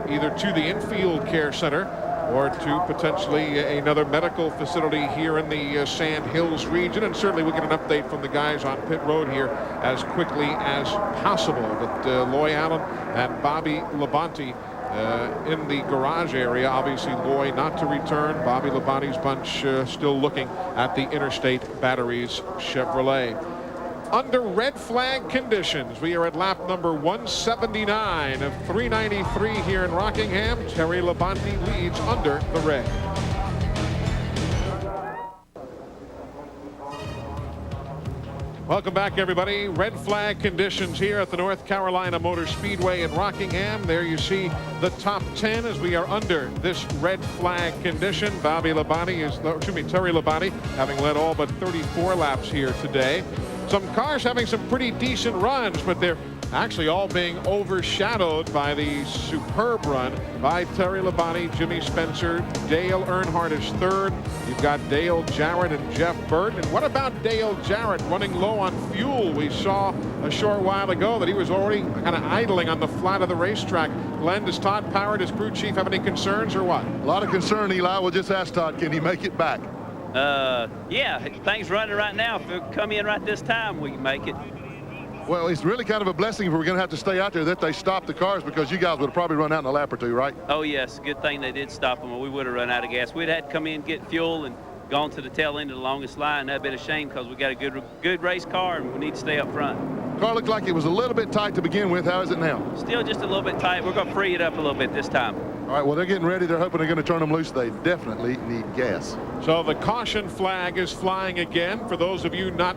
Speaker 1: either to the infield care center or to potentially another medical facility here in the Sand Hills region. And certainly we'll get an update from the guys on pit road here as quickly as possible. But Loy Allen and Bobby Labonte in the garage area. Obviously Loy not to return. Bobby Labonte's bunch still looking at the Interstate Batteries Chevrolet. Under red flag conditions, we are at lap number 179 of 393 here in Rockingham. Terry Labonte leads under the red. Welcome back, everybody. Red flag conditions here at the North Carolina Motor Speedway in Rockingham. There you see the top 10 as we are under this red flag condition. Terry Labonte having led all but 34 laps here today. Some cars having some pretty decent runs, but they're actually all being overshadowed by the superb run by Terry Labonte, Jimmy Spencer. Dale Earnhardt is third. You've got Dale Jarrett and Jeff Burton. And what about Dale Jarrett running low on fuel? We saw a short while ago that he was already kind of idling on the flat of the racetrack. Glenn, does Todd Power, his crew chief, have any concerns or what?
Speaker 2: A lot of concern, Eli. We'll just ask Todd, can he make it back?
Speaker 14: Yeah, things running right now. If it come in right this time, we can make it.
Speaker 2: Well, it's really kind of a blessing if we're going to have to stay out there that they stop the cars, because you guys would have probably run out in a lap or two, right?
Speaker 14: Oh, yes. Good thing they did stop them, or we would have run out of gas. We'd had to come in, get fuel, and gone to the tail end of the longest line. That'd been a shame because we got a good race car, and we need to stay up front.
Speaker 2: Car looked like it was a little bit tight to begin with. How is it now?
Speaker 14: Still just a little bit tight. We're going to free it up a little bit this time.
Speaker 2: All right, well, they're getting ready. They're hoping they're going to turn them loose. They definitely need gas.
Speaker 1: So the caution flag is flying again. For those of you not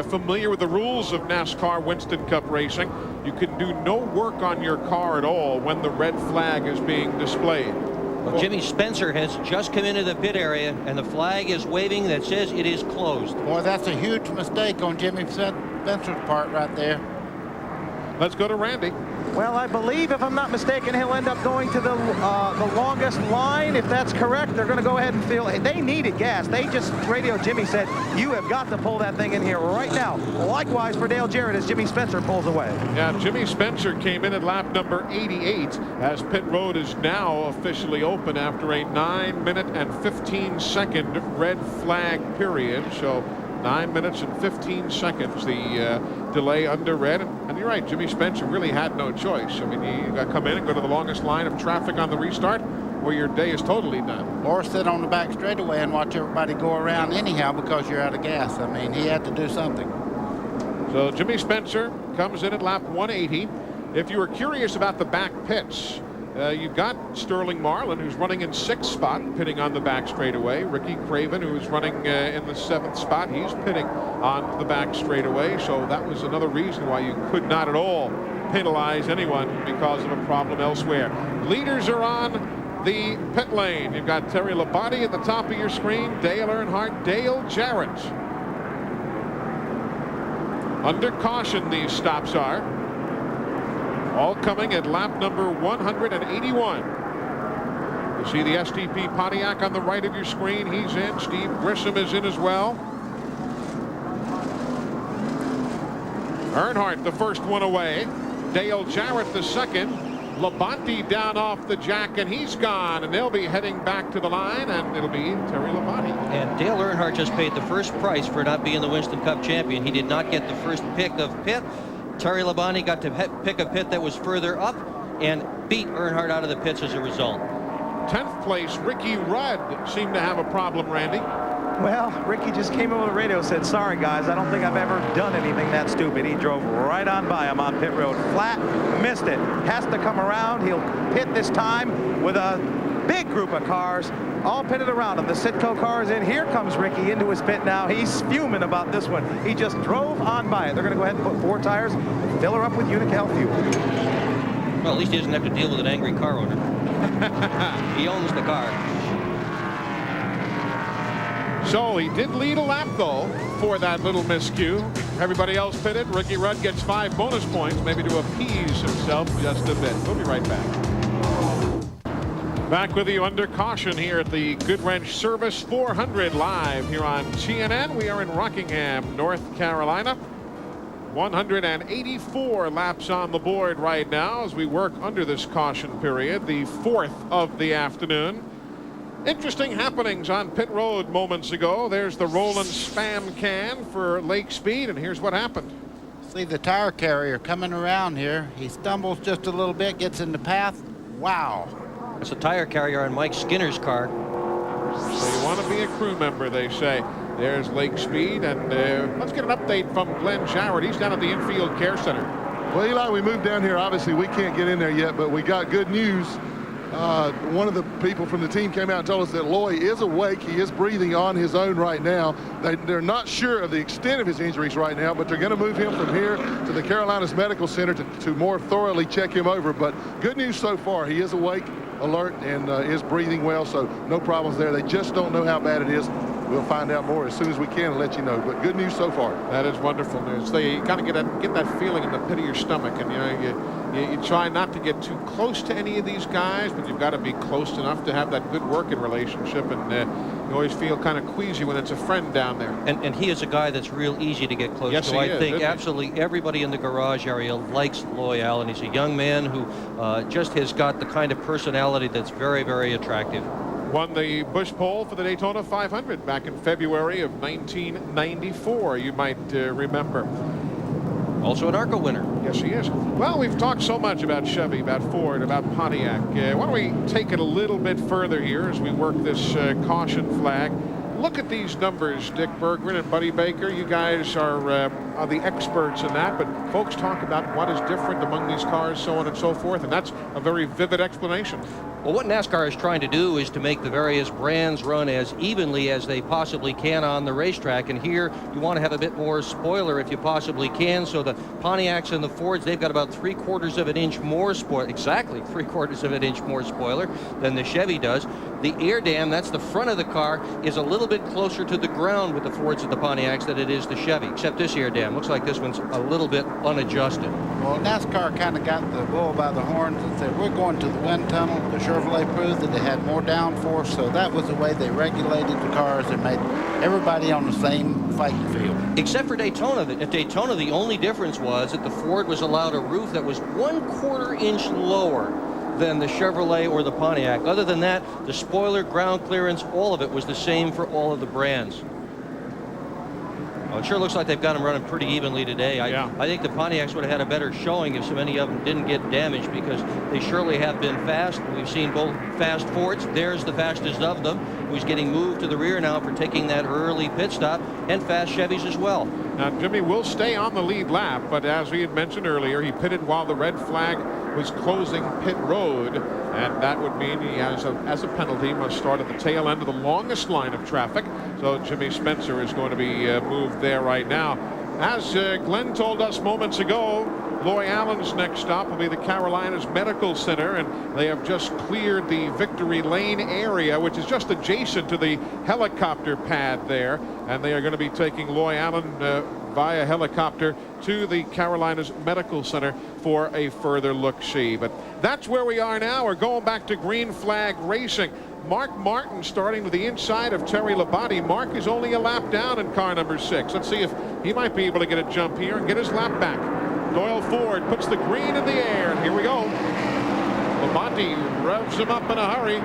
Speaker 1: familiar with the rules of NASCAR Winston Cup racing, you can do no work on your car at all when the red flag is being displayed.
Speaker 19: Well, Jimmy Spencer has just come into the pit area, and the flag is waving that says it is closed.
Speaker 20: Boy, that's a huge mistake on Jimmy Spencer's part right there.
Speaker 1: Let's go to Randy.
Speaker 21: Well, I believe, if I'm not mistaken, he'll end up going to the longest line. If that's correct, they're going to go ahead and fill. They needed gas. They just radioed Jimmy, said, you have got to pull that thing in here right now. Likewise for Dale Jarrett as Jimmy Spencer pulls away.
Speaker 1: Yeah, Jimmy Spencer came in at lap number 88 as pit road is now officially open after a 9-minute and 15-second red flag period. So 9 minutes and 15 seconds, the delay under red. And you're right, Jimmy Spencer really had no choice. I mean, you got to come in and go to the longest line of traffic on the restart, or your day is totally done.
Speaker 20: Or sit on the back straightaway and watch everybody go around anyhow because you're out of gas. I mean, he had to do something.
Speaker 1: So Jimmy Spencer comes in at lap 180. If you were curious about the back pits, you've got Sterling Marlin, who's running in 6th spot, pitting on the back straightaway. Ricky Craven, who's running in the 7th spot, he's pitting on the back straightaway. So that was another reason why you could not at all penalize anyone because of a problem elsewhere. Leaders are on the pit lane. You've got Terry Labonte at the top of your screen, Dale Earnhardt, Dale Jarrett. Under caution, these stops are. All coming at lap number 181. You see the STP Pontiac on the right of your screen. He's in. Steve Grissom is in as well. Earnhardt, the first one away. Dale Jarrett, the second. Labonte down off the jack, and he's gone. And they'll be heading back to the line, and it'll be Terry Labonte.
Speaker 19: And Dale Earnhardt just paid the first price for not being the Winston Cup champion. He did not get the first pick of pit. Terry Labonte got to pick a pit that was further up and beat Earnhardt out of the pits as a result.
Speaker 1: 10th place, Ricky Rudd seemed to have a problem, Randy.
Speaker 21: Well, Ricky just came over the radio and said, sorry, guys, I don't think I've ever done anything that stupid. He drove right on by him on pit road. Flat, missed it. Has to come around. He'll pit this time with a big group of cars all pitted around him. The Citgo car is in. Here comes Ricky into his pit now. He's fuming about this one. He just drove on by it. They're going to go ahead and put 4 tires, fill her up with Unocal fuel.
Speaker 19: Well, at least he doesn't have to deal with an angry car owner. He owns the car.
Speaker 1: So he did lead a lap, though, for that little miscue. Everybody else pitted. Ricky Rudd gets 5 bonus points, maybe to appease himself just a bit. We'll be right back. Back with you under caution here at the Goodwrench Service 400 live here on TNN. We are in Rockingham, North Carolina. 184 laps on the board right now as we work under this caution period, the 4th of the afternoon. Interesting happenings on pit road moments ago. There's the rolling spam can for Lake Speed, and here's what happened.
Speaker 20: See the tire carrier coming around here. He stumbles just a little bit, gets in the path. Wow.
Speaker 19: It's a tire carrier on Mike Skinner's car.
Speaker 1: So you want to be a crew member, they say. There's Lake Speed, and let's get an update from Glenn Jarrett. He's down at the Infield Care Center.
Speaker 2: Well, Eli, we moved down here. Obviously, we can't get in there yet, but we got good news. One of the people from the team came out and told us that Loy is awake. He is breathing on his own right now. They're not sure of the extent of his injuries right now, but they're going to move him from here to the Carolinas Medical Center to more thoroughly check him over. But good news so far. He is awake, alert, and is breathing well, so no problems there. They just don't know how bad it is. We'll find out more as soon as we can and let you know. But good news so far.
Speaker 1: That is wonderful news. You kind of get that feeling in the pit of your stomach, and you try not to get too close to any of these guys, but you've got to be close enough to have that good working relationship, and you always feel kind of queasy when it's a friend down there.
Speaker 19: And he is a guy that's real easy to get close to. I think absolutely everybody in the garage area likes Loy Allen. He's a young man who just has got the kind of personality that's very, very attractive.
Speaker 1: Won the Busch Pole for the Daytona 500 back in February of 1994, you might remember.
Speaker 19: Also an ARCA winner.
Speaker 1: Yes, he is. Well, we've talked so much about Chevy, about Ford, about Pontiac. Why don't we take it a little bit further here as we work this caution flag. Look at these numbers, Dick Berggren and Buddy Baker. You guys are the experts in that, but folks talk about what is different among these cars, so on and so forth, and that's a very vivid explanation.
Speaker 19: Well, what NASCAR is trying to do is to make the various brands run as evenly as they possibly can on the racetrack. And here you want to have a bit more spoiler if you possibly can. So the Pontiacs and the Fords, they've got about 3/4 of an inch more spoiler, exactly 3/4 of an inch more spoiler than the Chevy does. The air dam, that's the front of the car, is a little bit closer to the ground with the Fords and the Pontiacs than it is the Chevy, except this air dam. Looks like this one's a little bit unadjusted.
Speaker 20: Well, NASCAR kind of got the bull by the horns and said, we're going to the wind tunnel. The Chevrolet proved that they had more downforce, so that was the way they regulated the cars and made everybody on the same fighting field.
Speaker 19: Except for Daytona. At Daytona, the only difference was that the Ford was allowed a roof that was 1/4 inch lower than the Chevrolet or the Pontiac. Other than that, the spoiler, ground clearance, all of it was the same for all of the brands. Well, it sure looks like they've got them running pretty evenly today. I think the Pontiacs would have had a better showing if so many of them didn't get damaged, because they surely have been fast. We've seen both fast Fords. There's the fastest of them, who's getting moved to the rear now for taking that early pit stop, and fast Chevys as well.
Speaker 1: Now, Jimmy will stay on the lead lap, but as we had mentioned earlier, he pitted while the red flag was closing pit road, and that would mean he, as a penalty, must start at the tail end of the longest line of traffic. So Jimmy Spencer is going to be moved there right now. As Glenn told us moments ago, Loy Allen's next stop will be the Carolinas Medical Center, and they have just cleared the Victory Lane area, which is just adjacent to the helicopter pad there, and they are going to be taking Loy Allen via helicopter to the Carolinas Medical Center for a further look-see. But that's where we are now. We're going back to green flag racing. Mark Martin starting to the inside of Terry Labonte. Mark is only a lap down in car number 6. Let's see if he might be able to get a jump here and get his lap back. Doyle Ford puts the green in the air, and here we go. Labonte revs him up in a hurry.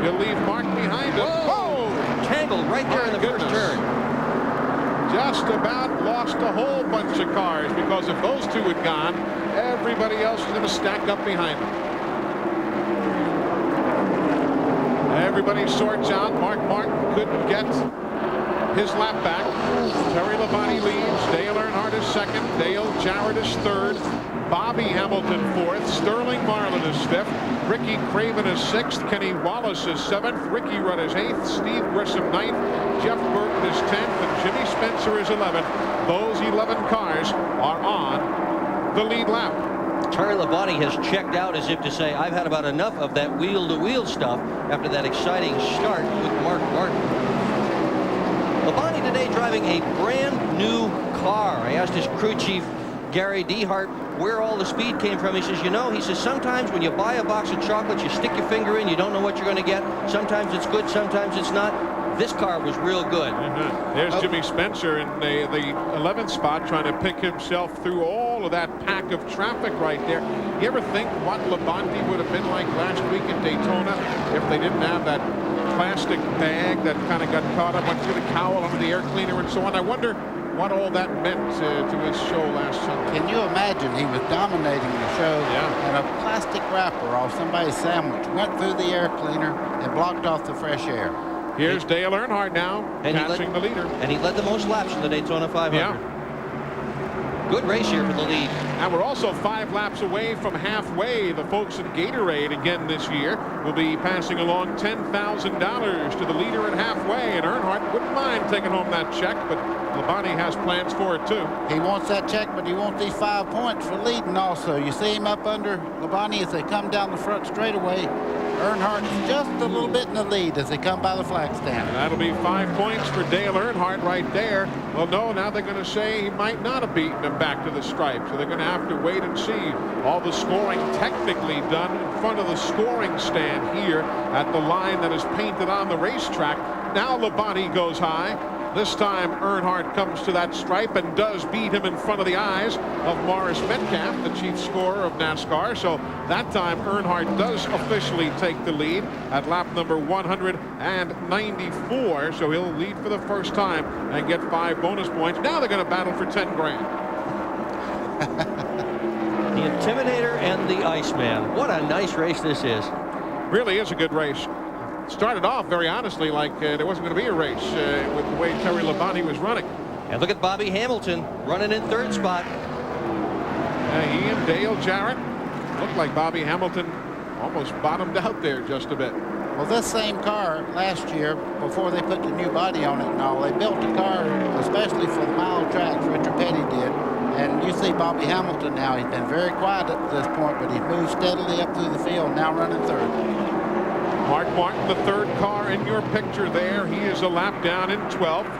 Speaker 1: He'll leave Mark behind him.
Speaker 19: Whoa! Tangled right there in the first turn.
Speaker 1: Just about lost a whole bunch of cars, because if those two had gone, everybody else was going to stack up behind them. Everybody sorts out. Mark Martin couldn't get his lap back. Terry Labonte leads. Dale Earnhardt is second. Dale Jarrett is third. Bobby Hamilton fourth. Sterling Marlin is fifth. Ricky Craven is sixth. Kenny Wallace is seventh. Ricky Rudd is eighth. Steve Grissom ninth. Jeff Burton is 10th. And Jimmy Spencer is 11th. Those 11 cars are on the lead lap.
Speaker 19: Terry Labonte has checked out as if to say, I've had about enough of that wheel-to-wheel stuff after that exciting start with Mark Martin. Labonte today driving a brand new car. I asked his crew chief, Gary Dehart, where all the speed came from. He says, you know, he says, sometimes when you buy a box of chocolates, you stick your finger in, you don't know what you're going to get. Sometimes it's good, sometimes it's not. This car was real good.
Speaker 1: There's Jimmy Spencer in the 11th spot, trying to pick himself through all of that pack of traffic right there. You ever think what Labonte would have been like last week in Daytona if they didn't have that plastic bag that kind of got caught up, went through the cowl under the air cleaner and so on? I wonder what all that meant to his show last Sunday.
Speaker 20: Can you imagine? He was dominating the show, and a plastic wrapper off somebody's sandwich went through the air cleaner and blocked off the fresh air.
Speaker 1: Here's Dale Earnhardt now, catching the leader.
Speaker 19: And he led the most laps in the Daytona 500.
Speaker 1: Yeah.
Speaker 19: Good race here for the lead.
Speaker 1: And we're also 5 laps away from halfway. The folks at Gatorade again this year will be passing along $10,000 to the leader at halfway. And Earnhardt wouldn't mind taking home that check, but Labonte has plans for it too.
Speaker 20: He wants that check, but he wants these 5 points for leading also. You see him up under Labonte as they come down the front straightaway. Earnhardt is just a little bit in the lead as they come by the flag stand.
Speaker 1: And that'll be 5 points for Dale Earnhardt right there. Well, no, now they're going to say he might not have beaten him back to the stripe. So they're going to have to wait and see. All the scoring technically done in front of the scoring stand here at the line that is painted on the racetrack. Now Labonte goes high. This time Earnhardt comes to that stripe and does beat him in front of the eyes of Morris Metcalf, the chief scorer of NASCAR. So that time Earnhardt does officially take the lead at lap number 194. So he'll lead for the first time and get 5 bonus points. Now they're going to battle for 10 grand.
Speaker 19: The Intimidator and the Iceman. What a nice race this is.
Speaker 1: Really is a good race. Started off very honestly like there wasn't going to be a race with the way Terry Labonte was running.
Speaker 19: And look at Bobby Hamilton running in 3rd spot.
Speaker 1: He and Dale Jarrett looked like Bobby Hamilton almost bottomed out there just a bit.
Speaker 20: Well, this same car last year, before they put the new body on it and all, they built a car especially for the mile tracks. Richard Petty did. And you see Bobby Hamilton now. He's been very quiet at this point, but he's moved steadily up through the field, now running 3rd.
Speaker 1: Mark Martin, the 3rd car in your picture there. He is a lap down in 12th.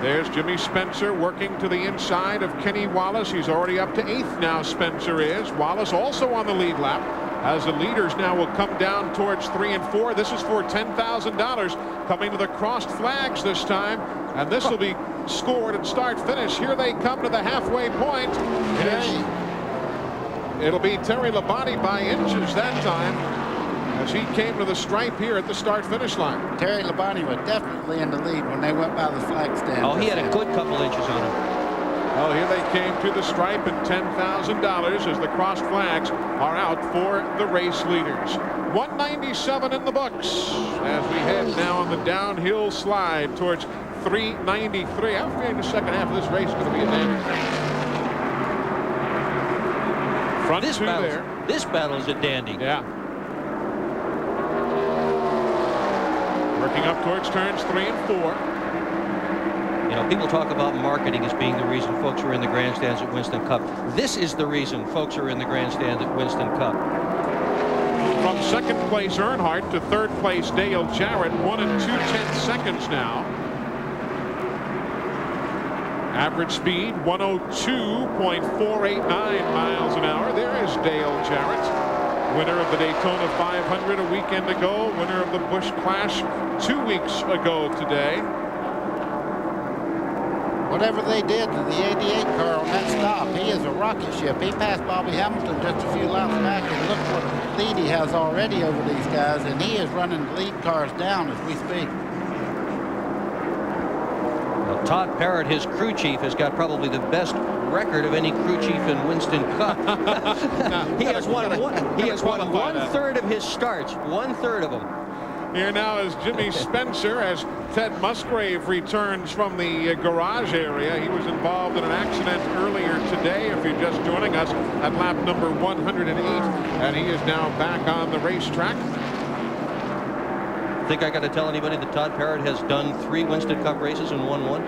Speaker 1: There's Jimmy Spencer working to the inside of Kenny Wallace. He's already up to 8th now, Spencer is. Wallace also on the lead lap, as the leaders now will come down towards 3 and 4. This is for $10,000 coming to the crossed flags this time. And this will be scored at start-finish. Here they come to the halfway point. It'll be Terry Labonte by inches that time, as he came to the stripe here at the start-finish line.
Speaker 20: Terry Labonte was definitely in the lead when they went by the flag stand.
Speaker 19: Oh, he had a good couple inches on him.
Speaker 1: Well, here they came to the stripe, and $10,000 as the crossed flags are out for the race leaders. 197 in the books as we head now on the downhill slide towards 393. I'm afraid the second half of this race is going to be a dandy. Front
Speaker 19: this
Speaker 1: two there.
Speaker 19: This battle is a dandy.
Speaker 1: Yeah. Working up towards turns 3 and 4.
Speaker 19: You know, people talk about marketing as being the reason folks are in the grandstands at Winston Cup. This is the reason folks are in the grandstand at Winston Cup.
Speaker 1: From 2nd place Earnhardt to 3rd place Dale Jarrett, 1 2/10 seconds now. Average speed 102.489 miles an hour. There is Dale Jarrett, winner of the Daytona 500 a weekend ago, winner of the Busch Clash 2 weeks ago today.
Speaker 20: Whatever they did to the 88 car on that stop, he is a rocket ship. He passed Bobby Hamilton just a few laps back, and look what lead he has already over these guys, and he is running the lead cars down as we speak.
Speaker 19: Well, Todd Parrott, his crew chief, has got probably the best record of any crew chief in Winston Cup. He has won 1/3 of his starts, 1/3 of them.
Speaker 1: Here now is Jimmy Spencer as Ted Musgrave returns from the garage area. He was involved in an accident earlier today, if you're just joining us, at lap number 108, and he is now back on the racetrack.
Speaker 19: Think I got to tell anybody that Todd Parrott has done 3 Winston Cup races and won 1?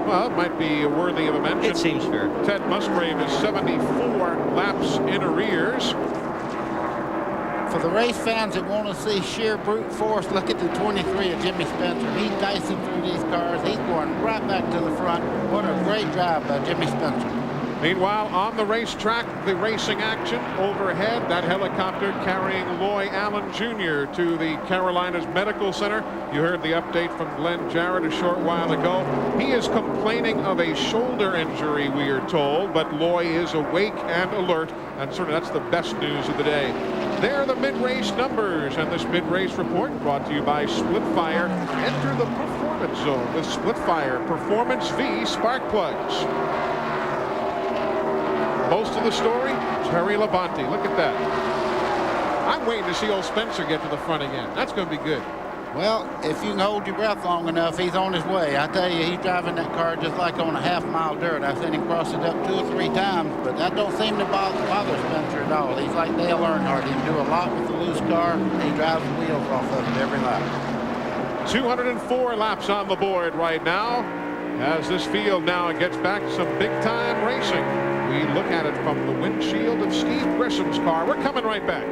Speaker 1: Well, it might be worthy of a mention.
Speaker 19: It seems fair.
Speaker 1: Ted Musgrave is 74 laps in arrears.
Speaker 20: For the race fans that want to see sheer brute force, look at the 23 of Jimmy Spencer. He's dicing through these cars. He's going right back to the front. What a great drive by Jimmy Spencer.
Speaker 1: Meanwhile, on the racetrack, the racing action overhead, that helicopter carrying Loy Allen Jr. to the Carolinas Medical Center. You heard the update from Glenn Jarrett a short while ago. He is complaining of a shoulder injury, we are told, but Loy is awake and alert, and certainly that's the best news of the day. There are the mid-race numbers, and this mid-race report brought to you by Splitfire. Enter the performance zone with Splitfire Performance V spark plugs. Most of the story, Terry Labonte. Look at that. I'm waiting to see old Spencer get to the front again. That's going to be good.
Speaker 20: Well, if you can hold your breath long enough, he's on his way. I tell you, he's driving that car just like on a half-mile dirt. I've seen him cross it up 2 or 3 times, but that don't seem to bother Spencer at all. He's like Dale Earnhardt. He can do a lot with the loose car. He drives the wheels off of it every lap.
Speaker 1: 204 laps on the board right now as this field now gets back to some big-time racing. We look at it from the windshield of Steve Grissom's car. We're coming right back.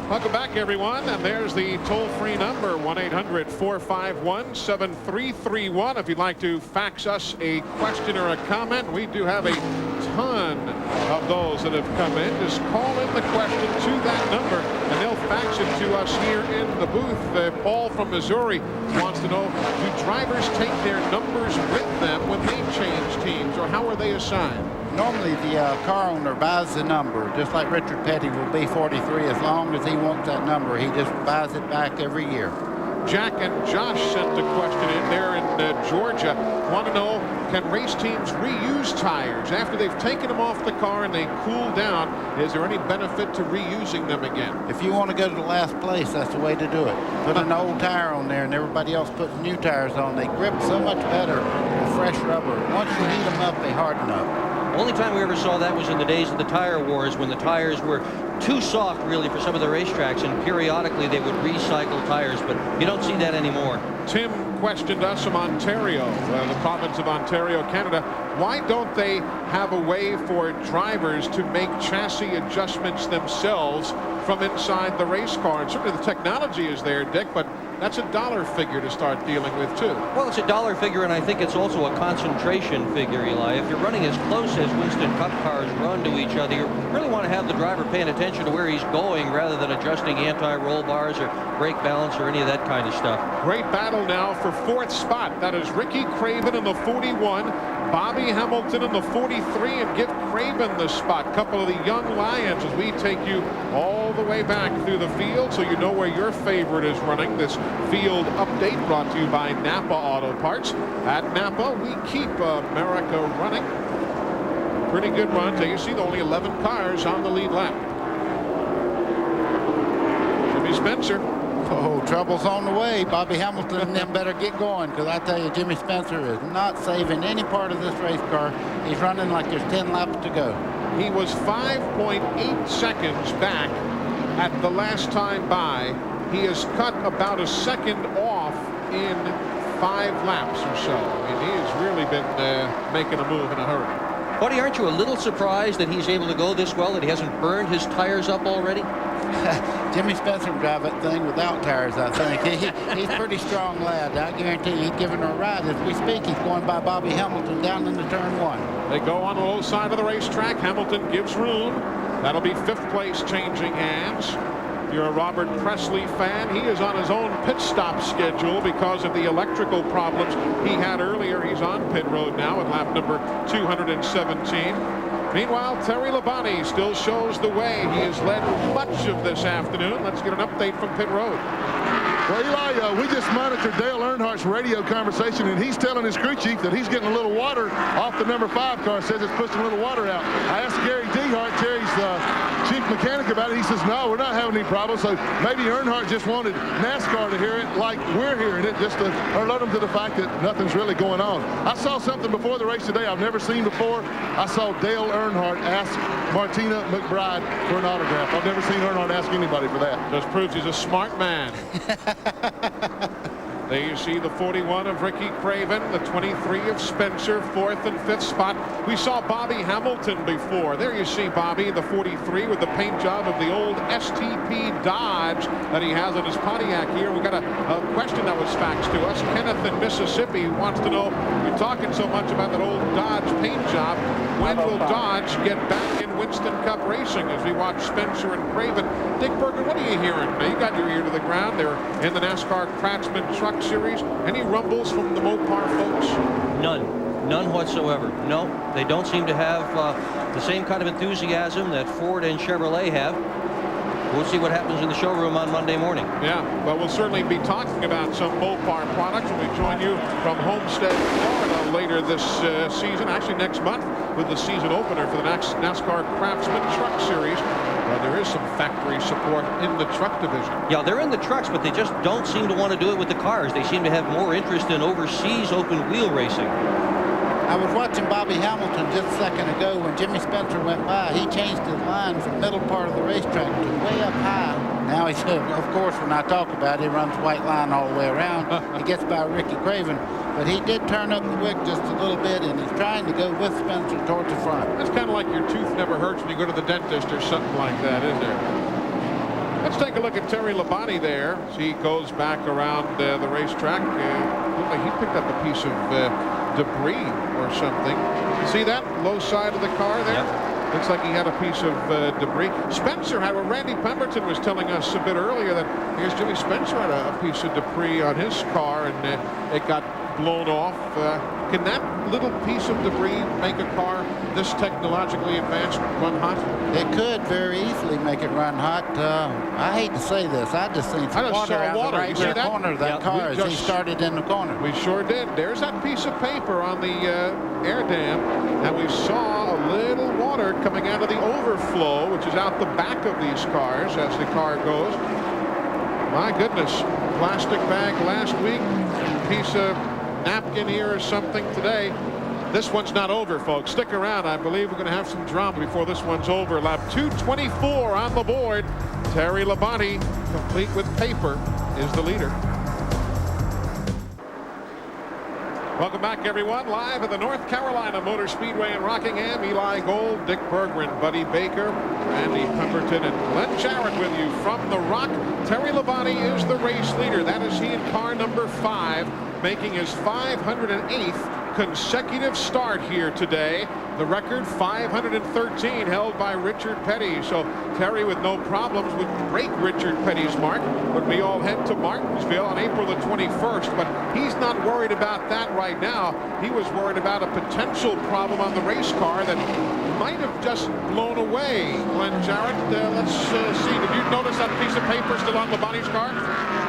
Speaker 1: Welcome back, everyone, and there's the toll-free number, 1-800-451-7331. If you'd like to fax us a question or a comment, we do have a ton of those that have come in. Just call in the question to that number, and they'll fax it to us here in the booth. Paul from Missouri wants to know, do drivers take their numbers with them when they change teams, or how are they assigned?
Speaker 20: Normally, the car owner buys the number, just like Richard Petty will be 43 as long as he wants that number. He just buys it back every year.
Speaker 1: Jack and Josh sent a question in there in Georgia. Want to know, can race teams reuse tires after they've taken them off the car and they cool down? Is there any benefit to reusing them again?
Speaker 20: If you want to go to the last place, that's the way to do it. Put an old tire on there and everybody else puts new tires on. They grip so much better with fresh rubber. Once you heat them up, they harden up.
Speaker 19: The only time we ever saw that was in the days of the tire wars, when the tires were too soft, really, for some of the racetracks, and periodically they would recycle tires, but you don't see that anymore.
Speaker 1: Tim questioned us from Ontario, the province of Ontario, Canada. Why don't they have a way for drivers to make chassis adjustments themselves from inside the race car? And certainly the technology is there, Dick, but that's a dollar figure to start dealing with, too.
Speaker 19: Well, it's a dollar figure, and I think it's also a concentration figure, Eli. If you're running as close as Winston Cup cars run to each other, you really want to have the driver paying attention to where he's going rather than adjusting anti-roll bars or brake balance or any of that kind of stuff.
Speaker 1: Great battle now for 4th spot. That is Ricky Craven in the 41, Bobby Hamilton in the 43, and give Craven the spot. Couple of the young Lions as we take you all the way back through the field so you know where your favorite is running. This field update brought to you by Napa Auto Parts. At Napa, we keep America running. Pretty good run till you see only 11 cars on the lead lap. Jimmy Spencer.
Speaker 20: Oh, trouble's on the way. Bobby Hamilton and them better get going, because I tell you, Jimmy Spencer is not saving any part of this race car. He's running like there's 10 laps to go.
Speaker 1: He was 5.8 seconds back at the last time by. He has cut about a second off in 5 laps or so. I mean, he has really been making a move in a hurry.
Speaker 19: Buddy, aren't you a little surprised that he's able to go this well, that he hasn't burned his tires up already?
Speaker 20: Jimmy Spencer can drive that thing without tires, I think. He's a pretty strong lad. I guarantee you, he's giving her a ride. As we speak, he's going by Bobby Hamilton down into turn 1.
Speaker 1: They go on the low side of the racetrack. Hamilton gives room. That'll be 5th place changing hands. If you're a Robert Presley fan, he is on his own pit stop schedule because of the electrical problems he had earlier. He's on pit road now at lap number 217. Meanwhile, Terry Labonte still shows the way. He has led much of this afternoon. Let's get an update from pit road.
Speaker 2: Well, Eli, we just monitored Dale Earnhardt's radio conversation, and he's telling his crew chief that he's getting a little water off the number 5 car. Says it's pushing a little water out. I asked Gary Dehart, chief mechanic about it. He says, no, we're not having any problems. So maybe Earnhardt just wanted NASCAR to hear it like we're hearing it, just to alert them to the fact that nothing's really going on. I saw something before the race today I've never seen before. I saw Dale Earnhardt ask Martina McBride for an autograph. I've never seen Earnhardt ask anybody for that.
Speaker 12: Just proves he's a smart man. There you see the 41 of Ricky Craven, the 23 of Spencer, 4th and 5th spot. We saw Bobby Hamilton before. There you see Bobby, the 43, with the paint job of the old STP Dodge that he has on his Pontiac here. We got a question that was faxed to us. Kenneth in Mississippi wants to know, you're talking so much about that old Dodge paint job. When will Dodge get back in Winston Cup racing as we watch Spencer and Craven? Dick Berger, what are you hearing? Now, you got your ear to the ground. They're in the NASCAR Craftsman Truck Series. Any rumbles from the Mopar folks?
Speaker 19: None whatsoever. No, they don't seem to have the same kind of enthusiasm that Ford and Chevrolet have. We'll see what happens in the showroom on Monday morning.
Speaker 12: Yeah, well, we'll certainly be talking about some Mopar products when we join you from Homestead, Florida later this season, actually next month, with the season opener for the NASCAR Craftsman Truck Series. Well, there is some factory support in the truck division.
Speaker 19: Yeah, they're in the trucks, but they just don't seem to want to do it with the cars. They seem to have more interest in overseas open wheel racing.
Speaker 20: I was watching Bobby Hamilton just a second ago when Jimmy Spencer went by. He changed his line from middle part of the racetrack to way up high. Now he's, of course, when I talk about it, he runs white line all the way around. He gets by Ricky Craven, but he did turn up the wick just a little bit, and he's trying to go with Spencer towards the front.
Speaker 12: It's kind of like your tooth never hurts when you go to the dentist or something like that, isn't there? Let's take a look at Terry Labonte there. He goes back around the racetrack. Looked like he picked up a piece of debris or something. You see that low side of the car there? Yep. Looks like he had a piece of debris. Spencer had, Randy Pemberton was telling us a bit earlier that here's Jimmy Spencer had a piece of debris on his car, and it got blown off. Can that little piece of debris make a car this technologically advanced run hot?
Speaker 20: It could very easily make it run hot. I hate to say this. I just seen some water out of the right rear corner of that car as he started in the corner.
Speaker 12: We sure did. There's that piece of paper on the air dam, and we saw a little water coming out of the overflow, which is out the back of these cars as the car goes. My goodness. Plastic bag last week, piece of napkin here or something today. This one's not over, folks. Stick around. I believe we're going to have some drama before this one's over. Lap 224 on the board. Terry Labonte, complete with paper, is the leader. Welcome back, everyone. Live at the North Carolina Motor Speedway in Rockingham. Eli Gold, Dick Berggren, Buddy Baker, Randy Pemberton, and Glenn Jarrett with you from the Rock. Terry Labonte is the race leader. That is he in car number 5, making his 508th consecutive start here today. The record 513 held by Richard Petty. So Terry, with no problems, would break Richard Petty's mark when we all head to Martinsville on April the 21st. But he's not worried about that right now. He was worried about a potential problem on the race car that might have just blown away. Glenn Jarrett, let's see. Did you notice that piece of paper still on Labonte's car?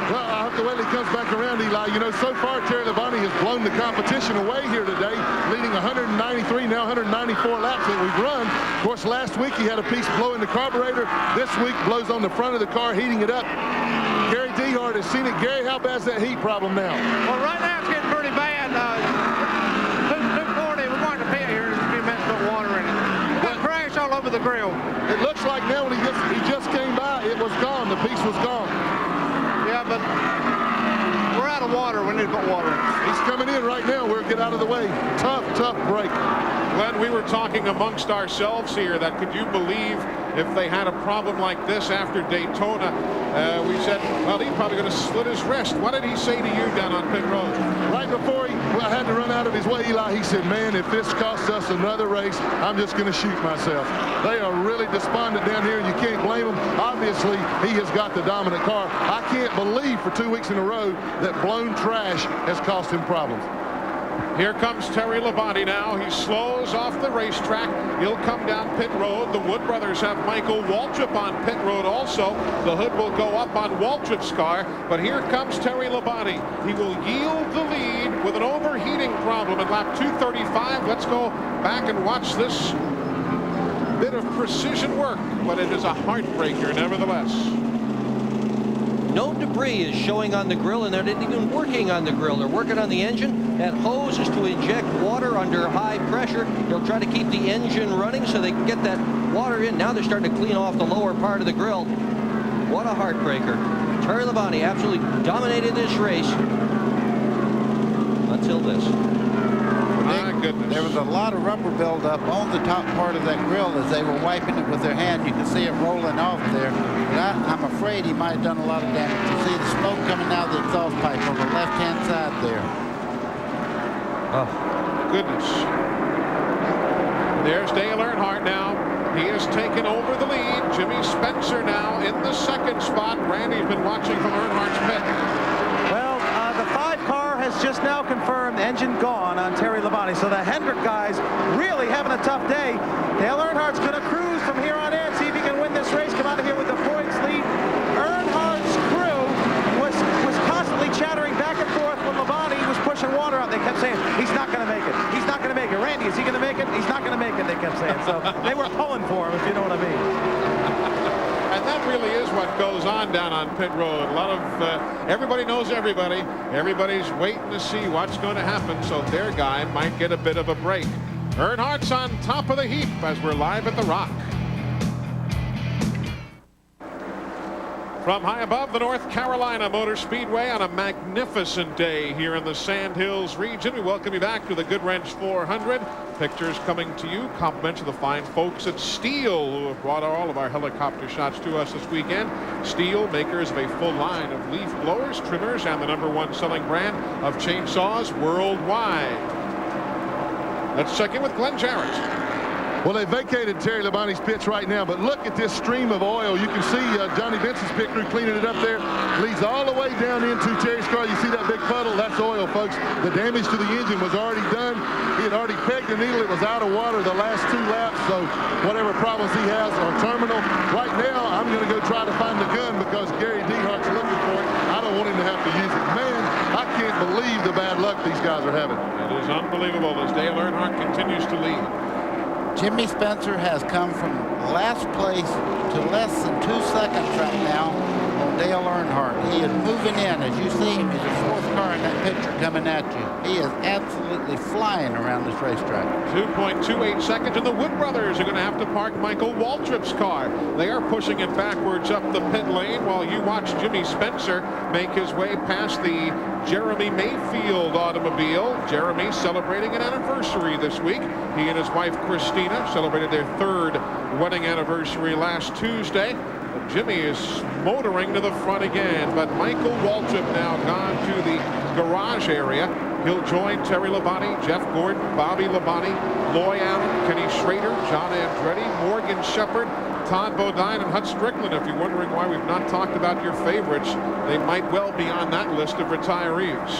Speaker 2: Well, I hope the way he comes back around, Eli. You know, so far Terry Labonte has blown the competition away here today, leading 193, now 194 laps that we've run. Of course, last week he had a piece blow in the carburetor. This week blows on the front of the car, heating it up. Gary Dehart has seen it. Gary, how bad's that heat problem now?
Speaker 13: Well, right now it's getting pretty bad. 240, we're going to pit here in a few minutes, put water in it. We've got crash all over the grill.
Speaker 2: It looks like now when he just came by, it was gone. The piece was gone.
Speaker 13: Yeah, but we're out of water. We need to put water in.
Speaker 2: He's coming in right now. We'll get out of the way. Tough break.
Speaker 12: Glenn, we were talking amongst ourselves here that could you believe if they had a problem like this after Daytona? We said, well, he's probably going to slit his wrist. What did he say to you down on pit road?
Speaker 2: Right before he had to run out of his way, Eli, he said, man, if this costs us another race, I'm just going to shoot myself. They are really despondent down here, and you can't blame them. Obviously, he has got the dominant car. I can't believe for 2 weeks in a row that blown trash has cost him problems.
Speaker 12: Here comes Terry Labonte now. He slows off the racetrack. He'll come down pit road. The Wood brothers have Michael Waltrip on pit road also. The hood will go up on Waltrip's car. But here comes Terry Labonte. He will yield the lead with an overheating problem at lap 235. Let's go back and watch this bit of precision work, but it is a heartbreaker nevertheless.
Speaker 19: No debris is showing on the grill, and they're not even working on the grill. They're working on the engine. That hose is to inject water under high pressure. They'll try to keep the engine running so they can get that water in. Now they're starting to clean off the lower part of the grill. What a heartbreaker. Terry Labonte absolutely dominated this race until this.
Speaker 12: My goodness.
Speaker 20: There was a lot of rubber buildup on the top part of that grill as they were wiping it with their hand. You could see it rolling off there. But I'm afraid he might have done a lot of damage. You see the smoke coming out of the exhaust pipe on the left-hand side there.
Speaker 19: Oh,
Speaker 12: goodness. There's Dale Earnhardt now. He has taken over the lead. Jimmy Spencer now in the second spot. Randy's been watching from Earnhardt's pit.
Speaker 21: Well, the 5 car has just now confirmed engine gone on Terry Labonte. So the Hendrick guys really having a tough day. Dale Earnhardt's going to cruise from here on in, see if he can win this race, come out of here with the points lead. Earnhardt's crew was constantly chattering back and forth when Labonte was pushing water out. They kept saying, he's not going to make it. He's not going to make it. Randy, is he going to make it? He's not going to make it, they kept saying. So they were pulling for him, if you know what I mean.
Speaker 12: And that really is what goes on down on pit road. A lot of everybody knows everybody. Everybody's waiting to see what's going to happen, so their guy might get a bit of a break. Earnhardt's on top of the heap as we're live at the Rock. From high above the North Carolina Motor Speedway on a magnificent day here in the Sand Hills region, we welcome you back to the Goodwrench 400. Pictures coming to you, compliments of the fine folks at Steel, who have brought all of our helicopter shots to us this weekend. Steel, makers of a full line of leaf blowers, trimmers, and the #1 selling brand of chainsaws worldwide. Let's check in with Glenn Jarrett.
Speaker 2: Well, they vacated Terry Labonte's pits right now, but look at this stream of oil. You can see Johnny Benson's pit crew cleaning it up there. Leads all the way down into Terry's car. You see that big puddle? That's oil, folks. The damage to the engine was already done. He had already pegged the needle. It was out of water the last 2 laps, so whatever problems he has are terminal. Right now, I'm going to go try to find the gun because Gary Dehart's looking for it. I don't want him to have to use it. Man, I can't believe the bad luck these guys are having.
Speaker 12: It is unbelievable as Dale Earnhardt continues to lead.
Speaker 20: Jimmy Spencer has come from last place to less than 2 seconds right now on Dale Earnhardt. He is moving in. As you see him, he's the 4th car in that picture coming at you. He is absolutely flying around this racetrack.
Speaker 12: 2.28 seconds, and the Wood brothers are going to have to park Michael Waltrip's car. They are pushing it backwards up the pit lane while you watch Jimmy Spencer make his way past the Jeremy Mayfield automobile. Jeremy celebrating an anniversary this week. He and his wife Christina celebrated their 3rd wedding anniversary last Tuesday. Jimmy is motoring to the front again, but Michael Waltrip now gone to the garage area. He'll join Terry Labonte, Jeff Gordon, Bobby Labonte, Loy Allen, Kenny Schrader, John Andretti, Morgan Shepherd, Todd Bodine, and Hut Strickland. If you're wondering why we've not talked about your favorites, they might well be on that list of retirees.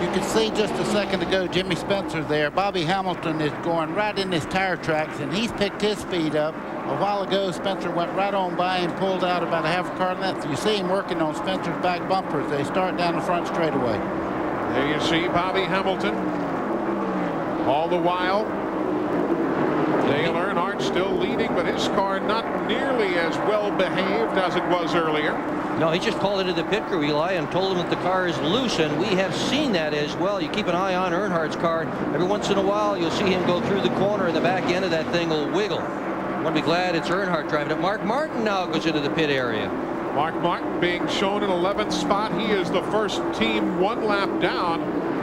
Speaker 20: You can see just a second ago Jimmy Spencer there. Bobby Hamilton is going right in his tire tracks, and he's picked his speed up. A while ago, Spencer went right on by and pulled out about a half a car length. You see him working on Spencer's back bumpers. They start down the front straightaway.
Speaker 12: There you see Bobby Hamilton. All the while, Dale Earnhardt still leading, but his car not nearly as well behaved as it was earlier.
Speaker 19: No, he just called into the pit crew, Eli, and told them that the car is loose, and we have seen that as well. You keep an eye on Earnhardt's car. Every once in a while, you'll see him go through the corner, and the back end of that thing will wiggle. I want to be glad it's Earnhardt driving it. Mark Martin now goes into the pit area.
Speaker 12: Mark Martin being shown in 11th spot. He is the first team 1 lap down,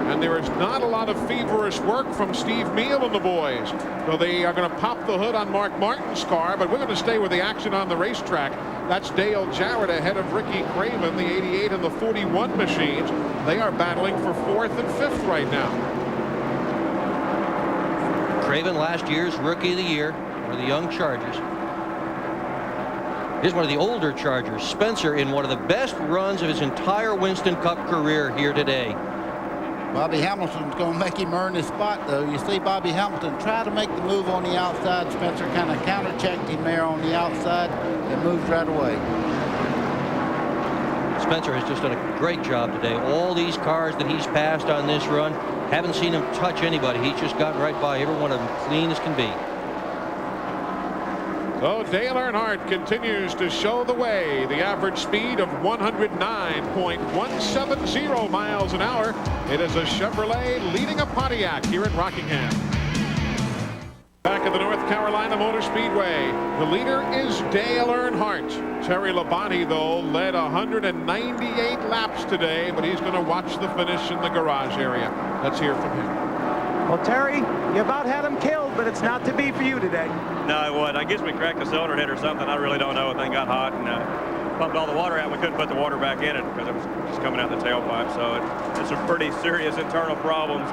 Speaker 12: and there is not a lot of feverish work from Steve Meal and the boys. So they are going to pop the hood on Mark Martin's car, but we're going to stay with the action on the racetrack. That's Dale Jarrett ahead of Ricky Craven, the 88 and the 41 machines. They are battling for 4th and 5th right now.
Speaker 19: Craven, last year's Rookie of the Year, one of the young Chargers. Here's one of the older Chargers, Spencer, in one of the best runs of his entire Winston Cup career here today.
Speaker 20: Bobby Hamilton's going to make him earn his spot, though. You see Bobby Hamilton try to make the move on the outside. Spencer kind of counter-checked him there on the outside and moved right away.
Speaker 19: Spencer has just done a great job today. All these cars that he's passed on this run, haven't seen him touch anybody. He's just gotten right by every one of them, clean as can be.
Speaker 12: So Dale Earnhardt continues to show the way. The average speed of 109.170 miles an hour. It is a Chevrolet leading a Pontiac here at Rockingham. Back at the North Carolina Motor Speedway, the leader is Dale Earnhardt. Terry Labonte, though, led 198 laps today, but he's going to watch the finish in the garage area. Let's hear from him.
Speaker 21: Well, Terry, you about had him killed, but it's not to be for you today.
Speaker 9: No, it wasn't. I guess we cracked the cylinder head or something. I really don't know. The thing got hot and pumped all the water out. We couldn't put the water back in it because it was just coming out the tailpipe. So it's some pretty serious internal problems.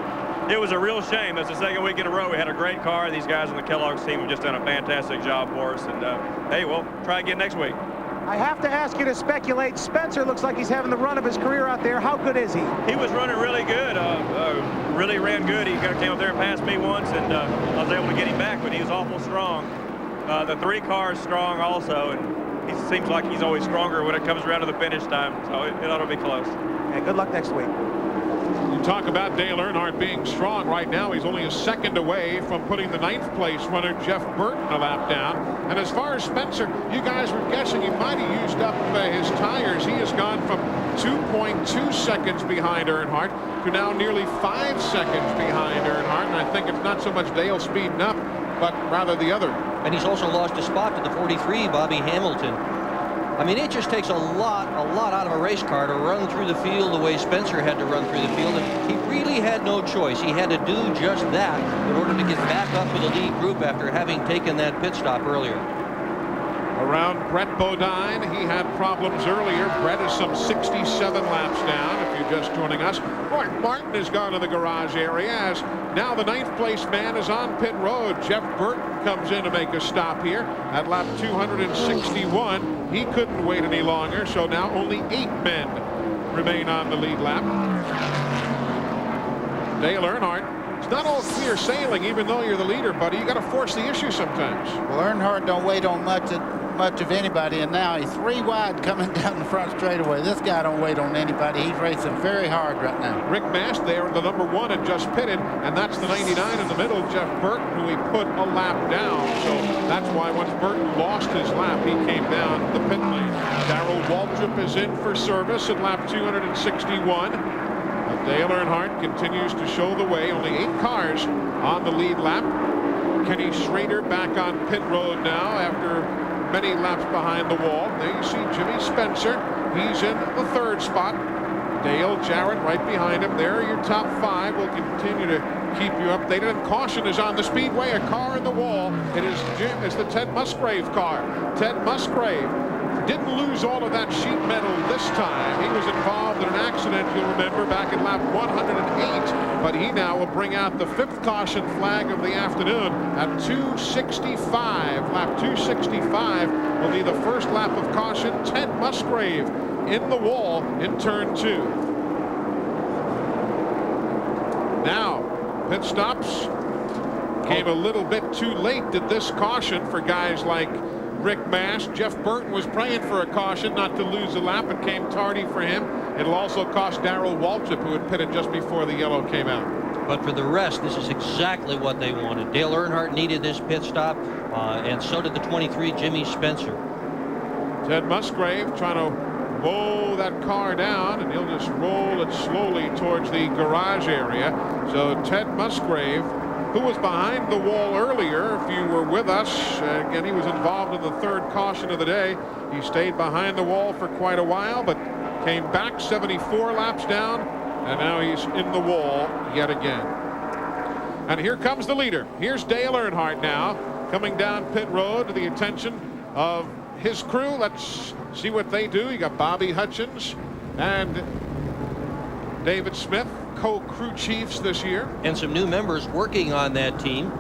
Speaker 9: It was a real shame. That's the second week in a row. We had a great car. These guys on the Kellogg's team have just done a fantastic job for us. And, hey, we'll try again next week.
Speaker 21: I have to ask you to speculate. Spencer looks like he's having the run of his career out there. How good is he?
Speaker 9: He was running really good. Really ran good. He kind of came up there and passed me once, and I was able to get him back, but he was awful strong. The 3 car is strong also, and he seems like he's always stronger when it comes around to the finish time. So it ought to be close.
Speaker 21: Hey, good luck next week.
Speaker 12: You talk about Dale Earnhardt being strong. Right now, he's only a second away from putting the 9th place runner, Jeff Burton, a lap down. And as far as Spencer, you guys were guessing he might have used up his tires. He has gone from 2.2 seconds behind Earnhardt to now nearly 5 seconds behind Earnhardt. And I think it's not so much Dale speeding up, but rather the other.
Speaker 19: And he's also lost a spot to the 43, Bobby Hamilton. I mean, it just takes a lot out of a race car to run through the field the way Spencer had to run through the field. And he really had no choice. He had to do just that in order to get back up with the lead group after having taken that pit stop earlier.
Speaker 12: Around Brett Bodine, he had problems earlier. Brett is some 67 laps down, if you're just joining us. Mark Martin has gone to the garage area as now the 9th place man is on pit road. Jeff Burton comes in to make a stop here at lap 261. He couldn't wait any longer, so now only 8 men remain on the lead lap. Dale Earnhardt, it's not all clear sailing, even though you're the leader, buddy. You got to force the issue sometimes.
Speaker 20: Well, Earnhardt don't wait on much of anybody, and now he's 3 wide coming down the front straightaway. This guy don't wait on anybody. He's racing very hard right now.
Speaker 12: Rick Mast there, the number 1, had just pitted, and that's the 99 in the middle, Jeff Burton, who he put a lap down. So that's why once Burton lost his lap, he came down the pit lane. Darrell Waltrip is in for service at lap 261. Dale Earnhardt continues to show the way. Only 8 cars on the lead lap. Kenny Schrader back on pit road now after many laps behind the wall. There you see Jimmy Spencer. He's in the 3rd spot. Dale Jarrett right behind him. There are your top 5. We'll continue to keep you updated. And caution is on the speedway. A car in the wall. It's the Ted Musgrave car. Ted Musgrave didn't lose all of that sheet metal this time. He was involved in an accident, you'll remember, back in lap 108. But he now will bring out the 5th caution flag of the afternoon at 265. Lap 265 will be the first lap of caution. Ted Musgrave in the wall in turn 2. Now, pit stops came a little bit too late. Did this caution for guys like Rick Mast. Jeff Burton was praying for a caution not to lose a lap. It came tardy for him. It'll also cost Darrell Waltrip, who had pitted just before the yellow came out.
Speaker 19: But for the rest, this is exactly what they wanted. Dale Earnhardt needed this pit stop, and so did the 23, Jimmy Spencer.
Speaker 12: Ted Musgrave trying to roll that car down, and he'll just roll it slowly towards the garage area. So Ted Musgrave, who was behind the wall earlier, if you were with us, again, he was involved in the 3rd caution of the day. He stayed behind the wall for quite a while, but came back 74 laps down, and now he's in the wall yet again. And here comes the leader. Here's Dale Earnhardt now, coming down pit road to the attention of his crew. Let's see what they do. You got Bobby Hutchins and David Smith, co-crew chiefs this year.
Speaker 19: And some new members working on that team.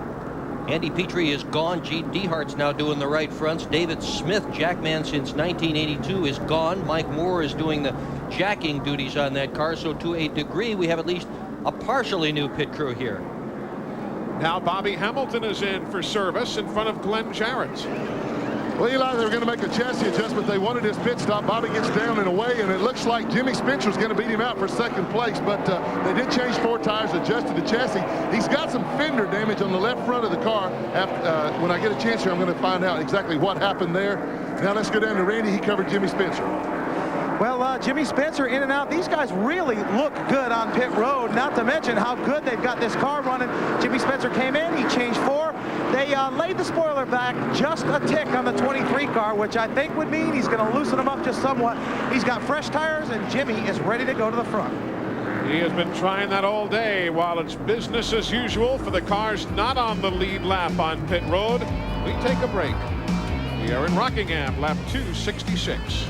Speaker 19: Andy Petrie is gone. Gene Dehart's now doing the right fronts. David Smith, jackman since 1982, is gone. Mike Moore is doing the jacking duties on that car. So to a degree, we have at least a partially new pit crew here.
Speaker 12: Now Bobby Hamilton is in for service in front of Glenn Jarrett.
Speaker 2: Well, Eli, they were going to make a chassis adjustment. They wanted his pit stop. Bobby gets down and away, and it looks like Jimmy Spencer is going to beat him out for second place. But they did change 4 tires, adjusted the chassis. He's got some fender damage on the left front of the car. When I get a chance here, I'm going to find out exactly what happened there. Now let's go down to Randy. He covered Jimmy Spencer.
Speaker 21: Well, Jimmy Spencer in and out. These guys really look good on pit road, not to mention how good they've got this car running. Jimmy Spencer came in, he changed 4. They laid the spoiler back just a tick on the 23 car, which I think would mean he's going to loosen them up just somewhat. He's got fresh tires, and Jimmy is ready to go to the front.
Speaker 12: He has been trying that all day while it's business as usual for the cars not on the lead lap on pit road. We take a break. We are in Rockingham, lap 266.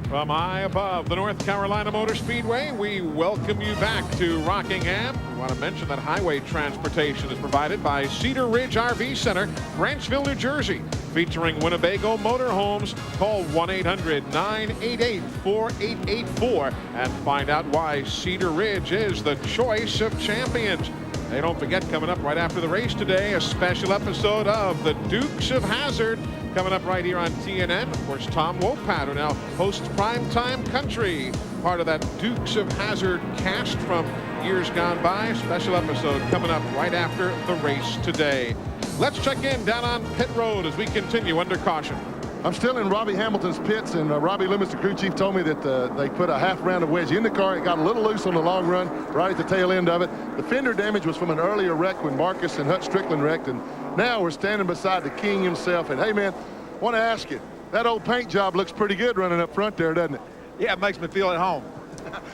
Speaker 12: From high above the North Carolina Motor Speedway, we welcome you back to Rockingham. We want to mention that highway transportation is provided by Cedar Ridge RV Center, Branchville, New Jersey. Featuring Winnebago Motorhomes, call 1-800-988-4884 and find out why Cedar Ridge is the choice of champions. Hey, don't forget, coming up right after the race today, a special episode of the Dukes of Hazzard. Coming up right here on TNN. Of course, Tom Wopat, who now hosts Primetime Country, part of that Dukes of Hazzard cast from years gone by. Special episode coming up right after the race today. Let's check in down on pit road as we continue under caution.
Speaker 2: I'm still in Robbie Hamilton's pits, and Robbie Loomis, the crew chief, told me that they put a half round of wedge in the car. It got a little loose on the long run right at the tail end of it. The fender damage was from an earlier wreck when Marcus and Hut Strickland wrecked, and now we're standing beside the king himself. And hey, man, I want to ask you, that old paint job looks pretty good running up front there, doesn't it?
Speaker 15: Yeah, it makes me feel at home.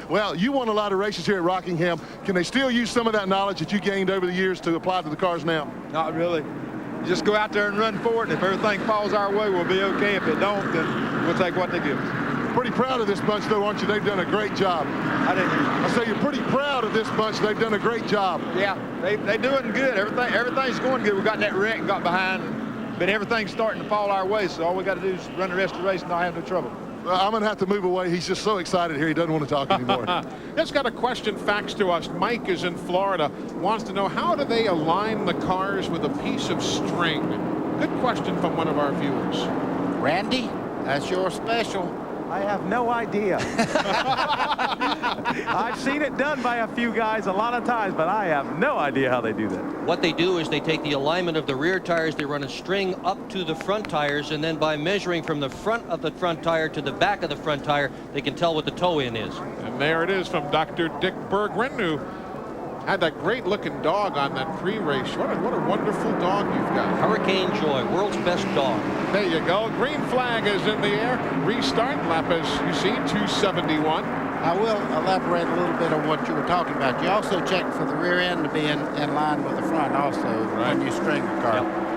Speaker 2: Well, you won a lot of races here at Rockingham. Can they still use some of that knowledge that you gained over the years to apply to the cars now?
Speaker 15: Not really. Just go out there and run for it, and if everything falls our way, we'll be okay. If it don't, then we'll take what they give us.
Speaker 2: Pretty proud of this bunch, though, aren't you? They've done a great job. I say you're pretty proud of this bunch. They've done a great job.
Speaker 15: Yeah, they doing good. Everything's going good. We got that wreck and got behind, but everything's starting to fall our way, so all we got to do is run the rest of the race and not have no trouble.
Speaker 2: Well, I'm going to have to move away. He's just so excited here. He doesn't want to talk anymore.
Speaker 12: Just got a question faxed to us. Mike is in Florida. Wants to know, how do they align the cars with a piece of string? Good question from one of our viewers.
Speaker 20: Randy, that's your special.
Speaker 21: I have no idea. I've seen it done by a few guys a lot of times, but I have no idea how they do that.
Speaker 19: What they do is they take the alignment of the rear tires, they run a string up to the front tires, and then by measuring from the front of the front tire to the back of the front tire, they can tell what the toe-in is.
Speaker 12: And there it is from Dr. Dick Berggren, who had that great-looking dog on that pre-race. What a wonderful dog you've got.
Speaker 19: Hurricane Joy, world's best dog.
Speaker 12: There you go. Green flag is in the air. Restart lap, as you see, 271.
Speaker 20: I will elaborate a little bit on what you were talking about. You also check for the rear end to be in line with the front also when you string the car. Yep.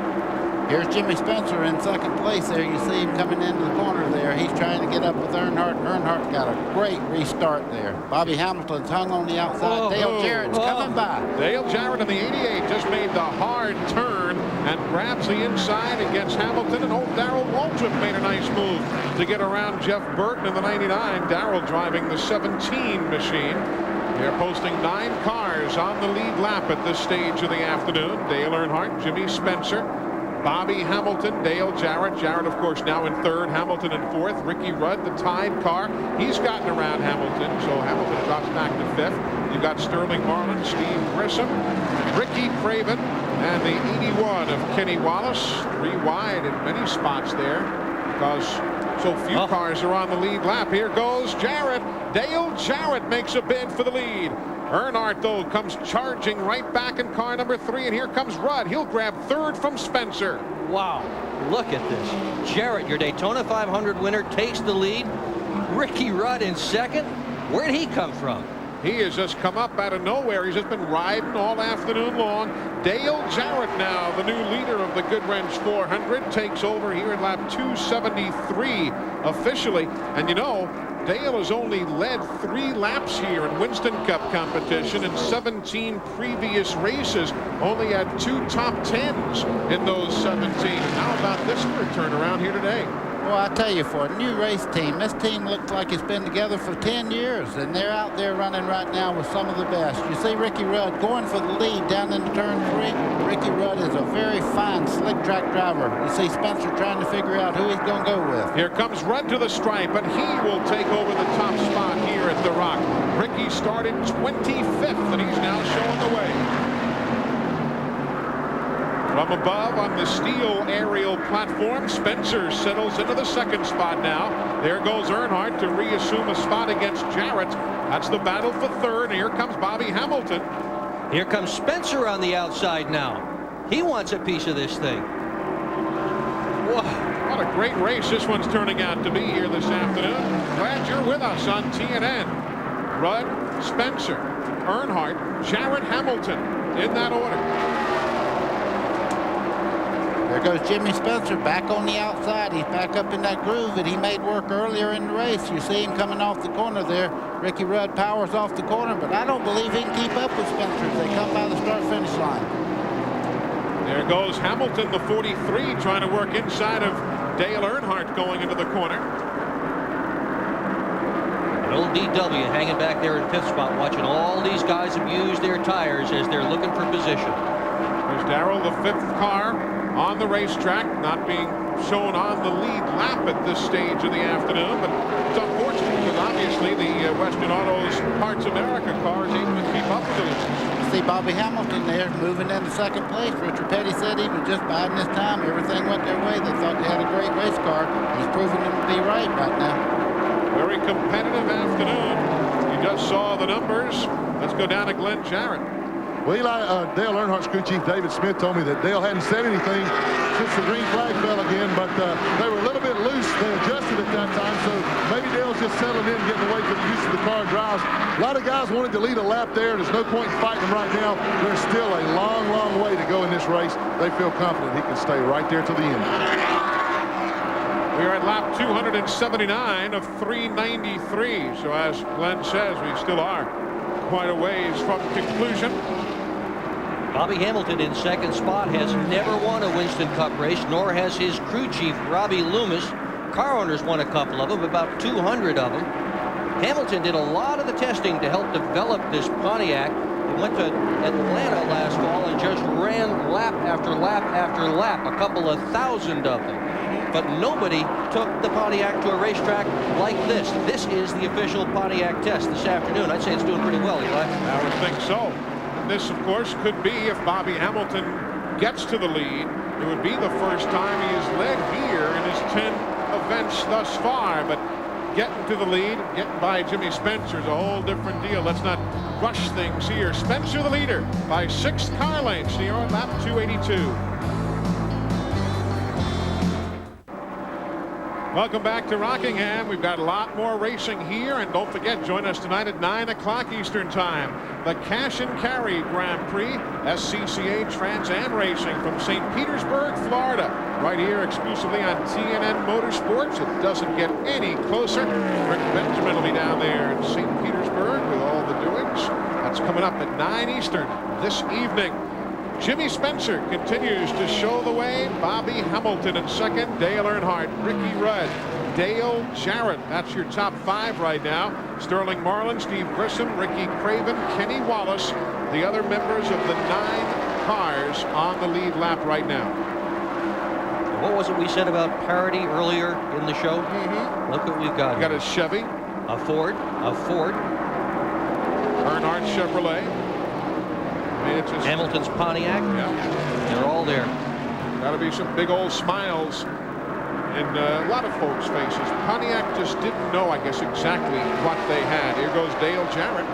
Speaker 20: Here's Jimmy Spencer in second place there. You see him coming into the corner there. He's trying to get up with Earnhardt. Earnhardt got a great restart there. Bobby Hamilton's hung on the outside. Dale Jarrett's coming by.
Speaker 12: Dale Jarrett in the 88 just made the hard turn and grabs the inside and gets Hamilton. And old Darrell Waltrip made a nice move to get around Jeff Burton in the 99. Darrell driving the 17 machine. They're posting 9 cars on the lead lap at this stage of the afternoon. Dale Earnhardt, Jimmy Spencer, Bobby Hamilton, Dale Jarrett. Jarrett, of course, now in third. Hamilton in fourth. Ricky Rudd, the tied car. He's gotten around Hamilton, so Hamilton drops back to fifth. You've got Sterling Marlin, Steve Grissom, Ricky Craven, and the 81 of Kenny Wallace. 3 wide in many spots there because so few cars are on the lead lap. Here goes Jarrett. Dale Jarrett makes a bid for the lead. Earnhardt, though, comes charging right back in car number 3, and here comes Rudd. He'll grab third from Spencer.
Speaker 19: Wow, look at this. Jarrett, your Daytona 500 winner, takes the lead. Ricky Rudd in second. Where'd he come from?
Speaker 12: He has just come up out of nowhere. He's just been riding all afternoon long. Dale Jarrett now, the new leader of the Goodwrench 400, takes over here in lap 273 officially. And you know, Dale has only led 3 laps here in Winston Cup competition in 17 previous races. Only had 2 top 10s in those 17. How about this for a turnaround here today?
Speaker 20: Well, I tell you, for a new race team, this team looks like it's been together for 10 years, and they're out there running right now with some of the best. You see Ricky Rudd going for the lead down into turn 3. Ricky Rudd is a very fine, slick track driver. You see Spencer trying to figure out who he's going to go with.
Speaker 12: Here comes Rudd to the stripe, and he will take over the top spot here at the Rock. Ricky started 25th, and he's now showing the way. From above on the steel aerial platform, Spencer settles into the second spot now. There goes Earnhardt to reassume a spot against Jarrett. That's the battle for third. Here comes Bobby Hamilton.
Speaker 19: Here comes Spencer on the outside now. He wants a piece of this thing.
Speaker 12: Whoa, what a great race this one's turning out to be here this afternoon. Glad you're with us on TNN. Rudd, Spencer, Earnhardt, Jarrett, Hamilton in that order.
Speaker 20: There goes Jimmy Spencer back on the outside. He's back up in that groove that he made work earlier in the race. You see him coming off the corner there. Ricky Rudd powers off the corner, but I don't believe he can keep up with Spencer as they come by the start-finish line.
Speaker 12: There goes Hamilton, the 43, trying to work inside of Dale Earnhardt going into the corner.
Speaker 19: And old DW hanging back there in 5th spot, watching all these guys abuse their tires as they're looking for position.
Speaker 12: There's Darrell, the 5th car on the racetrack, not being shown on the lead lap at this stage of the afternoon, but it's unfortunate because obviously the Western Autos Parts America car is able to keep up with it.
Speaker 20: See Bobby Hamilton there moving into second place. Richard Petty said he was just biding his time. Everything went their way. They thought they had a great race car. He's proving them to be right now.
Speaker 12: Very competitive afternoon. You just saw the numbers. Let's go down to Glenn Jarrett.
Speaker 2: Well, Dale Earnhardt's crew chief David Smith told me that Dale hadn't said anything since the green flag fell again, but they were a little bit loose. They adjusted at that time, so maybe Dale's just settling in, getting away from the use of the car and drives. A lot of guys wanted to lead a lap there. There's no point in fighting them right now. There's still a long, long way to go in this race. They feel confident he can stay right there to the end.
Speaker 12: We are at lap 279 of 393, so as Glenn says, we still are quite a ways from conclusion.
Speaker 19: Bobby Hamilton in second spot has never won a Winston Cup race, nor has his crew chief, Robbie Loomis. Car owners won a couple of them, about 200 of them. Hamilton did a lot of the testing to help develop this Pontiac. He went to Atlanta last fall and just ran lap after lap after lap, a couple of thousand of them. But nobody took the Pontiac to a racetrack like this. This is the official Pontiac test this afternoon. I'd say it's doing pretty well, Eli.
Speaker 12: I would think so. This, of course, could be, if Bobby Hamilton gets to the lead, it would be the first time he has led here in his 10 events thus far. But getting to the lead, getting by Jimmy Spencer is a whole different deal. Let's not rush things here. Spencer the leader by 6 car lengths here on lap 282. Welcome back to Rockingham. We've got a lot more racing here, and don't forget, join us tonight at 9 o'clock Eastern Time. The Cash and Carry Grand Prix, SCCA Trans Am Racing from St. Petersburg, Florida. Right here exclusively on TNN Motorsports. It doesn't get any closer. Rick Benjamin will be down there in St. Petersburg with all the doings. That's coming up at 9 Eastern this evening. Jimmy Spencer continues to show the way. Bobby Hamilton in second. Dale Earnhardt, Ricky Rudd, Dale Jarrett. That's your top 5 right now. Sterling Marlin, Steve Grissom, Ricky Craven, Kenny Wallace. The other members of the 9 cars on the lead lap right now.
Speaker 19: What was it we said about parity earlier in the show? Look what we've got.
Speaker 12: We got a Chevy.
Speaker 19: A Ford.
Speaker 12: Earnhardt Chevrolet.
Speaker 19: Hamilton's Pontiac.
Speaker 12: Yeah.
Speaker 19: They're all there.
Speaker 12: Got to be some big old smiles in a lot of folks' faces. Pontiac just didn't know, I guess, exactly what they had. Here goes Dale Jarrett.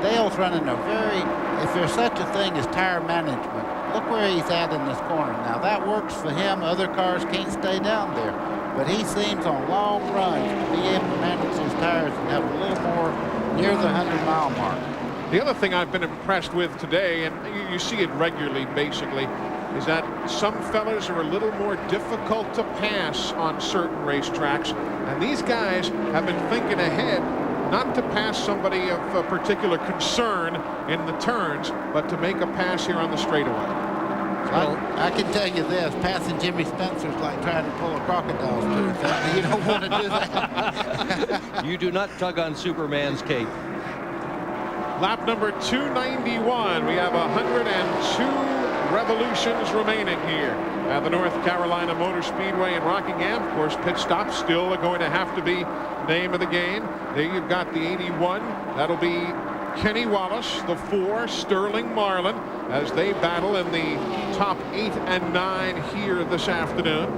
Speaker 20: Dale's running a very, if there's such a thing as tire management, look where he's at in this corner. Now that works for him. Other cars can't stay down there. But he seems on long runs to be able to manage his tires and have a little more near the 100-mile mark.
Speaker 12: The other thing I've been impressed with today, and you see it regularly basically, is that some fellas are a little more difficult to pass on certain racetracks. And these guys have been thinking ahead, not to pass somebody of a particular concern in the turns, but to make a pass here on the straightaway.
Speaker 20: I can tell you this, passing Jimmy Spencer's like trying to pull a crocodile's tooth. You don't want to do that.
Speaker 19: You do not tug on Superman's cape.
Speaker 12: Lap number 291. We have 102 revolutions remaining here at the North Carolina Motor Speedway in Rockingham. Of course, pit stops still are going to have to be name of the game. There you've got the 81. That'll be Kenny Wallace, the 4, Sterling Marlin, as they battle in the top 8 and 9 here this afternoon.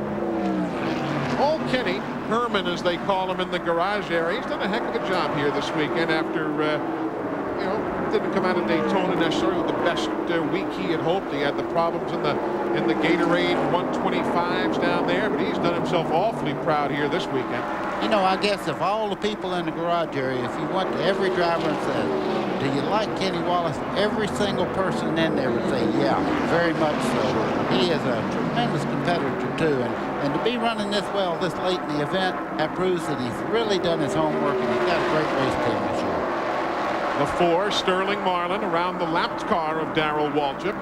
Speaker 12: Old Kenny, Herman as they call him in the garage area, he's done a heck of a job here this weekend after, you know, didn't come out of Daytona necessarily with the best week he had hoped. He had the problems in the Gatorade 125s down there, but he's done himself awfully proud here this weekend.
Speaker 20: You know, I guess if all the people in the garage area, if you went to every driver and said, do you like Kenny Wallace? Every single person in there would say, yeah, very much so. He is a tremendous competitor, too. And to be running this well this late in the event, that proves that he's really done his homework and he's got a great race team this year.
Speaker 12: The 4, Sterling Marlin, around the lapped car of Darrell Waltrip.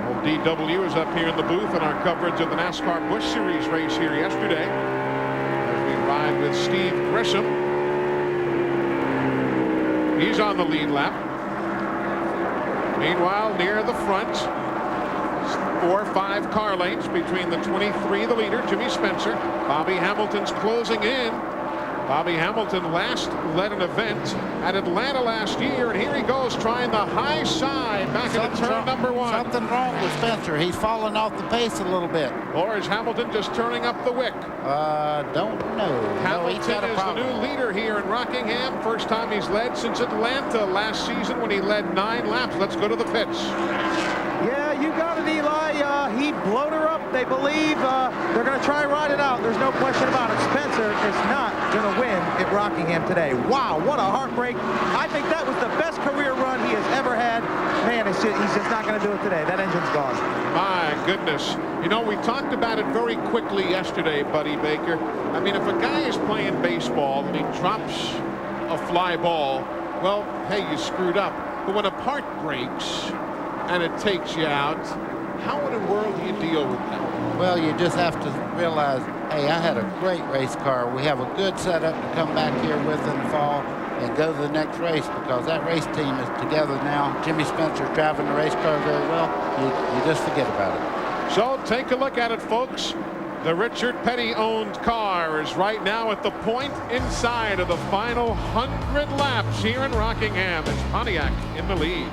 Speaker 12: Old DW is up here in the booth in our coverage of the NASCAR Busch Series race here yesterday. As we ride with Steve Grisham. He's on the lead lap. Meanwhile, near the front, 4 or 5 car lanes between the 23, the leader, Jimmy Spencer. Bobby Hamilton's closing in. Bobby Hamilton last led an event at Atlanta last year, and here he goes trying the high side back into turn number 1.
Speaker 20: Something wrong with Spencer. He's falling off the pace a little bit.
Speaker 12: Or is Hamilton just turning up the wick?
Speaker 20: Don't know.
Speaker 12: Hamilton is the new leader here in Rockingham. First time he's led since Atlanta last season when he led 9 laps. Let's go to the pits.
Speaker 21: Yeah, you got it, Eli. He blowed her up. They believe they're going to try and ride it out. There's no question about it. Spencer is not going to win at Rockingham today. Wow, what a heartbreak. I think that was the best career run he has ever had. Man, he's just not going to do it today. That engine's gone.
Speaker 12: My goodness. You know, we talked about it very quickly yesterday, Buddy Baker. I mean, if a guy is playing baseball and he drops a fly ball, well, hey, you screwed up. But when a part breaks and it takes you out, how in the world do you deal with that?
Speaker 20: Well, you just have to realize, hey, I had a great race car. We have a good setup to come back here with in the fall and go to the next race because that race team is together now. Jimmy Spencer driving the race car very well. You just forget about it.
Speaker 12: So take a look at it, folks. The Richard Petty-owned car is right now at the point inside of the final 100 laps here in Rockingham. It's Pontiac in the lead.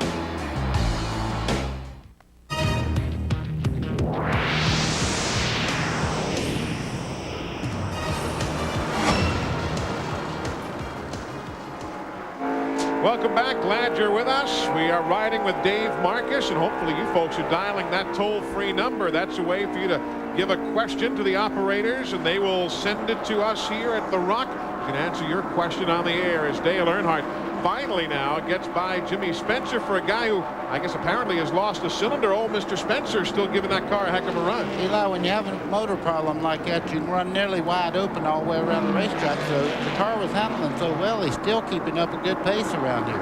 Speaker 12: Welcome back. Glad you're with us. We are riding with Dave Marcus, and hopefully you folks are dialing that toll-free number. That's a way for you to give a question to the operators, and they will send it to us here at The Rock. You can answer your question on the air as Dale Earnhardt finally now gets by Jimmy Spencer for a guy who, I guess, apparently has lost a cylinder. Old Mr. Spencer still giving that car a heck of a run.
Speaker 20: Eli, when you have a motor problem like that, you can run nearly wide open all the way around the racetrack. So the car was handling so well, he's still keeping up a good pace around here.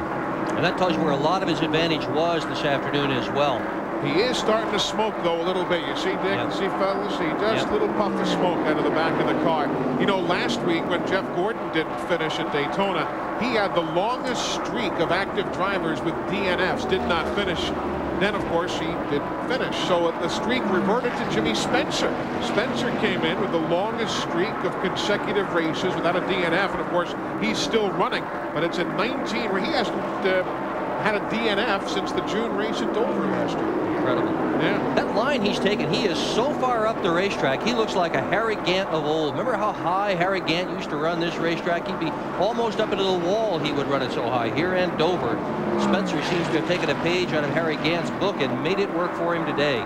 Speaker 19: And that tells you where a lot of his advantage was this afternoon as well.
Speaker 12: He is starting to smoke, though, a little bit. You see, Dick, you see, fellas? He does a little puff of smoke out of the back of the car. You know, last week when Jeff Gordon didn't finish at Daytona, he had the longest streak of active drivers with DNFs, did not finish. Then, of course, he didn't finish. So the streak reverted to Jimmy Spencer. Spencer came in with the longest streak of consecutive races without a DNF, and, of course, he's still running. But it's at 19 where he hasn't had a DNF since the June race at Dover last year.
Speaker 19: Incredible.
Speaker 12: Yeah.
Speaker 19: That line he's taken, he is so far up the racetrack, he looks like a Harry Gant of old. Remember how high Harry Gant used to run this racetrack? He'd be almost up into the wall, he would run it so high. Here and Dover, Spencer seems to have taken a page out of Harry Gant's book and made it work for him today.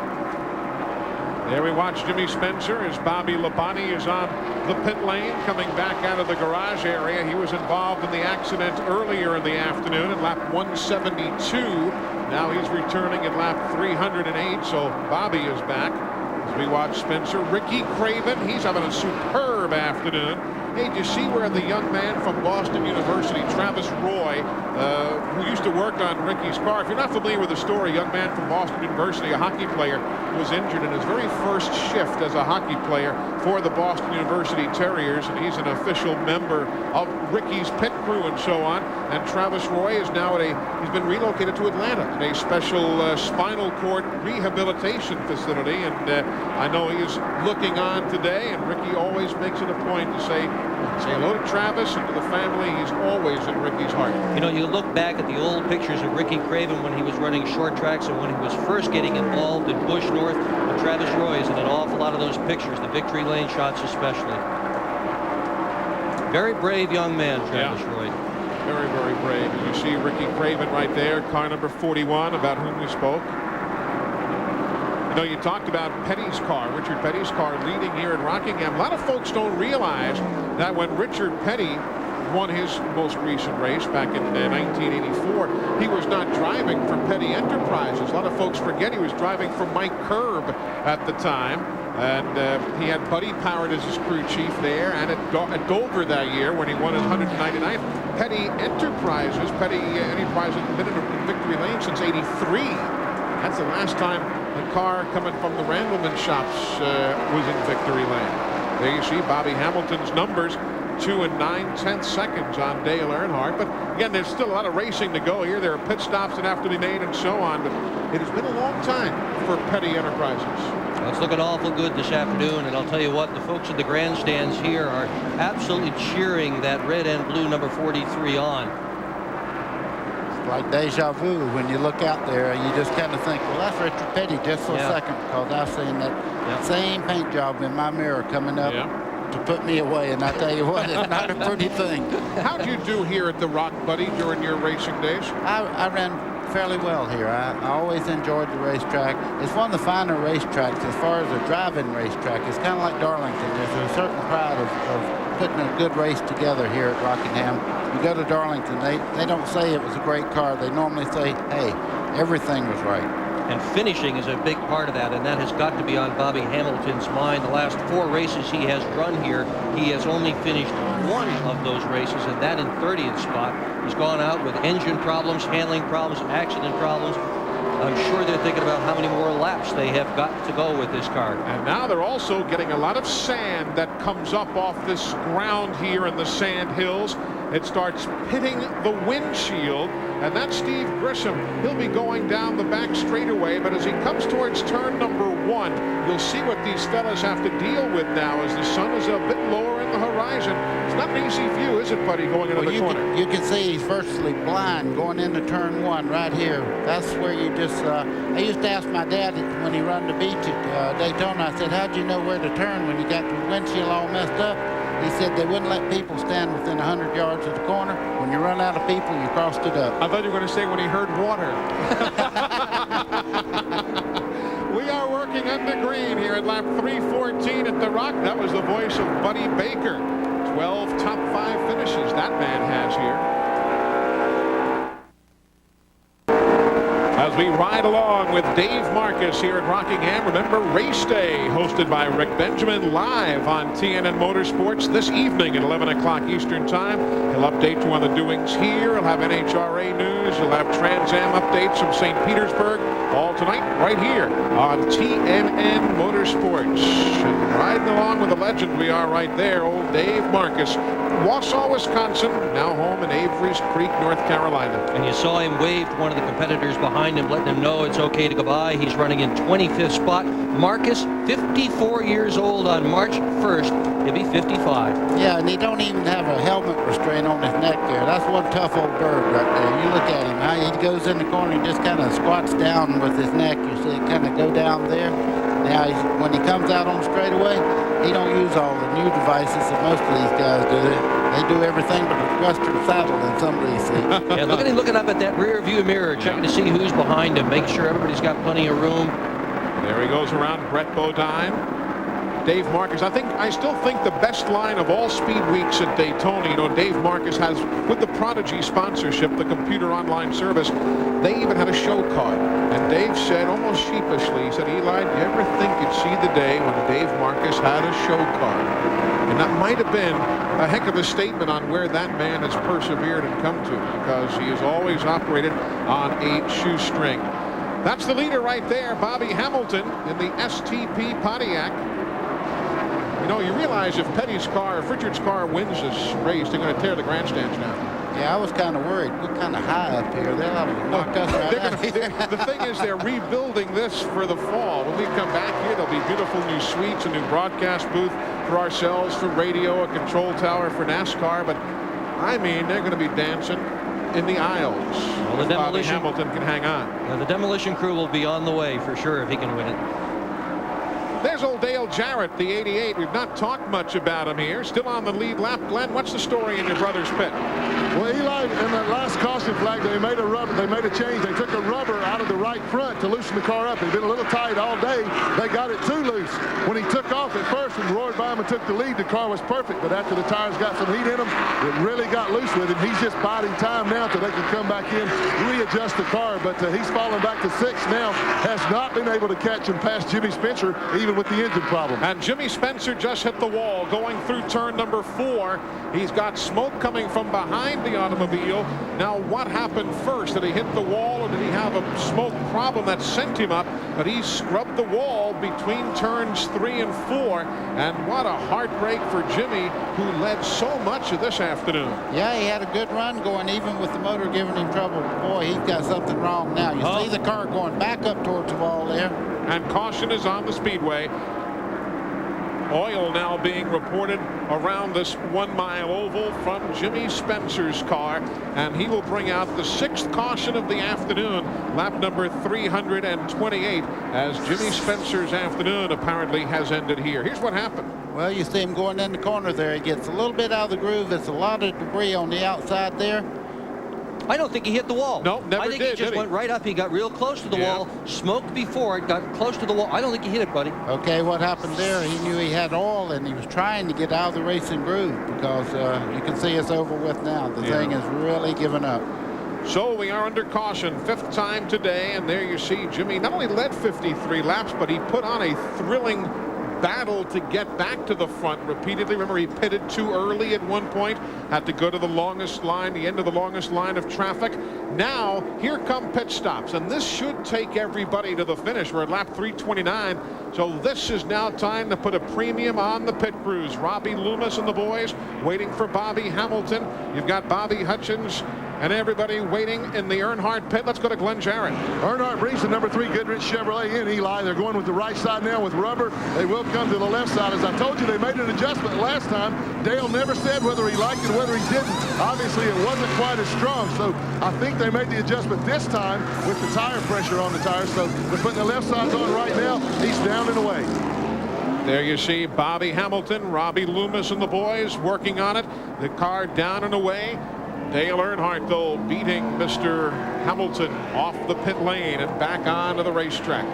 Speaker 12: There we watch Jimmy Spencer as Bobby Labonte is on the pit lane coming back out of the garage area. He was involved in the accident earlier in the afternoon at lap 172. Now he's returning at lap 308, so Bobby is back as we watch Spencer. Ricky Craven, he's having a superb afternoon. Hey, did you see where the young man from Boston University, Travis Roy, who used to work on Ricky's car, if you're not familiar with the story, a young man from Boston University, a hockey player, was injured in his very first shift as a hockey player for the Boston University Terriers, and he's an official member of Ricky's pit crew and so on. And Travis Roy is now he's been relocated to Atlanta in a special spinal cord rehabilitation facility, and I know he is looking on today, and Ricky always makes it a point to say hello to Travis and to the family. He's always in Ricky's heart.
Speaker 19: You know, you look back at the old pictures of Ricky Craven when he was running short tracks and when he was first getting involved in Busch North, and Travis Roy is in an awful lot of those pictures, the victory lane shots especially. Very brave young man, Travis Roy.
Speaker 12: Very, very brave. You see Ricky Craven right there, car number 41, about whom we spoke. You know, you talked about Petty's car, Richard Petty's car, leading here in Rockingham. A lot of folks don't realize that when Richard Petty won his most recent race back in 1984, he was not driving for Petty Enterprises. A lot of folks forget he was driving for Mike Curb at the time. And he had Buddy Powered as his crew chief there, and at Dover that year when he won his 199th. Petty Enterprises has been in victory lane since '83. That's the last time a car coming from the Randleman shops was in victory lane. There you see Bobby Hamilton's numbers, 2 and 9/10 seconds on Dale Earnhardt. But again, there's still a lot of racing to go here. There are pit stops that have to be made and so on. But it has been a long time for Petty Enterprises.
Speaker 19: Well, it's looking awful good this afternoon, and I'll tell you what, the folks in the grandstands here are absolutely cheering that red and blue number 43 on.
Speaker 20: It's like deja vu when you look out there. You just kind of think, well, that's Richard Petty just for a second, because I've seen that same paint job in my mirror coming up to put me away, and I tell you what, it's not a pretty thing.
Speaker 12: How'd you do here at the Rock, Buddy, during your racing days?
Speaker 20: I ran fairly well here. I always enjoyed the racetrack. It's one of the finer racetracks as far as a driving racetrack. It's kind of like Darlington. There's a certain pride of putting a good race together here at Rockingham. You go to Darlington, they don't say it was a great car. They normally say, hey, everything was right.
Speaker 19: And finishing is a big part of that, and that has got to be on Bobby Hamilton's mind. The last 4 races he has run here, he has only finished 1 of those races, and that in 30th spot. He's gone out with engine problems, handling problems, accident problems. I'm sure they're thinking about how many more laps they have got to go with this car.
Speaker 12: And now they're also getting a lot of sand that comes up off this ground here in the sand hills. It starts hitting the windshield, and that's Steve Grissom. He'll be going down the back straightaway, but as he comes towards turn number 1, you'll see what these fellas have to deal with now as the sun is a bit lower in the horizon. It's not an easy view, is it, Buddy, going into the corner?
Speaker 20: You can see he's virtually blind going into turn 1 right here. That's where you just, I used to ask my dad when he run the beach at Daytona, I said, how'd you know where to turn when you got the windshield all messed up? He said they wouldn't let people stand within 100 yards of the corner. When you run out of people, you crossed it up.
Speaker 12: I thought you were going to say when he heard water. We are working under green here at lap 314 at the Rock. That was the voice of Buddy Baker. 12 top 5 finishes that man has here. As we ride along with Dave Marcus here at Rockingham, remember Race Day, hosted by Rick Benjamin, live on TNN Motorsports this evening at 11 o'clock Eastern Time. He'll update you on the doings here. He'll have NHRA news. He'll have Trans Am updates from St. Petersburg, all tonight right here on TNN Motorsports. And riding along with the legend we are right there, old Dave Marcus. Wausau, Wisconsin, now home in Avery's Creek, North Carolina.
Speaker 19: And you saw him wave to one of the competitors behind him, letting him know it's okay to go by. He's running in 25th spot. Marcus, 54 years old on March 1st. He'll be 55.
Speaker 20: Yeah, and he don't even have a helmet restraint on his neck there. That's one tough old bird right there. You look at him, how he goes in the corner and just kind of squats down with his neck. You see it kind of go down there. Now, when he comes out on straightaway, he don't use all the new devices that most of these guys do. They do everything but a Western saddle in some of these seats.
Speaker 19: Yeah, look at him looking up at that rear view mirror, checking to see who's behind him, make sure everybody's got plenty of room.
Speaker 12: There he goes around Brett Bodine. Dave Marcus. I still think the best line of all speed weeks at Daytona, you know, Dave Marcus has, with the Prodigy sponsorship, the computer online service, they even had a show card. And Dave said, almost sheepishly, he said, Eli, do you ever think you'd see the day when Dave Marcus had a show card? And that might have been a heck of a statement on where that man has persevered and come to, because he has always operated on a shoestring. That's the leader right there, Bobby Hamilton in the STP Pontiac. You know, you realize if Petty's car, if Richard's car wins this race, they're going to tear the grandstands down.
Speaker 20: Yeah, I was kind of worried. We're kind of high up here. They'll have to knock us right out.
Speaker 12: The thing is, they're rebuilding this for the fall. When we come back here, there'll be beautiful new suites, a new broadcast booth for ourselves, for radio, a control tower for NASCAR. But, I mean, they're going to be dancing in the aisles.
Speaker 19: Well, the demolition,
Speaker 12: Hamilton can hang on.
Speaker 19: Yeah, the demolition crew will be on the way for sure if he can win it.
Speaker 12: There's old Dale Jarrett, the 88. We've not talked much about him here. Still on the lead lap. Glenn, what's the story in your brother's pit?
Speaker 2: Well, Eli, in that last caution flag, they made a change. They took a rubber out of the right front to loosen the car up. It had been a little tight all day. They got it too loose. When he took off at first and roared by him and took the lead, the car was perfect. But after the tires got some heat in them, it really got loose with him. He's just biding time now till they can come back in, readjust the car. But he's fallen back to 6th now. Has not been able to catch him past Jimmy Spencer, even with the engine problem.
Speaker 12: And Jimmy Spencer just hit the wall going through turn number 4. He's got smoke coming from behind the automobile. Now, what happened first? Did he hit the wall, or did he have a smoke problem that sent him up? But he scrubbed the wall between turns 3 and 4. And what a heartbreak for Jimmy, who led so much of this afternoon.
Speaker 20: Yeah, he had a good run going, even with the motor giving him trouble. Boy, he's got something wrong now. You see the car going back up towards the wall there.
Speaker 12: And caution is on the speedway. Oil now being reported around this 1-mile oval from Jimmy Spencer's car, and he will bring out the 6th caution of the afternoon, lap number 328, as Jimmy Spencer's afternoon apparently has ended here. Here's what happened.
Speaker 20: Well, you see him going in the corner there. He gets a little bit out of the groove. There's a lot of debris on the outside there.
Speaker 19: I don't think he hit the wall.
Speaker 12: No, never did.
Speaker 19: I think he just went right up. He got real close to the wall, smoked before it, got close to the wall. I don't think he hit it, buddy.
Speaker 20: Okay, what happened there, he knew he had oil, and he was trying to get out of the racing groove, because you can see it's over with now. The thing is really giving up.
Speaker 12: So we are under caution, 5th time today, and there you see Jimmy not only led 53 laps, but he put on a thrilling battle to get back to the front repeatedly. Remember, he pitted too early at one point, had to go to the longest line, the end of the longest line of traffic. Now, here come pit stops, and this should take everybody to the finish. We're at lap 329, so this is now time to put a premium on the pit crews. Robbie Loomis and the boys waiting for Bobby Hamilton. You've got Bobby Hutchins and everybody waiting in the Earnhardt pit. Let's go to Glenn Jarrett.
Speaker 2: Earnhardt brings the number 3 Goodwrench Chevrolet in, Eli. They're going with the right side now with rubber. They will come to the left side. As I told you, they made an adjustment last time. Dale never said whether he liked it or whether he didn't. Obviously, it wasn't quite as strong, so I think they made the adjustment this time with the tire pressure on the tires. So they're putting the left sides on right now. He's down and away.
Speaker 12: There you see Bobby Hamilton, Robbie Loomis and the boys working on it. The car down and away. Dale Earnhardt, though, beating Mr. Hamilton off the pit lane and back onto the racetrack.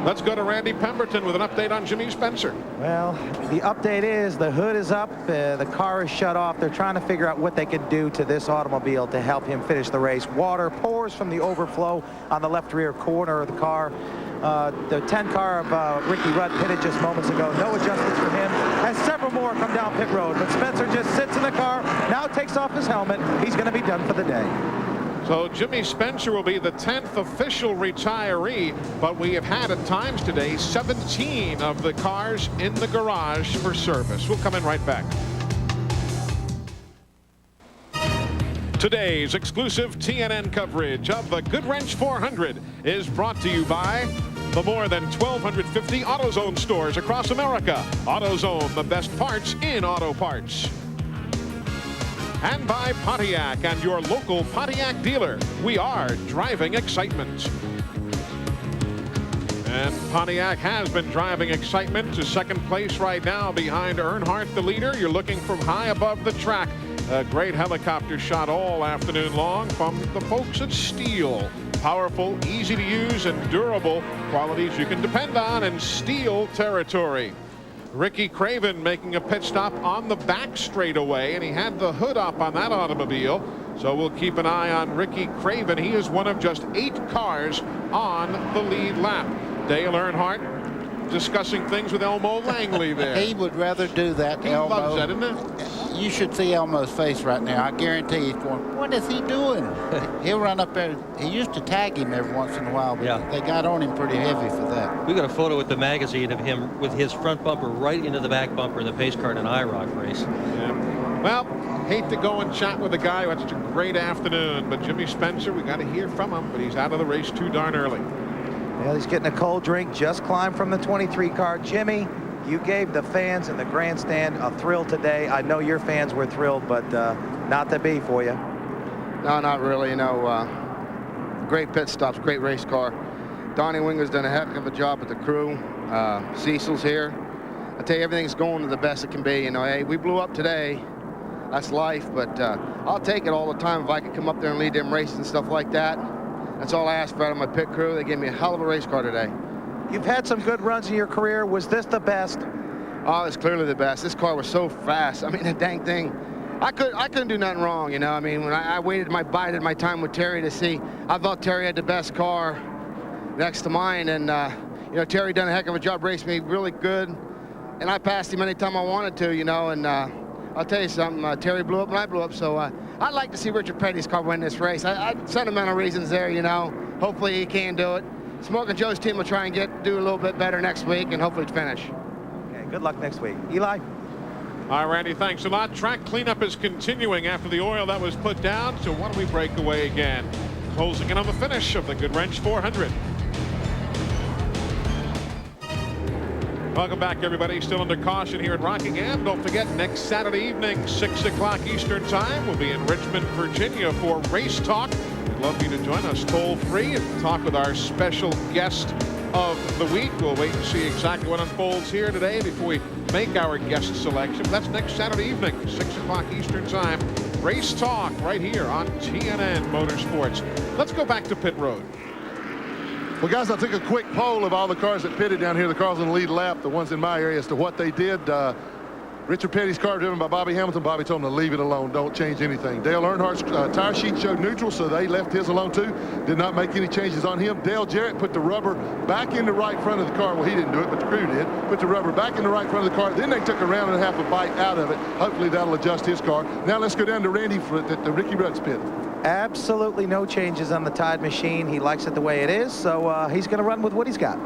Speaker 12: Let's go to Randy Pemberton with an update on Jimmy Spencer.
Speaker 21: Well, the update is the hood is up, the car is shut off. They're trying to figure out what they can do to this automobile to help him finish the race. Water pours from the overflow on the left rear corner of the car. The 10 car of Ricky Rudd pitted just moments ago. No adjustments for him. Has several more come down pit road, but Spencer just sits in the car, now takes off his helmet. He's going to be done for the day.
Speaker 12: So Jimmy Spencer will be the 10th official retiree, but we have had at times today 17 of the cars in the garage for service. We'll come in right back. Today's exclusive TNN coverage of the Goodwrench 400 is brought to you by the more than 1,250 AutoZone stores across America. AutoZone, the best parts in auto parts. And by Pontiac and your local Pontiac dealer. We are driving excitement. And Pontiac has been driving excitement to second place right now behind Earnhardt, the leader. You're looking from high above the track. A great helicopter shot all afternoon long from the folks at Steel. Powerful, easy to use, and durable qualities you can depend on in Steel territory. Ricky Craven making a pit stop on the back straightaway, and he had the hood up on that automobile. So we'll keep an eye on Ricky Craven. He is one of just 8 cars on the lead lap. Dale Earnhardt discussing things with Elmo Langley there.
Speaker 20: He would rather do that to Elmo.
Speaker 12: He loves that, isn't it?
Speaker 20: You should see Elmo's face right now. I guarantee he's going, what is he doing? He'll run up there. He used to tag him every once in a while, but they got on him pretty heavy for that.
Speaker 19: We got a photo with the magazine of him with his front bumper right into the back bumper in the pace car in an IROC race.
Speaker 12: Yeah. Well, hate to go and chat with a guy who had such a great afternoon, but Jimmy Spencer, we got to hear from him, but he's out of the race too darn early.
Speaker 21: Well, he's getting a cold drink, just climbed from the 23 car. Jimmy, you gave the fans in the grandstand a thrill today. I know your fans were thrilled, but not to be for you.
Speaker 5: No, not really. You know, great pit stops, great race car. Donnie Winger's done a heck of a job with the crew. Cecil's here. I tell you, everything's going to the best it can be. You know, hey, we blew up today. That's life, but I'll take it all the time if I could come up there and lead them races and stuff like that. That's all I ask for out of my pit crew. They gave me a hell of a race car today.
Speaker 21: You've had some good runs in your career. Was this the best?
Speaker 5: Oh, it's clearly the best. This car was so fast. I mean, the dang thing. I couldn't do nothing wrong, you know. I mean, when I bided my time with Terry to see, I thought Terry had the best car next to mine, and you know, Terry done a heck of a job racing me really good, and I passed him anytime I wanted to, you know. And I'll tell you something, Terry blew up and I blew up, so I'd like to see Richard Petty's car win this race. Sentimental reasons there, you know. Hopefully he can do it. Smoking Joe's team will try and do a little bit better next week and hopefully finish.
Speaker 21: Okay, good luck next week. Eli?
Speaker 12: All right, Randy, thanks a lot. Track cleanup is continuing after the oil that was put down, so why don't we break away again? Closing in on the finish of the Goodwrench 400. Welcome back, everybody. Still under caution here at Rockingham. Don't forget, next Saturday evening, 6 o'clock Eastern Time, we'll be in Richmond, Virginia for Race Talk. We'd love you to join us toll-free and talk with our special guest of the week. We'll wait and see exactly what unfolds here today before we make our guest selection. That's next Saturday evening, 6 o'clock Eastern Time. Race Talk right here on TNN Motorsports. Let's go back to pit road.
Speaker 2: Well, guys, I took a quick poll of all the cars that pitted down here, the cars on the lead lap, the ones in my area, as to what they did. Richard Petty's car driven by Bobby Hamilton. Bobby told him to leave it alone. Don't change anything. Dale Earnhart's tire sheet showed neutral, so they left his alone too. Did not make any changes on him. Dale Jarrett put the rubber back in the right front of the car. Well, he didn't do it, but the crew did. Put the rubber back in the right front of the car. Then they took a round and a half a bite out of it. Hopefully that'll adjust his car. Now let's go down to Randy for the Ricky Rudd's pit.
Speaker 21: Absolutely no changes on the Tide machine. He likes it the way it is, so he's going to run with what he's got.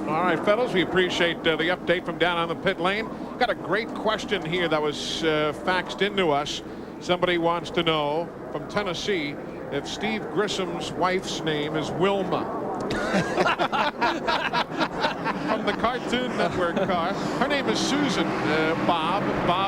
Speaker 12: All right, fellas, we appreciate the update from down on the pit lane. Got a great question here that was faxed into us. Somebody wants to know from Tennessee if Steve Grissom's wife's name is Wilma. From the Cartoon Network car. Her name is Susan. Bob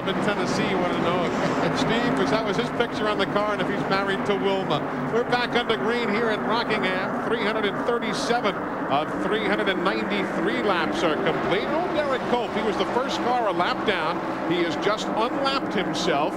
Speaker 12: in Tennessee, you want to know if Steve, because that was his picture on the car, and if he's married to Wilma. We're back under green here at Rockingham. 337 of 393 laps are complete. Oh, Derek Cope, he was the first car a lap down. He has just unlapped himself.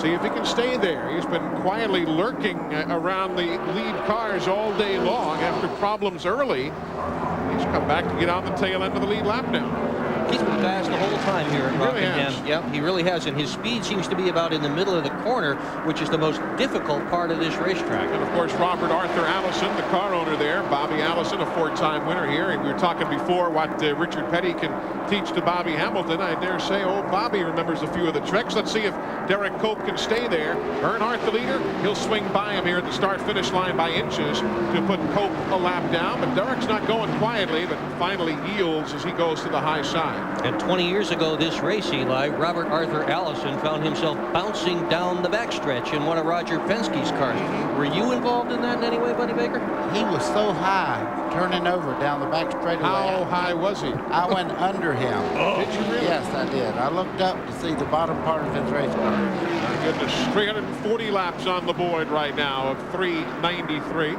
Speaker 12: See if he can stay there. He's been quietly lurking around the lead cars all day long after problems early. He's come back to get on the tail end of the lead lap now.
Speaker 19: He's been fast the whole time here at Rockingham.
Speaker 12: Really
Speaker 19: Yep, he really has, and his speed seems to be about in the middle of the corner, which is the most difficult part of this racetrack.
Speaker 12: And of course, Robert Arthur Allison, the car owner there. Bobby Allison, a four-time winner here. And we were talking before what Richard Petty can teach to Bobby Hamilton. I dare say old Bobby remembers a few of the tricks. Let's see if Derek Cope can stay there. Earnhardt, the leader, he'll swing by him here at the start-finish line by inches to put Cope a lap down. But Derek's not going quietly, but finally yields as he goes to the high side.
Speaker 19: And 20 years ago this race, Eli, Robert Arthur Allison found himself bouncing down the backstretch in one of Roger Penske's cars. Were you involved in that in any way, Buddy Baker?
Speaker 20: He was so high, turning over down the back straightaway.
Speaker 12: How high was he?
Speaker 20: I went under him.
Speaker 12: Oh. Did you really?
Speaker 20: Yes, I did. I looked up to see the bottom part of his race car.
Speaker 12: My goodness, 340 laps on the board right now of 393.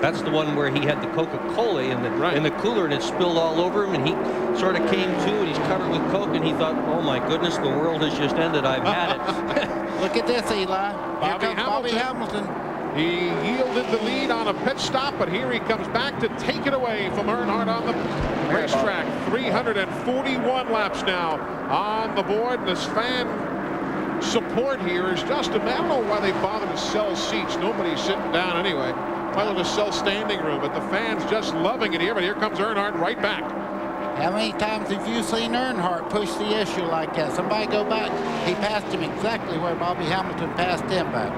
Speaker 19: That's the one where he had the Coca-Cola in the cooler and it spilled all over him, and he sort of came to and he's covered with Coke, and he thought, oh my goodness, the world has just ended. I've had it.
Speaker 20: Look at this, Eli. Here comes Bobby Hamilton.
Speaker 12: He yielded the lead on a pit stop, but here he comes back to take it away from Earnhardt on the racetrack. 341 laps now on the board. And this fan support here is just, I don't know why they bother to sell seats. Nobody's sitting down anyway. Might as well sell standing room, but the fans just loving it here. But here comes Earnhardt right back.
Speaker 20: How many times have you seen Earnhardt push the issue like that? Somebody go back. He passed him exactly where Bobby Hamilton passed him back.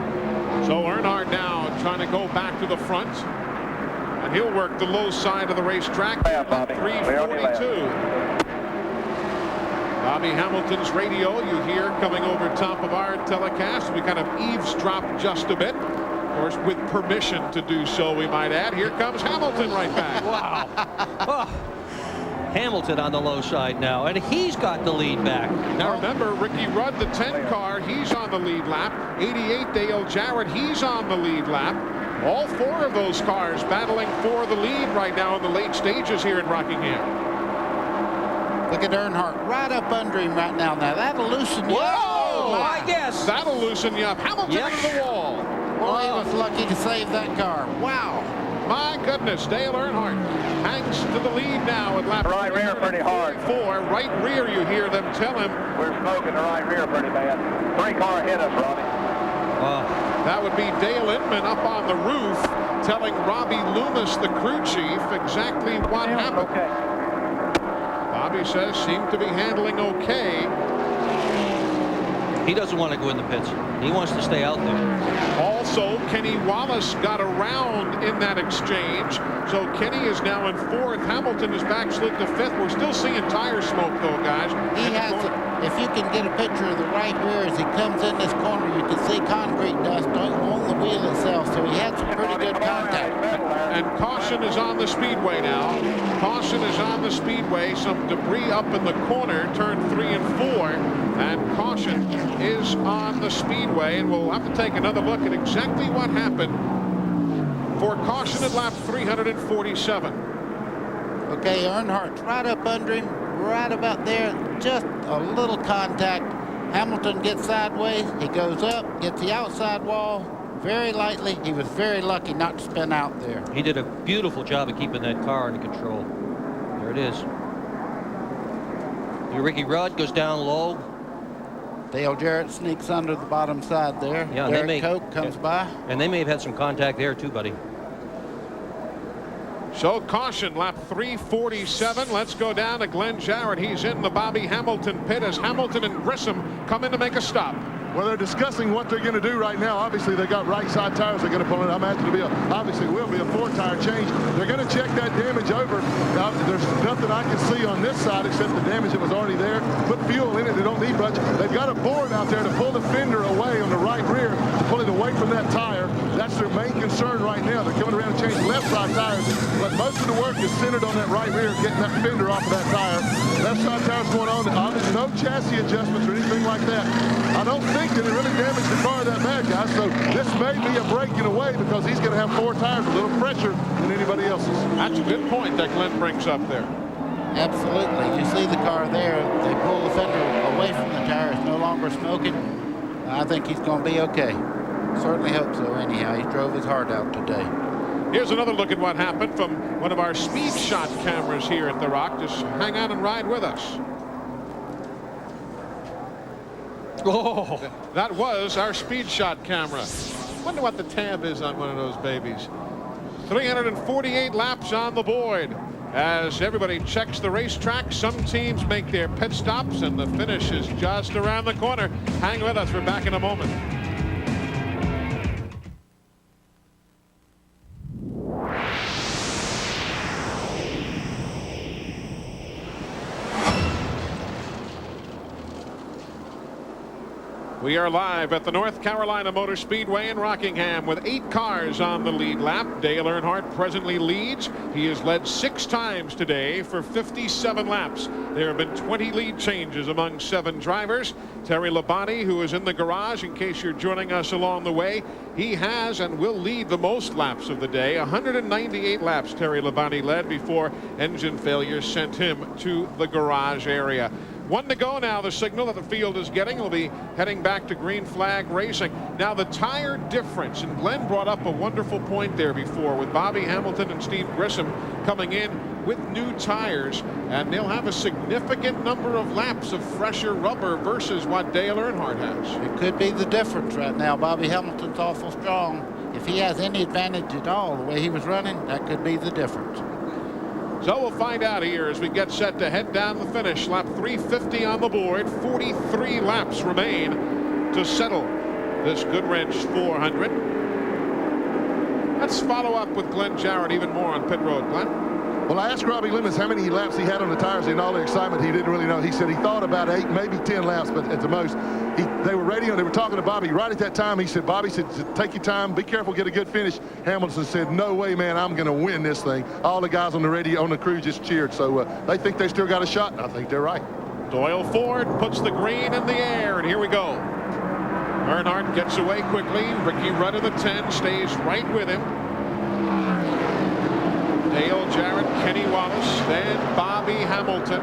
Speaker 12: So Earnhardt now trying to go back to the front. And he'll work the low side of the racetrack. 342. Bobby Hamilton's radio you hear coming over top of our telecast. We kind of eavesdrop just a bit. Of course, with permission to do so, we might add. Here comes Hamilton right back.
Speaker 19: Wow. Oh. Hamilton on the low side now, and he's got the lead back.
Speaker 12: Now remember, Ricky Rudd, the 10 car, he's on the lead lap. 88, Dale Jarrett, he's on the lead lap. All four of those cars battling for the lead right now in the late stages here in Rockingham.
Speaker 20: Look at Earnhardt right up under him right now. Now that'll loosen you.
Speaker 19: Whoa! I guess.
Speaker 12: That'll loosen you up. Hamilton into the wall.
Speaker 20: Boy, he was lucky to save that car. Wow.
Speaker 12: My goodness, Dale Earnhardt hangs to the lead now at lap
Speaker 3: right rear pretty hard.
Speaker 12: Right rear, you hear them tell him.
Speaker 3: We're smoking the right rear pretty bad. 3-car hit us, Robbie.
Speaker 12: That would be Dale Inman up on the roof telling Robbie Loomis, the crew chief, exactly what happened.
Speaker 3: Okay.
Speaker 12: Bobby says seemed to be handling okay.
Speaker 19: He doesn't want to go in the pits. He wants to stay out there.
Speaker 12: Also, Kenny Wallace got around in that exchange. So Kenny is now in 4th. Hamilton is backslid to 5th. We're still seeing tire smoke, though, guys.
Speaker 20: He has, if you can get a picture of the right rear as he comes in this corner, you can see concrete dust on the wheel itself. So he had some pretty good contact.
Speaker 12: And caution is on the speedway now. Caution is on the speedway. Some debris up in the corner, turn 3 and 4. And caution is on the speedway. And we'll have to take another look at exactly what happened for caution at lap 347.
Speaker 20: Okay, Earnhardt's right up under him, right about there. Just a little contact. Hamilton gets sideways. He goes up, gets the outside wall very lightly. He was very lucky not to spin out there.
Speaker 19: He did a beautiful job of keeping that car under control. There it is. Here Ricky Rudd goes down low.
Speaker 20: Dale Jarrett sneaks under the bottom side there.
Speaker 19: Yeah,
Speaker 20: Derek Koch comes by.
Speaker 19: And they may have had some contact there too, buddy.
Speaker 12: So caution, lap 347. Let's go down to Glenn Jarrett. He's in the Bobby Hamilton pit as Hamilton and Grissom come in to make a stop.
Speaker 2: Well, they're discussing what they're going to do right now. Obviously, they got right side tires they're going to pull in. I imagine obviously will be a 4-tire change. They're going to check that damage over. There's nothing I can see on this side except the damage that was already there. Put fuel in it. They don't need much. They've got a board out there to pull the fender away on the right rear, to pull it away from that tire. That's their main concern right now. They're coming around to change left side tires, but most of the work is centered on that right rear, getting that fender off of that tire. Left side tire's going on. There's no chassis adjustments or anything like that. I don't think that it really damaged the car that bad, guys. So this may be a break in a way because he's going to have 4 tires, a little fresher than anybody else's.
Speaker 12: That's a good point that Glenn brings up there.
Speaker 20: Absolutely. You see the car there. They pull the fender away from the tire. It's no longer smoking. I think he's going to be okay. Certainly hope so anyhow. He drove his heart out today.
Speaker 12: Here's another look at what happened from one of our speed shot cameras here at the Rock. Just hang on and ride with us.
Speaker 19: Oh,
Speaker 12: that was our speed shot camera. Wonder what the tab is on one of those babies. 348 laps on the board. As everybody checks the racetrack, some teams make their pit stops, and the finish is just around the corner. Hang with us. We're back in a moment. We are live at the North Carolina Motor Speedway in Rockingham with 8 cars on the lead lap. Dale Earnhardt presently leads. He has led 6 times today for 57 laps. There have been 20 lead changes among 7 drivers. Terry Labonte, who is in the garage, in case you're joining us along the way, he has and will lead the most laps of the day. 198 laps Terry Labonte led before engine failure sent him to the garage area. 1 to go now, the signal that the field is getting. We'll be heading back to green flag racing. Now the tire difference, and Glenn brought up a wonderful point there before with Bobby Hamilton and Steve Grissom coming in with new tires, and they'll have a significant number of laps of fresher rubber versus what Dale Earnhardt has.
Speaker 20: It could be the difference right now. Bobby Hamilton's awful strong. If he has any advantage at all, the way he was running, that could be the difference.
Speaker 12: So we'll find out here as we get set to head down the finish. Lap 350 on the board. 43 laps remain to settle this Goodwrench 400. Let's follow up with Glenn Jarrett even more on pit road. Glenn?
Speaker 2: Well, I asked Robbie Lemons how many laps he had on the tires, and all the excitement, he didn't really know. He said he thought about 8, maybe 10 laps, but at the most. They were radio, they were talking to Bobby right at that time. He said, Bobby said, take your time, be careful, get a good finish. Hamilton said, no way, man, I'm going to win this thing. All the guys on the radio, on the crew just cheered. So they think they still got a shot, and I think they're right.
Speaker 12: Doyle Ford puts the green in the air, and here we go. Earnhardt gets away quickly. Ricky Rudd of the 10 stays right with him. Dale Jarrett, Kenny Wallace, then Bobby Hamilton.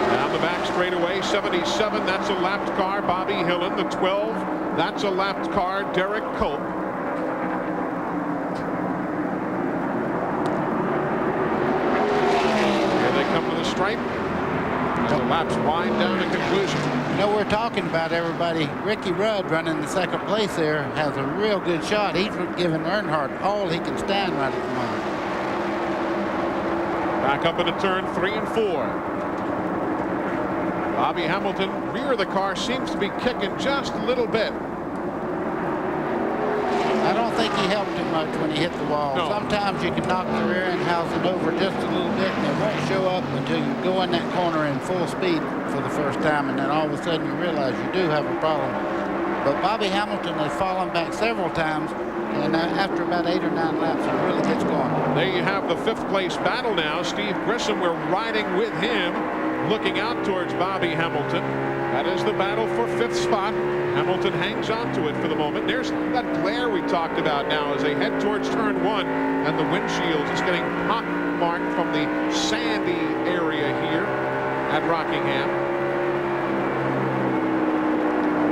Speaker 12: Down the back straightaway, 77, that's a lapped car, Bobby Hillen. The 12, that's a lapped car, Derek Cope. Here they come to the stripe. As the laps wind down to conclusion.
Speaker 20: You know, we're talking about everybody. Ricky Rudd running the second place there has a real good shot. He's giving Earnhardt all he can stand right at the moment.
Speaker 12: Back up into turn 3 and 4. Bobby Hamilton, rear of the car, seems to be kicking just a little bit.
Speaker 20: I don't think he helped him much when he hit the wall.
Speaker 12: No.
Speaker 20: Sometimes you can knock the rear end housing over just a little bit, and it won't show up until you go in that corner in full speed for the first time, and then all of a sudden you realize you do have a problem. But Bobby Hamilton has fallen back several times, and after about 8 or 9 laps, it really gets going.
Speaker 12: There you have the 5th place battle now. Steve Grissom, we're riding with him, looking out towards Bobby Hamilton. That is the battle for 5th spot. Hamilton hangs on to it for the moment. There's that glare we talked about now as they head towards turn 1, and the windshield is getting pockmarked from the sandy area here at Rockingham.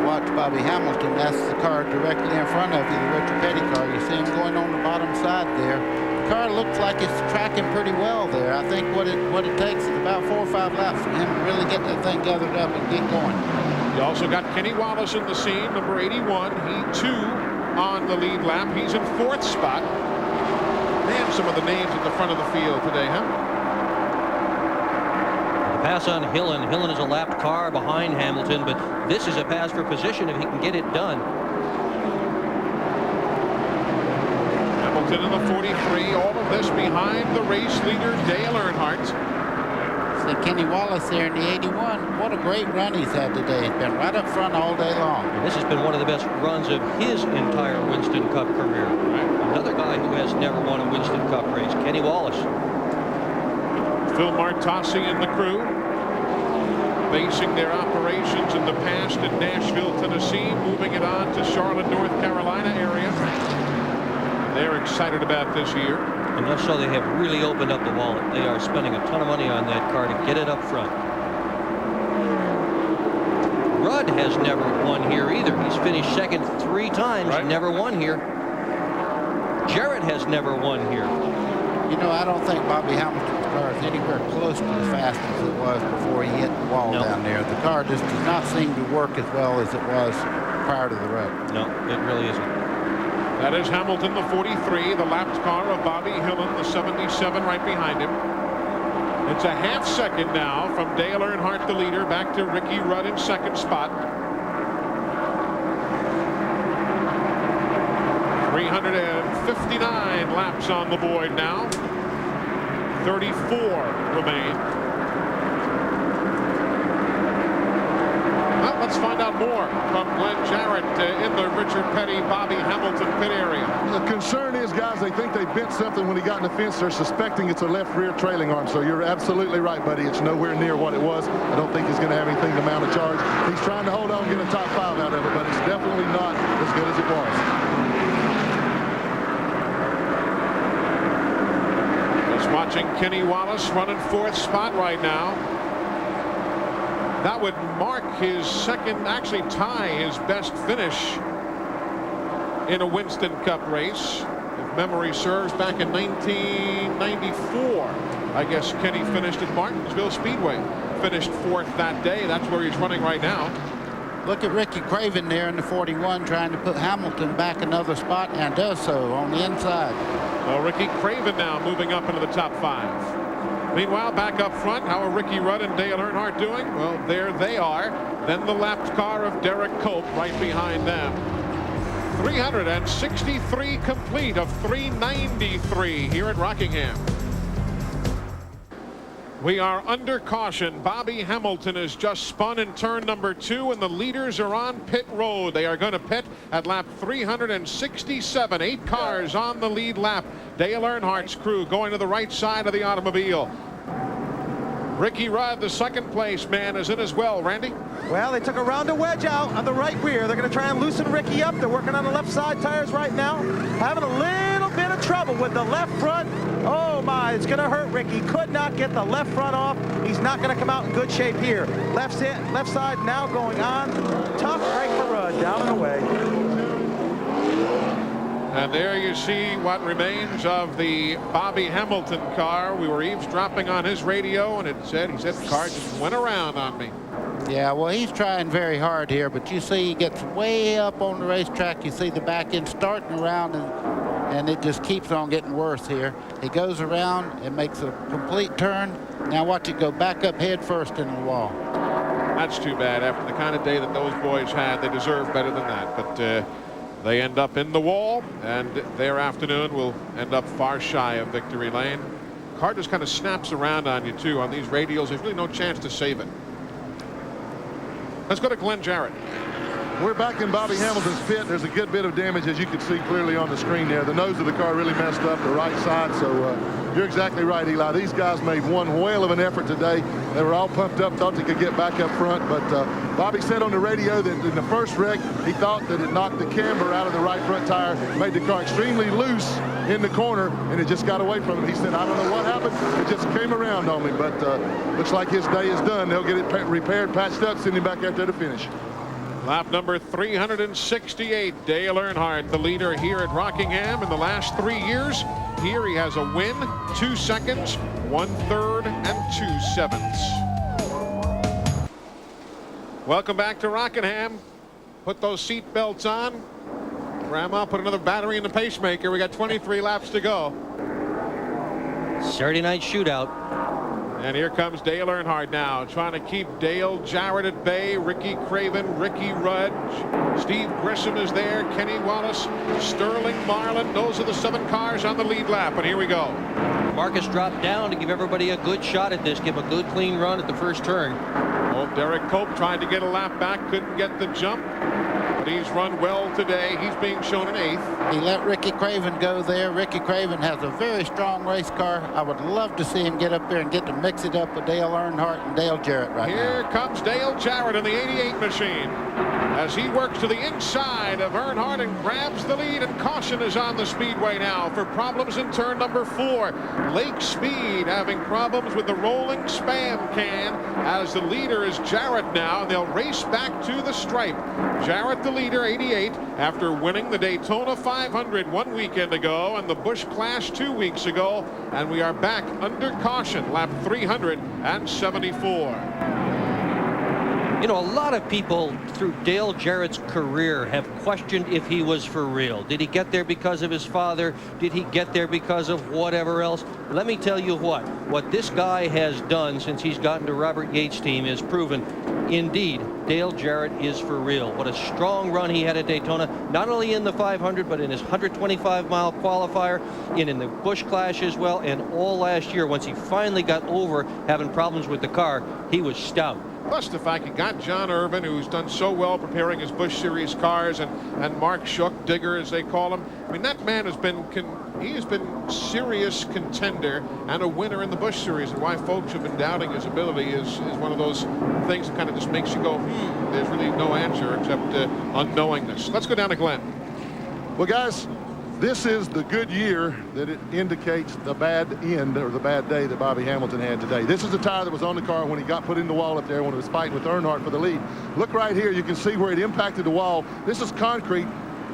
Speaker 20: Watch Bobby Hamilton. That's the car directly in front of you, the Richard Petty car. You see him going on the bottom side there. The car looks like it's tracking pretty well there. I think what it takes is about 4 or 5 laps for him to really get that thing gathered up and get going.
Speaker 12: You also got Kenny Wallace in the scene, number 81. He too on the lead lap. He's in 4th spot. Man, some of the names at the front of the field today, huh?
Speaker 19: The pass on Hillen. Hillen is a lapped car behind Hamilton, but this is a pass for position if he can get it done.
Speaker 12: Hamilton in the 43. All of this behind the race leader, Dale Earnhardt.
Speaker 20: Kenny Wallace there in the 81. What a great run he's had today. He's been right up front all day long.
Speaker 19: And this has been one of the best runs of his entire Winston Cup career. Another guy who has never won a Winston Cup race, Kenny Wallace.
Speaker 12: Phil Martossi and the crew basing their operations in the past in Nashville, Tennessee, moving it on to Charlotte, North Carolina area. They're excited about this year.
Speaker 19: And so they have really opened up the wallet. They are spending a ton of money on that car to get it up front. Rudd has never won here either. He's finished second 3 times, never won here. Jarrett has never won here.
Speaker 20: You know, I don't think Bobby Hamilton's car is anywhere close to as fast as it was before he hit the wall down there. The car just does not seem to work as well as it was prior to the wreck.
Speaker 19: No, it really isn't.
Speaker 12: That is Hamilton, the 43, the lapped car of Bobby Hillen, the 77 right behind him. It's a half second now from Dale Earnhardt, the leader, back to Ricky Rudd in 2nd spot. 359 laps on the board now. 34 remain. Well, let's find out more from Glenn Jarrett in the Richard Petty, Bobby Hamilton pit area.
Speaker 2: The concern is, guys, they think they bent something when he got in the fence. They're suspecting it's a left rear trailing arm. So you're absolutely right, buddy. It's nowhere near what it was. I don't think he's going to have anything to mount a charge. He's trying to hold on and get a top 5 out of it, but it's definitely not as good as it was.
Speaker 12: Just watching Kenny Wallace running 4th spot right now. That would mark his second, actually tie his best finish in a Winston Cup race. If memory serves, back in 1994, I guess Kenny finished at Martinsville Speedway. Finished 4th that day. That's where he's running right now.
Speaker 20: Look at Ricky Craven there in the 41 trying to put Hamilton back another spot, and does so on the inside.
Speaker 12: Well, Ricky Craven now moving up into the top 5. Meanwhile, back up front, how are Ricky Rudd and Dale Earnhardt doing? Well, there they are. Then the lapped car of Derek Cope right behind them. 363 complete of 393 here at Rockingham. We are under caution. Bobby Hamilton has just spun in turn number 2, and the leaders are on pit road. They are going to pit at lap 367. 8 cars on the lead lap. Dale Earnhardt's crew going to the right side of the automobile. Ricky Rudd, the second place man, is in as well. Randy?
Speaker 21: Well, they took a round of wedge out on the right rear. They're going to try and loosen Ricky up. They're working on the left side tires right now. Having a little bit of trouble with the left front. Oh my, it's going to hurt Ricky. Could not get the left front off. He's not going to come out in good shape here. Left side now going on. Tough break for Rudd, down and away.
Speaker 12: And there you see what remains of the Bobby Hamilton car. We were eavesdropping on his radio, and he said the car just went around on me.
Speaker 20: Yeah, well, he's trying very hard here, but you see he gets way up on the racetrack. You see the back end starting around, and it just keeps on getting worse here. He goes around and makes a complete turn. Now watch it go back up head first in the wall.
Speaker 12: That's too bad. After the kind of day that those boys had, they deserve better than that. But they end up in the wall, and their afternoon will end up far shy of victory lane. Car just kind of snaps around on you, too. On these radials, there's really no chance to save it. Let's go to Glenn Jarrett.
Speaker 2: We're back in Bobby Hamilton's pit. There's a good bit of damage, as you can see clearly on the screen there. The nose of the car really messed up, the right side. So you're exactly right, Eli. These guys made one whale of an effort today. They were all pumped up, thought they could get back up front. But Bobby said on the radio that in the first wreck, he thought that it knocked the camber out of the right front tire, made the car extremely loose in the corner, and it just got away from him. He said, I don't know what happened. It just came around on me. But looks like his day is done. They'll get it repaired, patched up, send him back out there to finish.
Speaker 12: Lap number 368, Dale Earnhardt, the leader here at Rockingham in the last 3 years. Here he has a win, 2 seconds, 1/3, and 2/7. Welcome back to Rockingham. Put those seat belts on. Grandma, put another battery in the pacemaker. We got 23 laps to go.
Speaker 19: Saturday night shootout.
Speaker 12: And here comes Dale Earnhardt now, trying to keep Dale Jarrett at bay. Ricky Craven, Ricky Rudd, Steve Grissom is there, Kenny Wallace, Sterling Marlin. Those are the 7 cars on the lead lap, and here we go.
Speaker 19: Marcus dropped down to give everybody a good shot at this, give a good clean run at the first turn.
Speaker 12: Oh, Derek Cope tried to get a lap back, couldn't get the jump. But he's run well today. He's being shown an 8th.
Speaker 20: He let Ricky Craven go there. Ricky Craven has a very strong race car. I would love to see him get up there and get to mix it up with Dale Earnhardt and Dale Jarrett right now.
Speaker 12: Here comes Dale Jarrett in the 88 machine as he works to the inside of Earnhardt and grabs the lead, and caution is on the speedway now for problems in turn number 4. Lake Speed having problems with the rolling spam can, as the leader is Jarrett now, and they'll race back to the stripe. Jarrett the leader, 88, after winning the Daytona 500 1 weekend ago and the Busch Clash 2 weeks ago, and we are back under caution, lap 374.
Speaker 19: You know, a lot of people through Dale Jarrett's career have questioned if he was for real. Did he get there because of his father? Did he get there because of whatever else? Let me tell you what this guy has done since he's gotten to Robert Yates' team is proven, indeed, Dale Jarrett is for real. What a strong run he had at Daytona, not only in the 500, but in his 125-mile qualifier, in the Busch Clash as well, and all last year, once he finally got over having problems with the car, he was stout.
Speaker 12: Plus the fact he got John Irvin, who's done so well preparing his Busch Series cars, and Mark Shook, Digger as they call him. I mean, that man has been serious contender and a winner in the Busch Series, and why folks have been doubting his ability is one of those things that kind of just makes you go, there's really no answer except unknowingness. Let's go down to Glenn.
Speaker 2: Well, guys, This is the good year that it indicates the bad end or the bad day that Bobby Hamilton had today. This is the tire that was on the car when he got put in the wall up there when he was fighting with Earnhardt for the lead. Look right here. You can see where it impacted the wall. This is concrete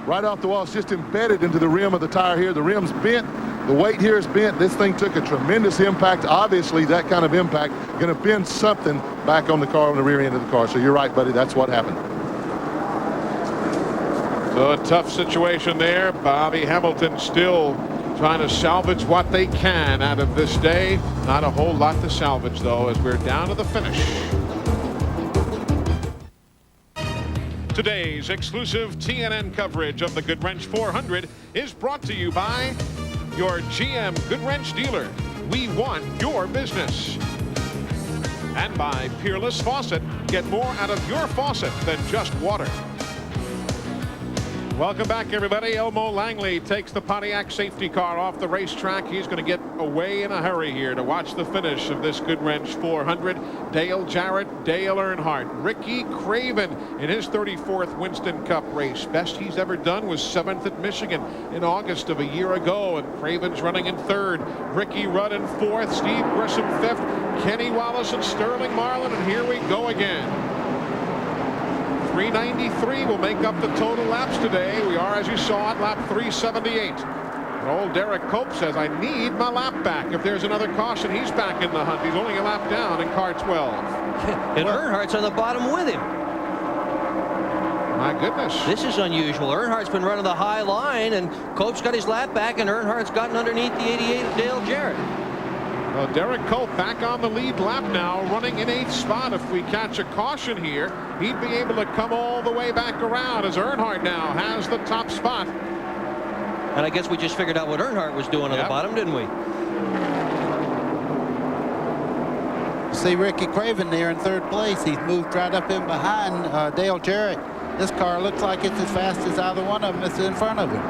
Speaker 2: right off the wall. It's just embedded into the rim of the tire here. The rim's bent. The weight here is bent. This thing took a tremendous impact. Obviously, that kind of impact going to bend something back on the car, on the rear end of the car. So you're right, buddy. That's what happened.
Speaker 12: So a tough situation there. Bobby Hamilton still trying to salvage what they can out of this day. Not a whole lot to salvage, though, as we're down to the finish. Today's exclusive TNN coverage of the Goodwrench 400 is brought to you by your GM Goodwrench dealer. We want your business. And by Peerless Faucet. Get more out of your faucet than just water. Welcome back, everybody. Elmo Langley takes the Pontiac safety car off the racetrack. He's going to get away in a hurry here to watch the finish of this Goodwrench 400. Dale Jarrett, Dale Earnhardt, Ricky Craven in his 34th Winston Cup race. Best he's ever done was 7th at Michigan in August of a year ago, and Craven's running in 3rd. Ricky Rudd in 4th, Steve Grissom 5th, Kenny Wallace and Sterling Marlin, and here we go again. 393 will make up the total laps today. We are, as you saw, at lap 378. And old Derek Cope says, I need my lap back. If there's another caution, he's back in the hunt. He's only a lap down in car 12.
Speaker 19: And Earnhardt's on the bottom with him.
Speaker 12: My goodness.
Speaker 19: This is unusual. Earnhardt's been running the high line, and Cope's got his lap back, and Earnhardt's gotten underneath the 88 of Dale Jarrett.
Speaker 12: Well, Derek Cope back on the lead lap now, running in 8th spot. If we catch a caution here, he'd be able to come all the way back around, as Earnhardt now has the top spot.
Speaker 19: And I guess we just figured out what Earnhardt was doing on the bottom, didn't we?
Speaker 20: See Ricky Craven there in 3rd place. He's moved right up in behind Dale Jarrett. This car looks like it's as fast as either one of them is in front of him.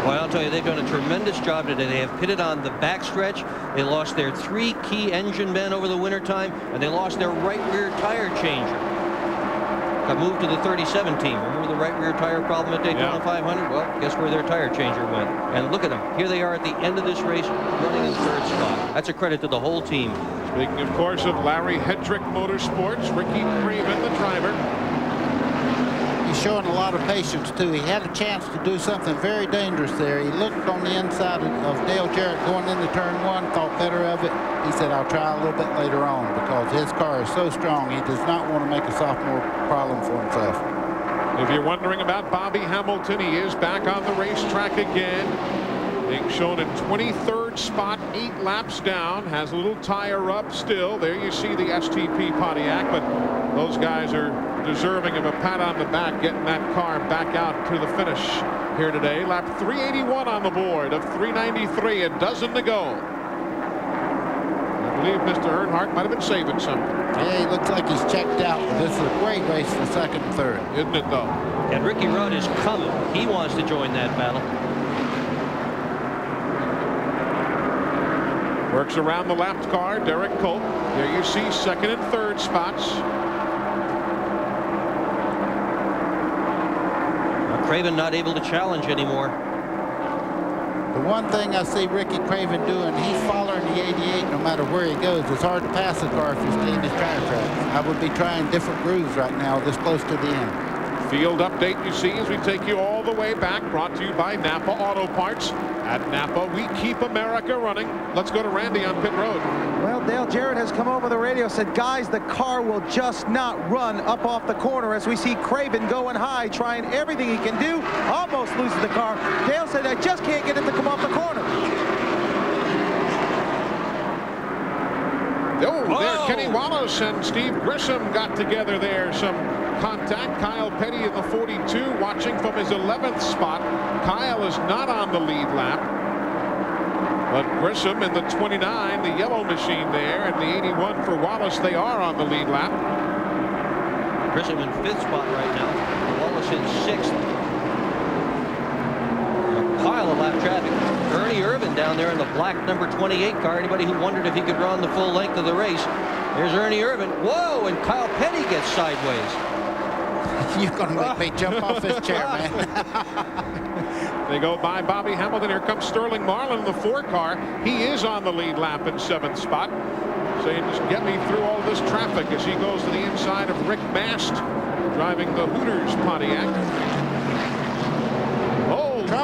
Speaker 19: Well, I'll tell you, they've done a tremendous job today. They have pitted on the backstretch. They lost their 3 key engine men over the wintertime, and they lost their right rear tire changer. Got moved to the 37 team. Remember the right rear tire problem at Daytona 500? Well, guess where their tire changer went. And look at them. Here they are at the end of this race, running in 3rd spot. That's a credit to the whole team.
Speaker 12: Speaking, of course, of Larry Hedrick Motorsports, Ricky Craven, the driver.
Speaker 20: He's showing a lot of patience, too. He had a chance to do something very dangerous there. He looked on the inside of Dale Jarrett going into turn 1, thought better of it. He said, I'll try a little bit later on, because his car is so strong, he does not want to make a sophomore problem for himself.
Speaker 12: If you're wondering about Bobby Hamilton, he is back on the racetrack again. Being shown in 23rd spot, 8 laps down, has a little tire rub still. There you see the STP Pontiac, but those guys are deserving of a pat on the back, getting that car back out to the finish here today. Lap 381 on the board of 393, a dozen to go. I believe Mr. Earnhardt might have been saving something.
Speaker 20: Yeah, he looks like he's checked out. This is a great race for 2nd and 3rd.
Speaker 12: Isn't it, though?
Speaker 19: And Ricky Rudd is coming. He wants to join that battle.
Speaker 12: Works around the lapped car, Derek Cope. There you see 2nd and 3rd spots.
Speaker 19: Craven not able to challenge anymore.
Speaker 20: The one thing I see Ricky Craven doing, he's following the 88 no matter where he goes. It's hard to pass the car if you stay in his tire tracks. I would be trying different grooves right now this close to the end.
Speaker 12: Field update you see as we take you all the way back, brought to you by Napa Auto Parts. At Napa, we keep America running. Let's go to Randy on pit road.
Speaker 21: Well, Dale Jarrett has come over the radio, said, guys, the car will just not run up off the corner, as we see Craven going high, trying everything he can do, almost loses the car. Dale said, I just can't get it to come off the corner.
Speaker 12: Oh, there Kenny Wallace and Steve Grissom got together there. Some contact. Kyle Petty in the 42 watching from his 11th spot. Kyle is not on the lead lap, but Grissom in the 29, the yellow machine there, and the 81 for Wallace, they are on the lead lap.
Speaker 19: Grissom in 5th spot right now. Wallace in 6th. A pile of lap traffic. Ernie Irvin down there in the black number 28 car. Anybody who wondered if he could run the full length of the race. There's Ernie Irvin. Whoa, and Kyle Petty gets sideways.
Speaker 20: You're going to make me jump off this chair, man.
Speaker 12: They go by Bobby Hamilton. Here comes Sterling Marlin in the 4-car. He is on the lead lap in 7th spot. Saying, just get me through all this traffic as he goes to the inside of Rick Mast, driving the Hooters Pontiac.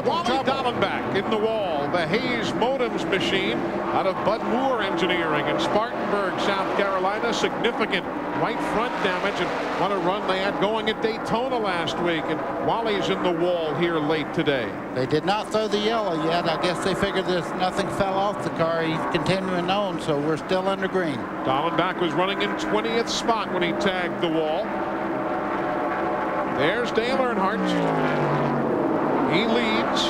Speaker 12: Wally Dallenbach in the wall. The Hayes Modems machine out of Bud Moore Engineering in Spartanburg, South Carolina. Significant right front damage, and what a run they had going at Daytona last week. And Wally's in the wall here late today.
Speaker 20: They did not throw the yellow yet. I guess they figured nothing fell off the car. He's continuing on, so we're still under green.
Speaker 12: Dallenbach was running in 20th spot when he tagged the wall. There's Dale Earnhardt. He leads.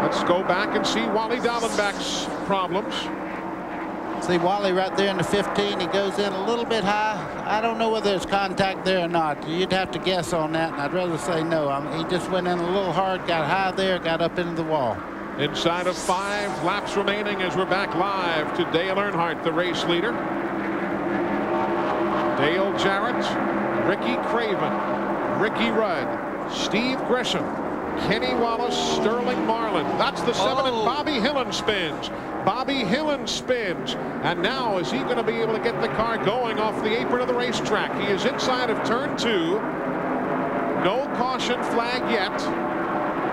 Speaker 12: Let's go back and see Wally Dallenbach's problems.
Speaker 20: See Wally right there in the 15. He goes in a little bit high. I don't know whether there's contact there or not. You'd have to guess on that, and I'd rather say no. He just went in a little hard, got high there, got up into the wall.
Speaker 12: Inside of 5 laps remaining as we're back live to Dale Earnhardt, the race leader. Dale Jarrett, Ricky Craven, Ricky Rudd, Steve Gresham, Kenny Wallace, Sterling Marlin. That's the 7, and Bobby Hillin spins. Bobby Hillin spins. And now is he going to be able to get the car going off the apron of the racetrack? He is inside of turn 2. No caution flag yet.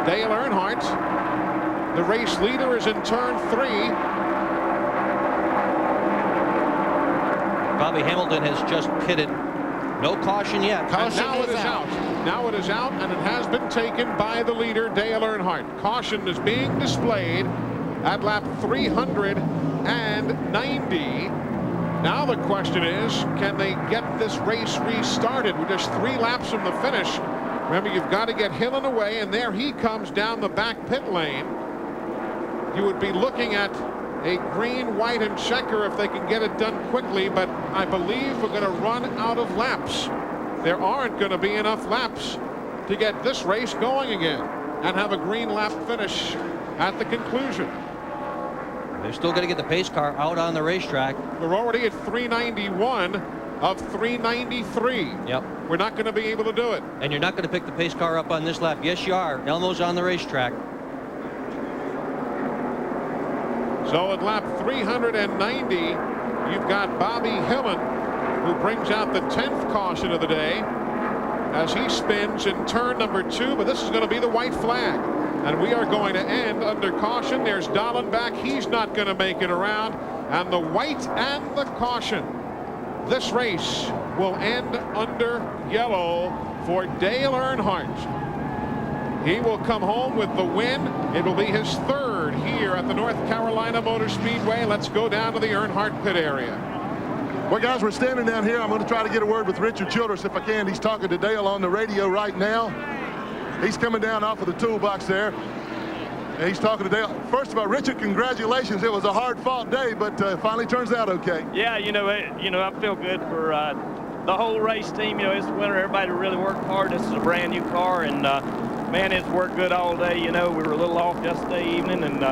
Speaker 12: Dale Earnhardt, the race leader, is in turn 3.
Speaker 19: Bobby Hamilton has just pitted. No caution yet.
Speaker 12: Caution now it is out. Now it is out, and it has been taken by the leader, Dale Earnhardt. Caution is being displayed at lap 390. Now the question is, can they get this race restarted? We're just 3 laps from the finish. Remember, you've got to get Hillin away, and there he comes down the back pit lane. You would be looking at a green, white, and checker if they can get it done quickly, but I believe we're going to run out of laps. There aren't going to be enough laps to get this race going again and have a green lap finish at the conclusion.
Speaker 19: They're still going to get the pace car out on the racetrack.
Speaker 12: We're already at 391 of 393.
Speaker 19: Yep.
Speaker 12: We're not going to be able to do it.
Speaker 19: And you're not going to pick the pace car up on this lap. Yes, you are. Elmo's on the racetrack.
Speaker 12: So at lap 390, you've got Bobby Hillin, who brings out the 10th caution of the day as he spins in turn number 2, but this is going to be the white flag. And we are going to end under caution. There's Dallenbach. He's not going to make it around. And the white and the caution. This race will end under yellow for Dale Earnhardt. He will come home with the win. It will be his 3rd here at the North Carolina Motor Speedway. Let's go down to the Earnhardt pit area.
Speaker 2: Well, guys, we're standing down here. I'm going to try to get a word with Richard Childress if I can. He's talking to Dale on the radio right now. He's coming down off of the toolbox there. And he's talking to Dale. First of all, Richard, congratulations. It was a hard-fought day, but finally turns out okay.
Speaker 10: Yeah, I feel good for the whole race team. It's the winter. Everybody really worked hard. This is a brand new car, and man, it's worked good all day. We were a little off yesterday evening, and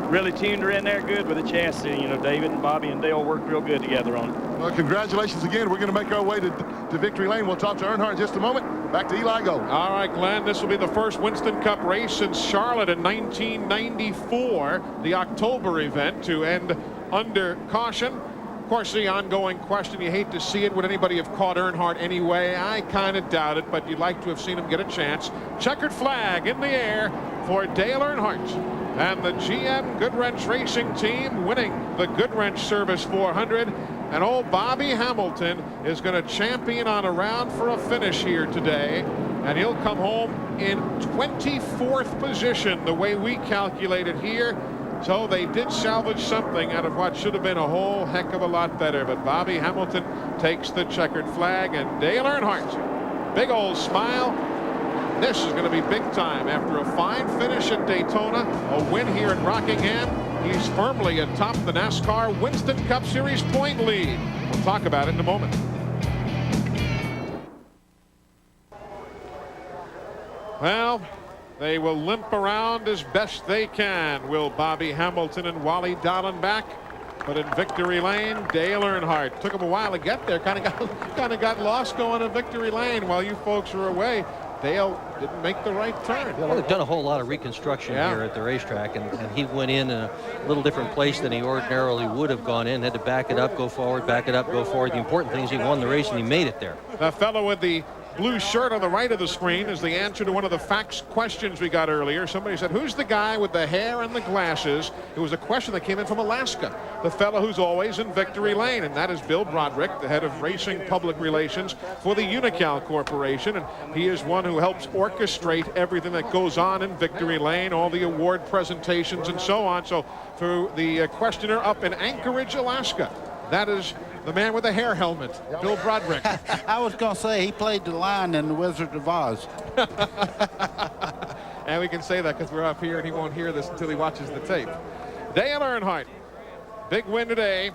Speaker 10: really tuned her in there good with a chassis. David and Bobby and Dale worked real good together on it.
Speaker 2: Well, congratulations again. We're going to make our way to Victory Lane. We'll talk to Earnhardt in just a moment. Back to Eli Gold.
Speaker 12: All right, Glenn, this will be the first Winston Cup race since Charlotte in 1994, the October event, to end under caution. Of course, the ongoing question, you hate to see it. Would anybody have caught Earnhardt anyway? I kind of doubt it, but you'd like to have seen him get a chance. Checkered flag in the air for Dale Earnhardt. And the GM Goodwrench Racing Team winning the Goodwrench Service 400. And old Bobby Hamilton is going to champion on around for a finish here today. And he'll come home in 24th position, the way we calculated here. So they did salvage something out of what should have been a whole heck of a lot better. But Bobby Hamilton takes the checkered flag, and Dale Earnhardt, big old smile. This is going to be big time after a fine finish at Daytona, a win here at Rockingham. He's firmly atop the NASCAR Winston Cup Series point lead. We'll talk about it in a moment. Well, they will limp around as best they can, will Bobby Hamilton and Wally Dallenbach. But in victory lane, Dale Earnhardt. Took him a while to get there. Kind of got lost going in victory lane while you folks were away. Dale didn't make the right turn.
Speaker 19: Well, they've done a whole lot of reconstruction here at the racetrack, and he went in a little different place than he ordinarily would have gone in. Had to back it up, go forward, back it up, go forward. The important thing is he won the race, and he made it there.
Speaker 12: The fellow with the blue shirt on the right of the screen is the answer to one of the fax questions we got earlier. Somebody said, who's the guy with the hair and the glasses? It was a question that came in from Alaska. The fellow who's always in victory lane, and that is Bill Broderick, the head of racing public relations for the Unocal Corporation, and he is one who helps orchestrate everything that goes on in victory lane, all the award presentations and so on. So for the questioner up in Anchorage, Alaska, that is the man with the hair helmet, Bill Broderick.
Speaker 20: I was going to say he played the lion in The Wizard of Oz.
Speaker 12: And we can say that because we're up here and he won't hear this until he watches the tape. Dale Earnhardt, big win today.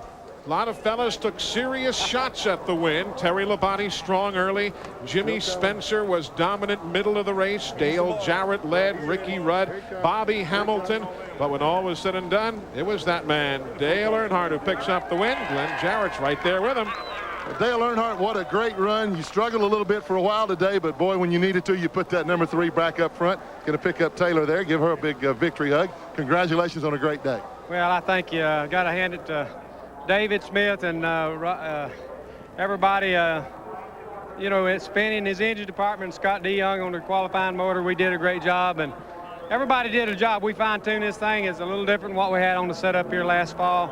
Speaker 12: A lot of fellas took serious shots at the win. Terry Labonte strong early. Jimmy Spencer was dominant middle of the race. Dale Jarrett led. Ricky Rudd, Bobby Hamilton. But when all was said and done, it was that man, Dale Earnhardt, who picks up the win. Glenn Jarrett's right there with him.
Speaker 2: Dale Earnhardt, what a great run. You struggled a little bit for a while today, but boy, when you needed to, you put that number 3 back up front. Going to pick up Taylor there. Give her a big victory hug. Congratulations on a great day.
Speaker 16: Well, I thank you. Got to hand it to David Smith and everybody, you know, it's spinning his engine department, Scott DeYoung on the qualifying motor. We did a great job, and everybody did a job. We fine-tuned this thing. It's a little different than what we had on the setup here last fall.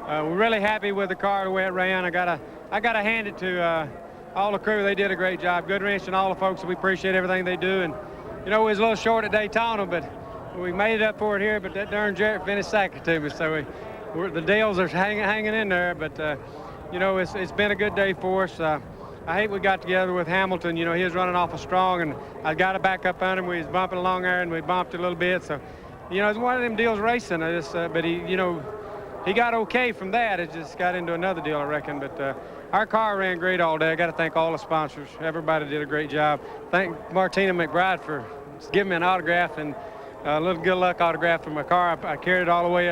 Speaker 16: We're really happy with the car, the way it ran. I gotta hand it to all the crew. They did a great job. Goodwrench and all the folks, we appreciate everything they do. And, you know, we was a little short at Daytona, but we made it up for it here, but that darn Jarrett finished second to me, so the Dales are hanging in there, but you know, it's been a good day for us. I hate we got together with Hamilton. You know, he was running awful strong, and I got to back up on him. We was bumping along there, and we bumped a little bit. So, you know, it's one of them deals racing. But he, you know, he got okay from that. It just got into another deal, I reckon. But our car ran great all day. I got to thank all the sponsors. Everybody did a great job. Thank Martina McBride for giving me an autograph and a little good luck autograph for my car. I carried it all the way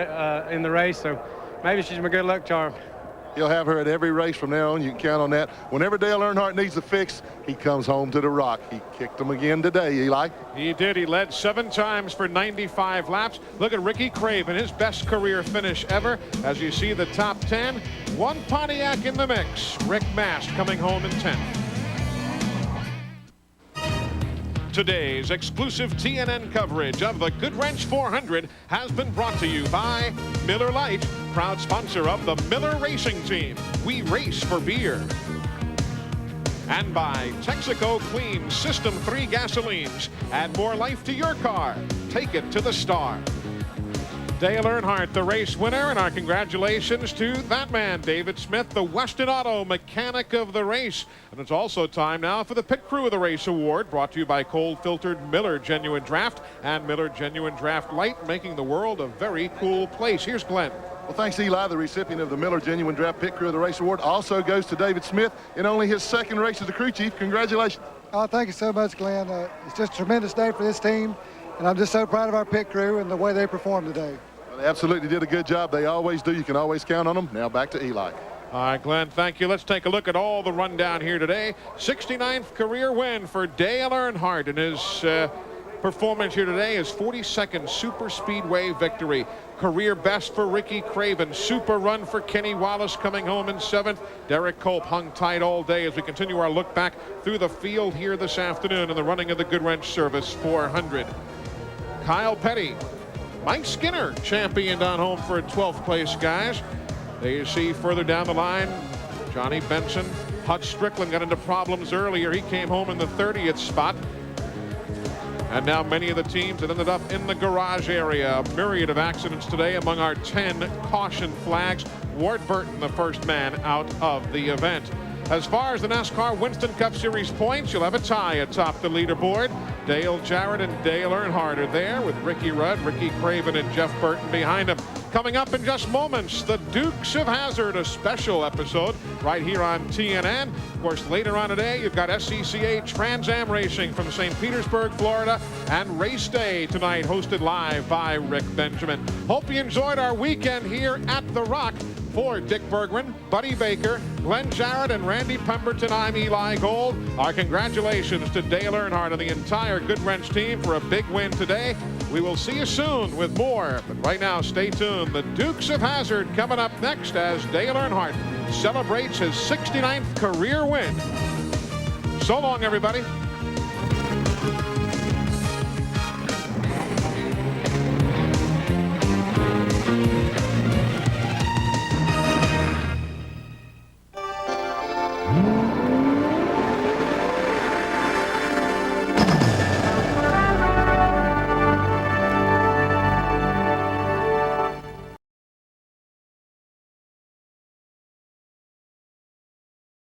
Speaker 16: in the race, so maybe she's my good luck charm.
Speaker 2: You'll have her at every race from now on. You can count on that. Whenever Dale Earnhardt needs a fix, he comes home to the Rock. He kicked them again today, Eli. He
Speaker 12: did. He led 7 times for 95 laps. Look at Ricky Craven, his best career finish ever. As you see the top 10, one Pontiac in the mix. Rick Mast coming home in 10th. Today's exclusive TNN coverage of the Goodwrench 400 has been brought to you by Miller Lite, proud sponsor of the Miller Racing Team. We race for beer. And by Texaco Clean System 3 gasolines. Add more life to your car. Take it to the star. Dale Earnhardt, the race winner, and our congratulations to that man, David Smith, the Weston Auto Mechanic of the Race. And it's also time now for the Pit Crew of the Race Award, brought to you by cold-filtered Miller Genuine Draft and Miller Genuine Draft Light, making the world a very cool place. Here's Glenn.
Speaker 2: Well, thanks, Eli. The recipient of the Miller Genuine Draft Pit Crew of the Race Award also goes to David Smith in only his 2nd race as a crew chief. Congratulations.
Speaker 17: Oh, thank you so much, Glenn. It's just a tremendous day for this team, and I'm just so proud of our pit crew and the way they performed today.
Speaker 2: Well, they absolutely did a good job. They always do. You can always count on them. Now back to Eli.
Speaker 12: All right, Glenn, thank you. Let's take a look at all the rundown here today. 69th career win for Dale Earnhardt, and his performance here today is 42nd Super Speedway victory. Career best for Ricky Craven. Super run for Kenny Wallace coming home in 7th. Derek Culp hung tight all day as we continue our look back through the field here this afternoon in the running of the Goodwrench Service 400. Kyle Petty, Mike Skinner championed on home for a 12th place, guys. There you see further down the line, Johnny Benson. Hutch Strickland got into problems earlier. He came home in the 30th spot. And now many of the teams that ended up in the garage area. A myriad of accidents today among our 10 caution flags. Ward Burton, the first man out of the event. As far as the NASCAR Winston Cup Series points, you'll have a tie atop the leaderboard. Dale Jarrett and Dale Earnhardt are there with Ricky Rudd, Ricky Craven, and Jeff Burton behind him. Coming up in just moments, the Dukes of Hazzard, a special episode right here on TNN. Of course, later on today, you've got SCCA Trans Am Racing from St. Petersburg, Florida, and Race Day tonight, hosted live by Rick Benjamin. Hope you enjoyed our weekend here at The Rock. For Dick Berggren, Buddy Baker, Glenn Jarrett, and Randy Pemberton, I'm Eli Gold. Our congratulations to Dale Earnhardt and the entire Goodwrench team for a big win today. We will see you soon with more, but right now, stay tuned. The Dukes of Hazzard coming up next as Dale Earnhardt celebrates his 69th career win. So long, everybody.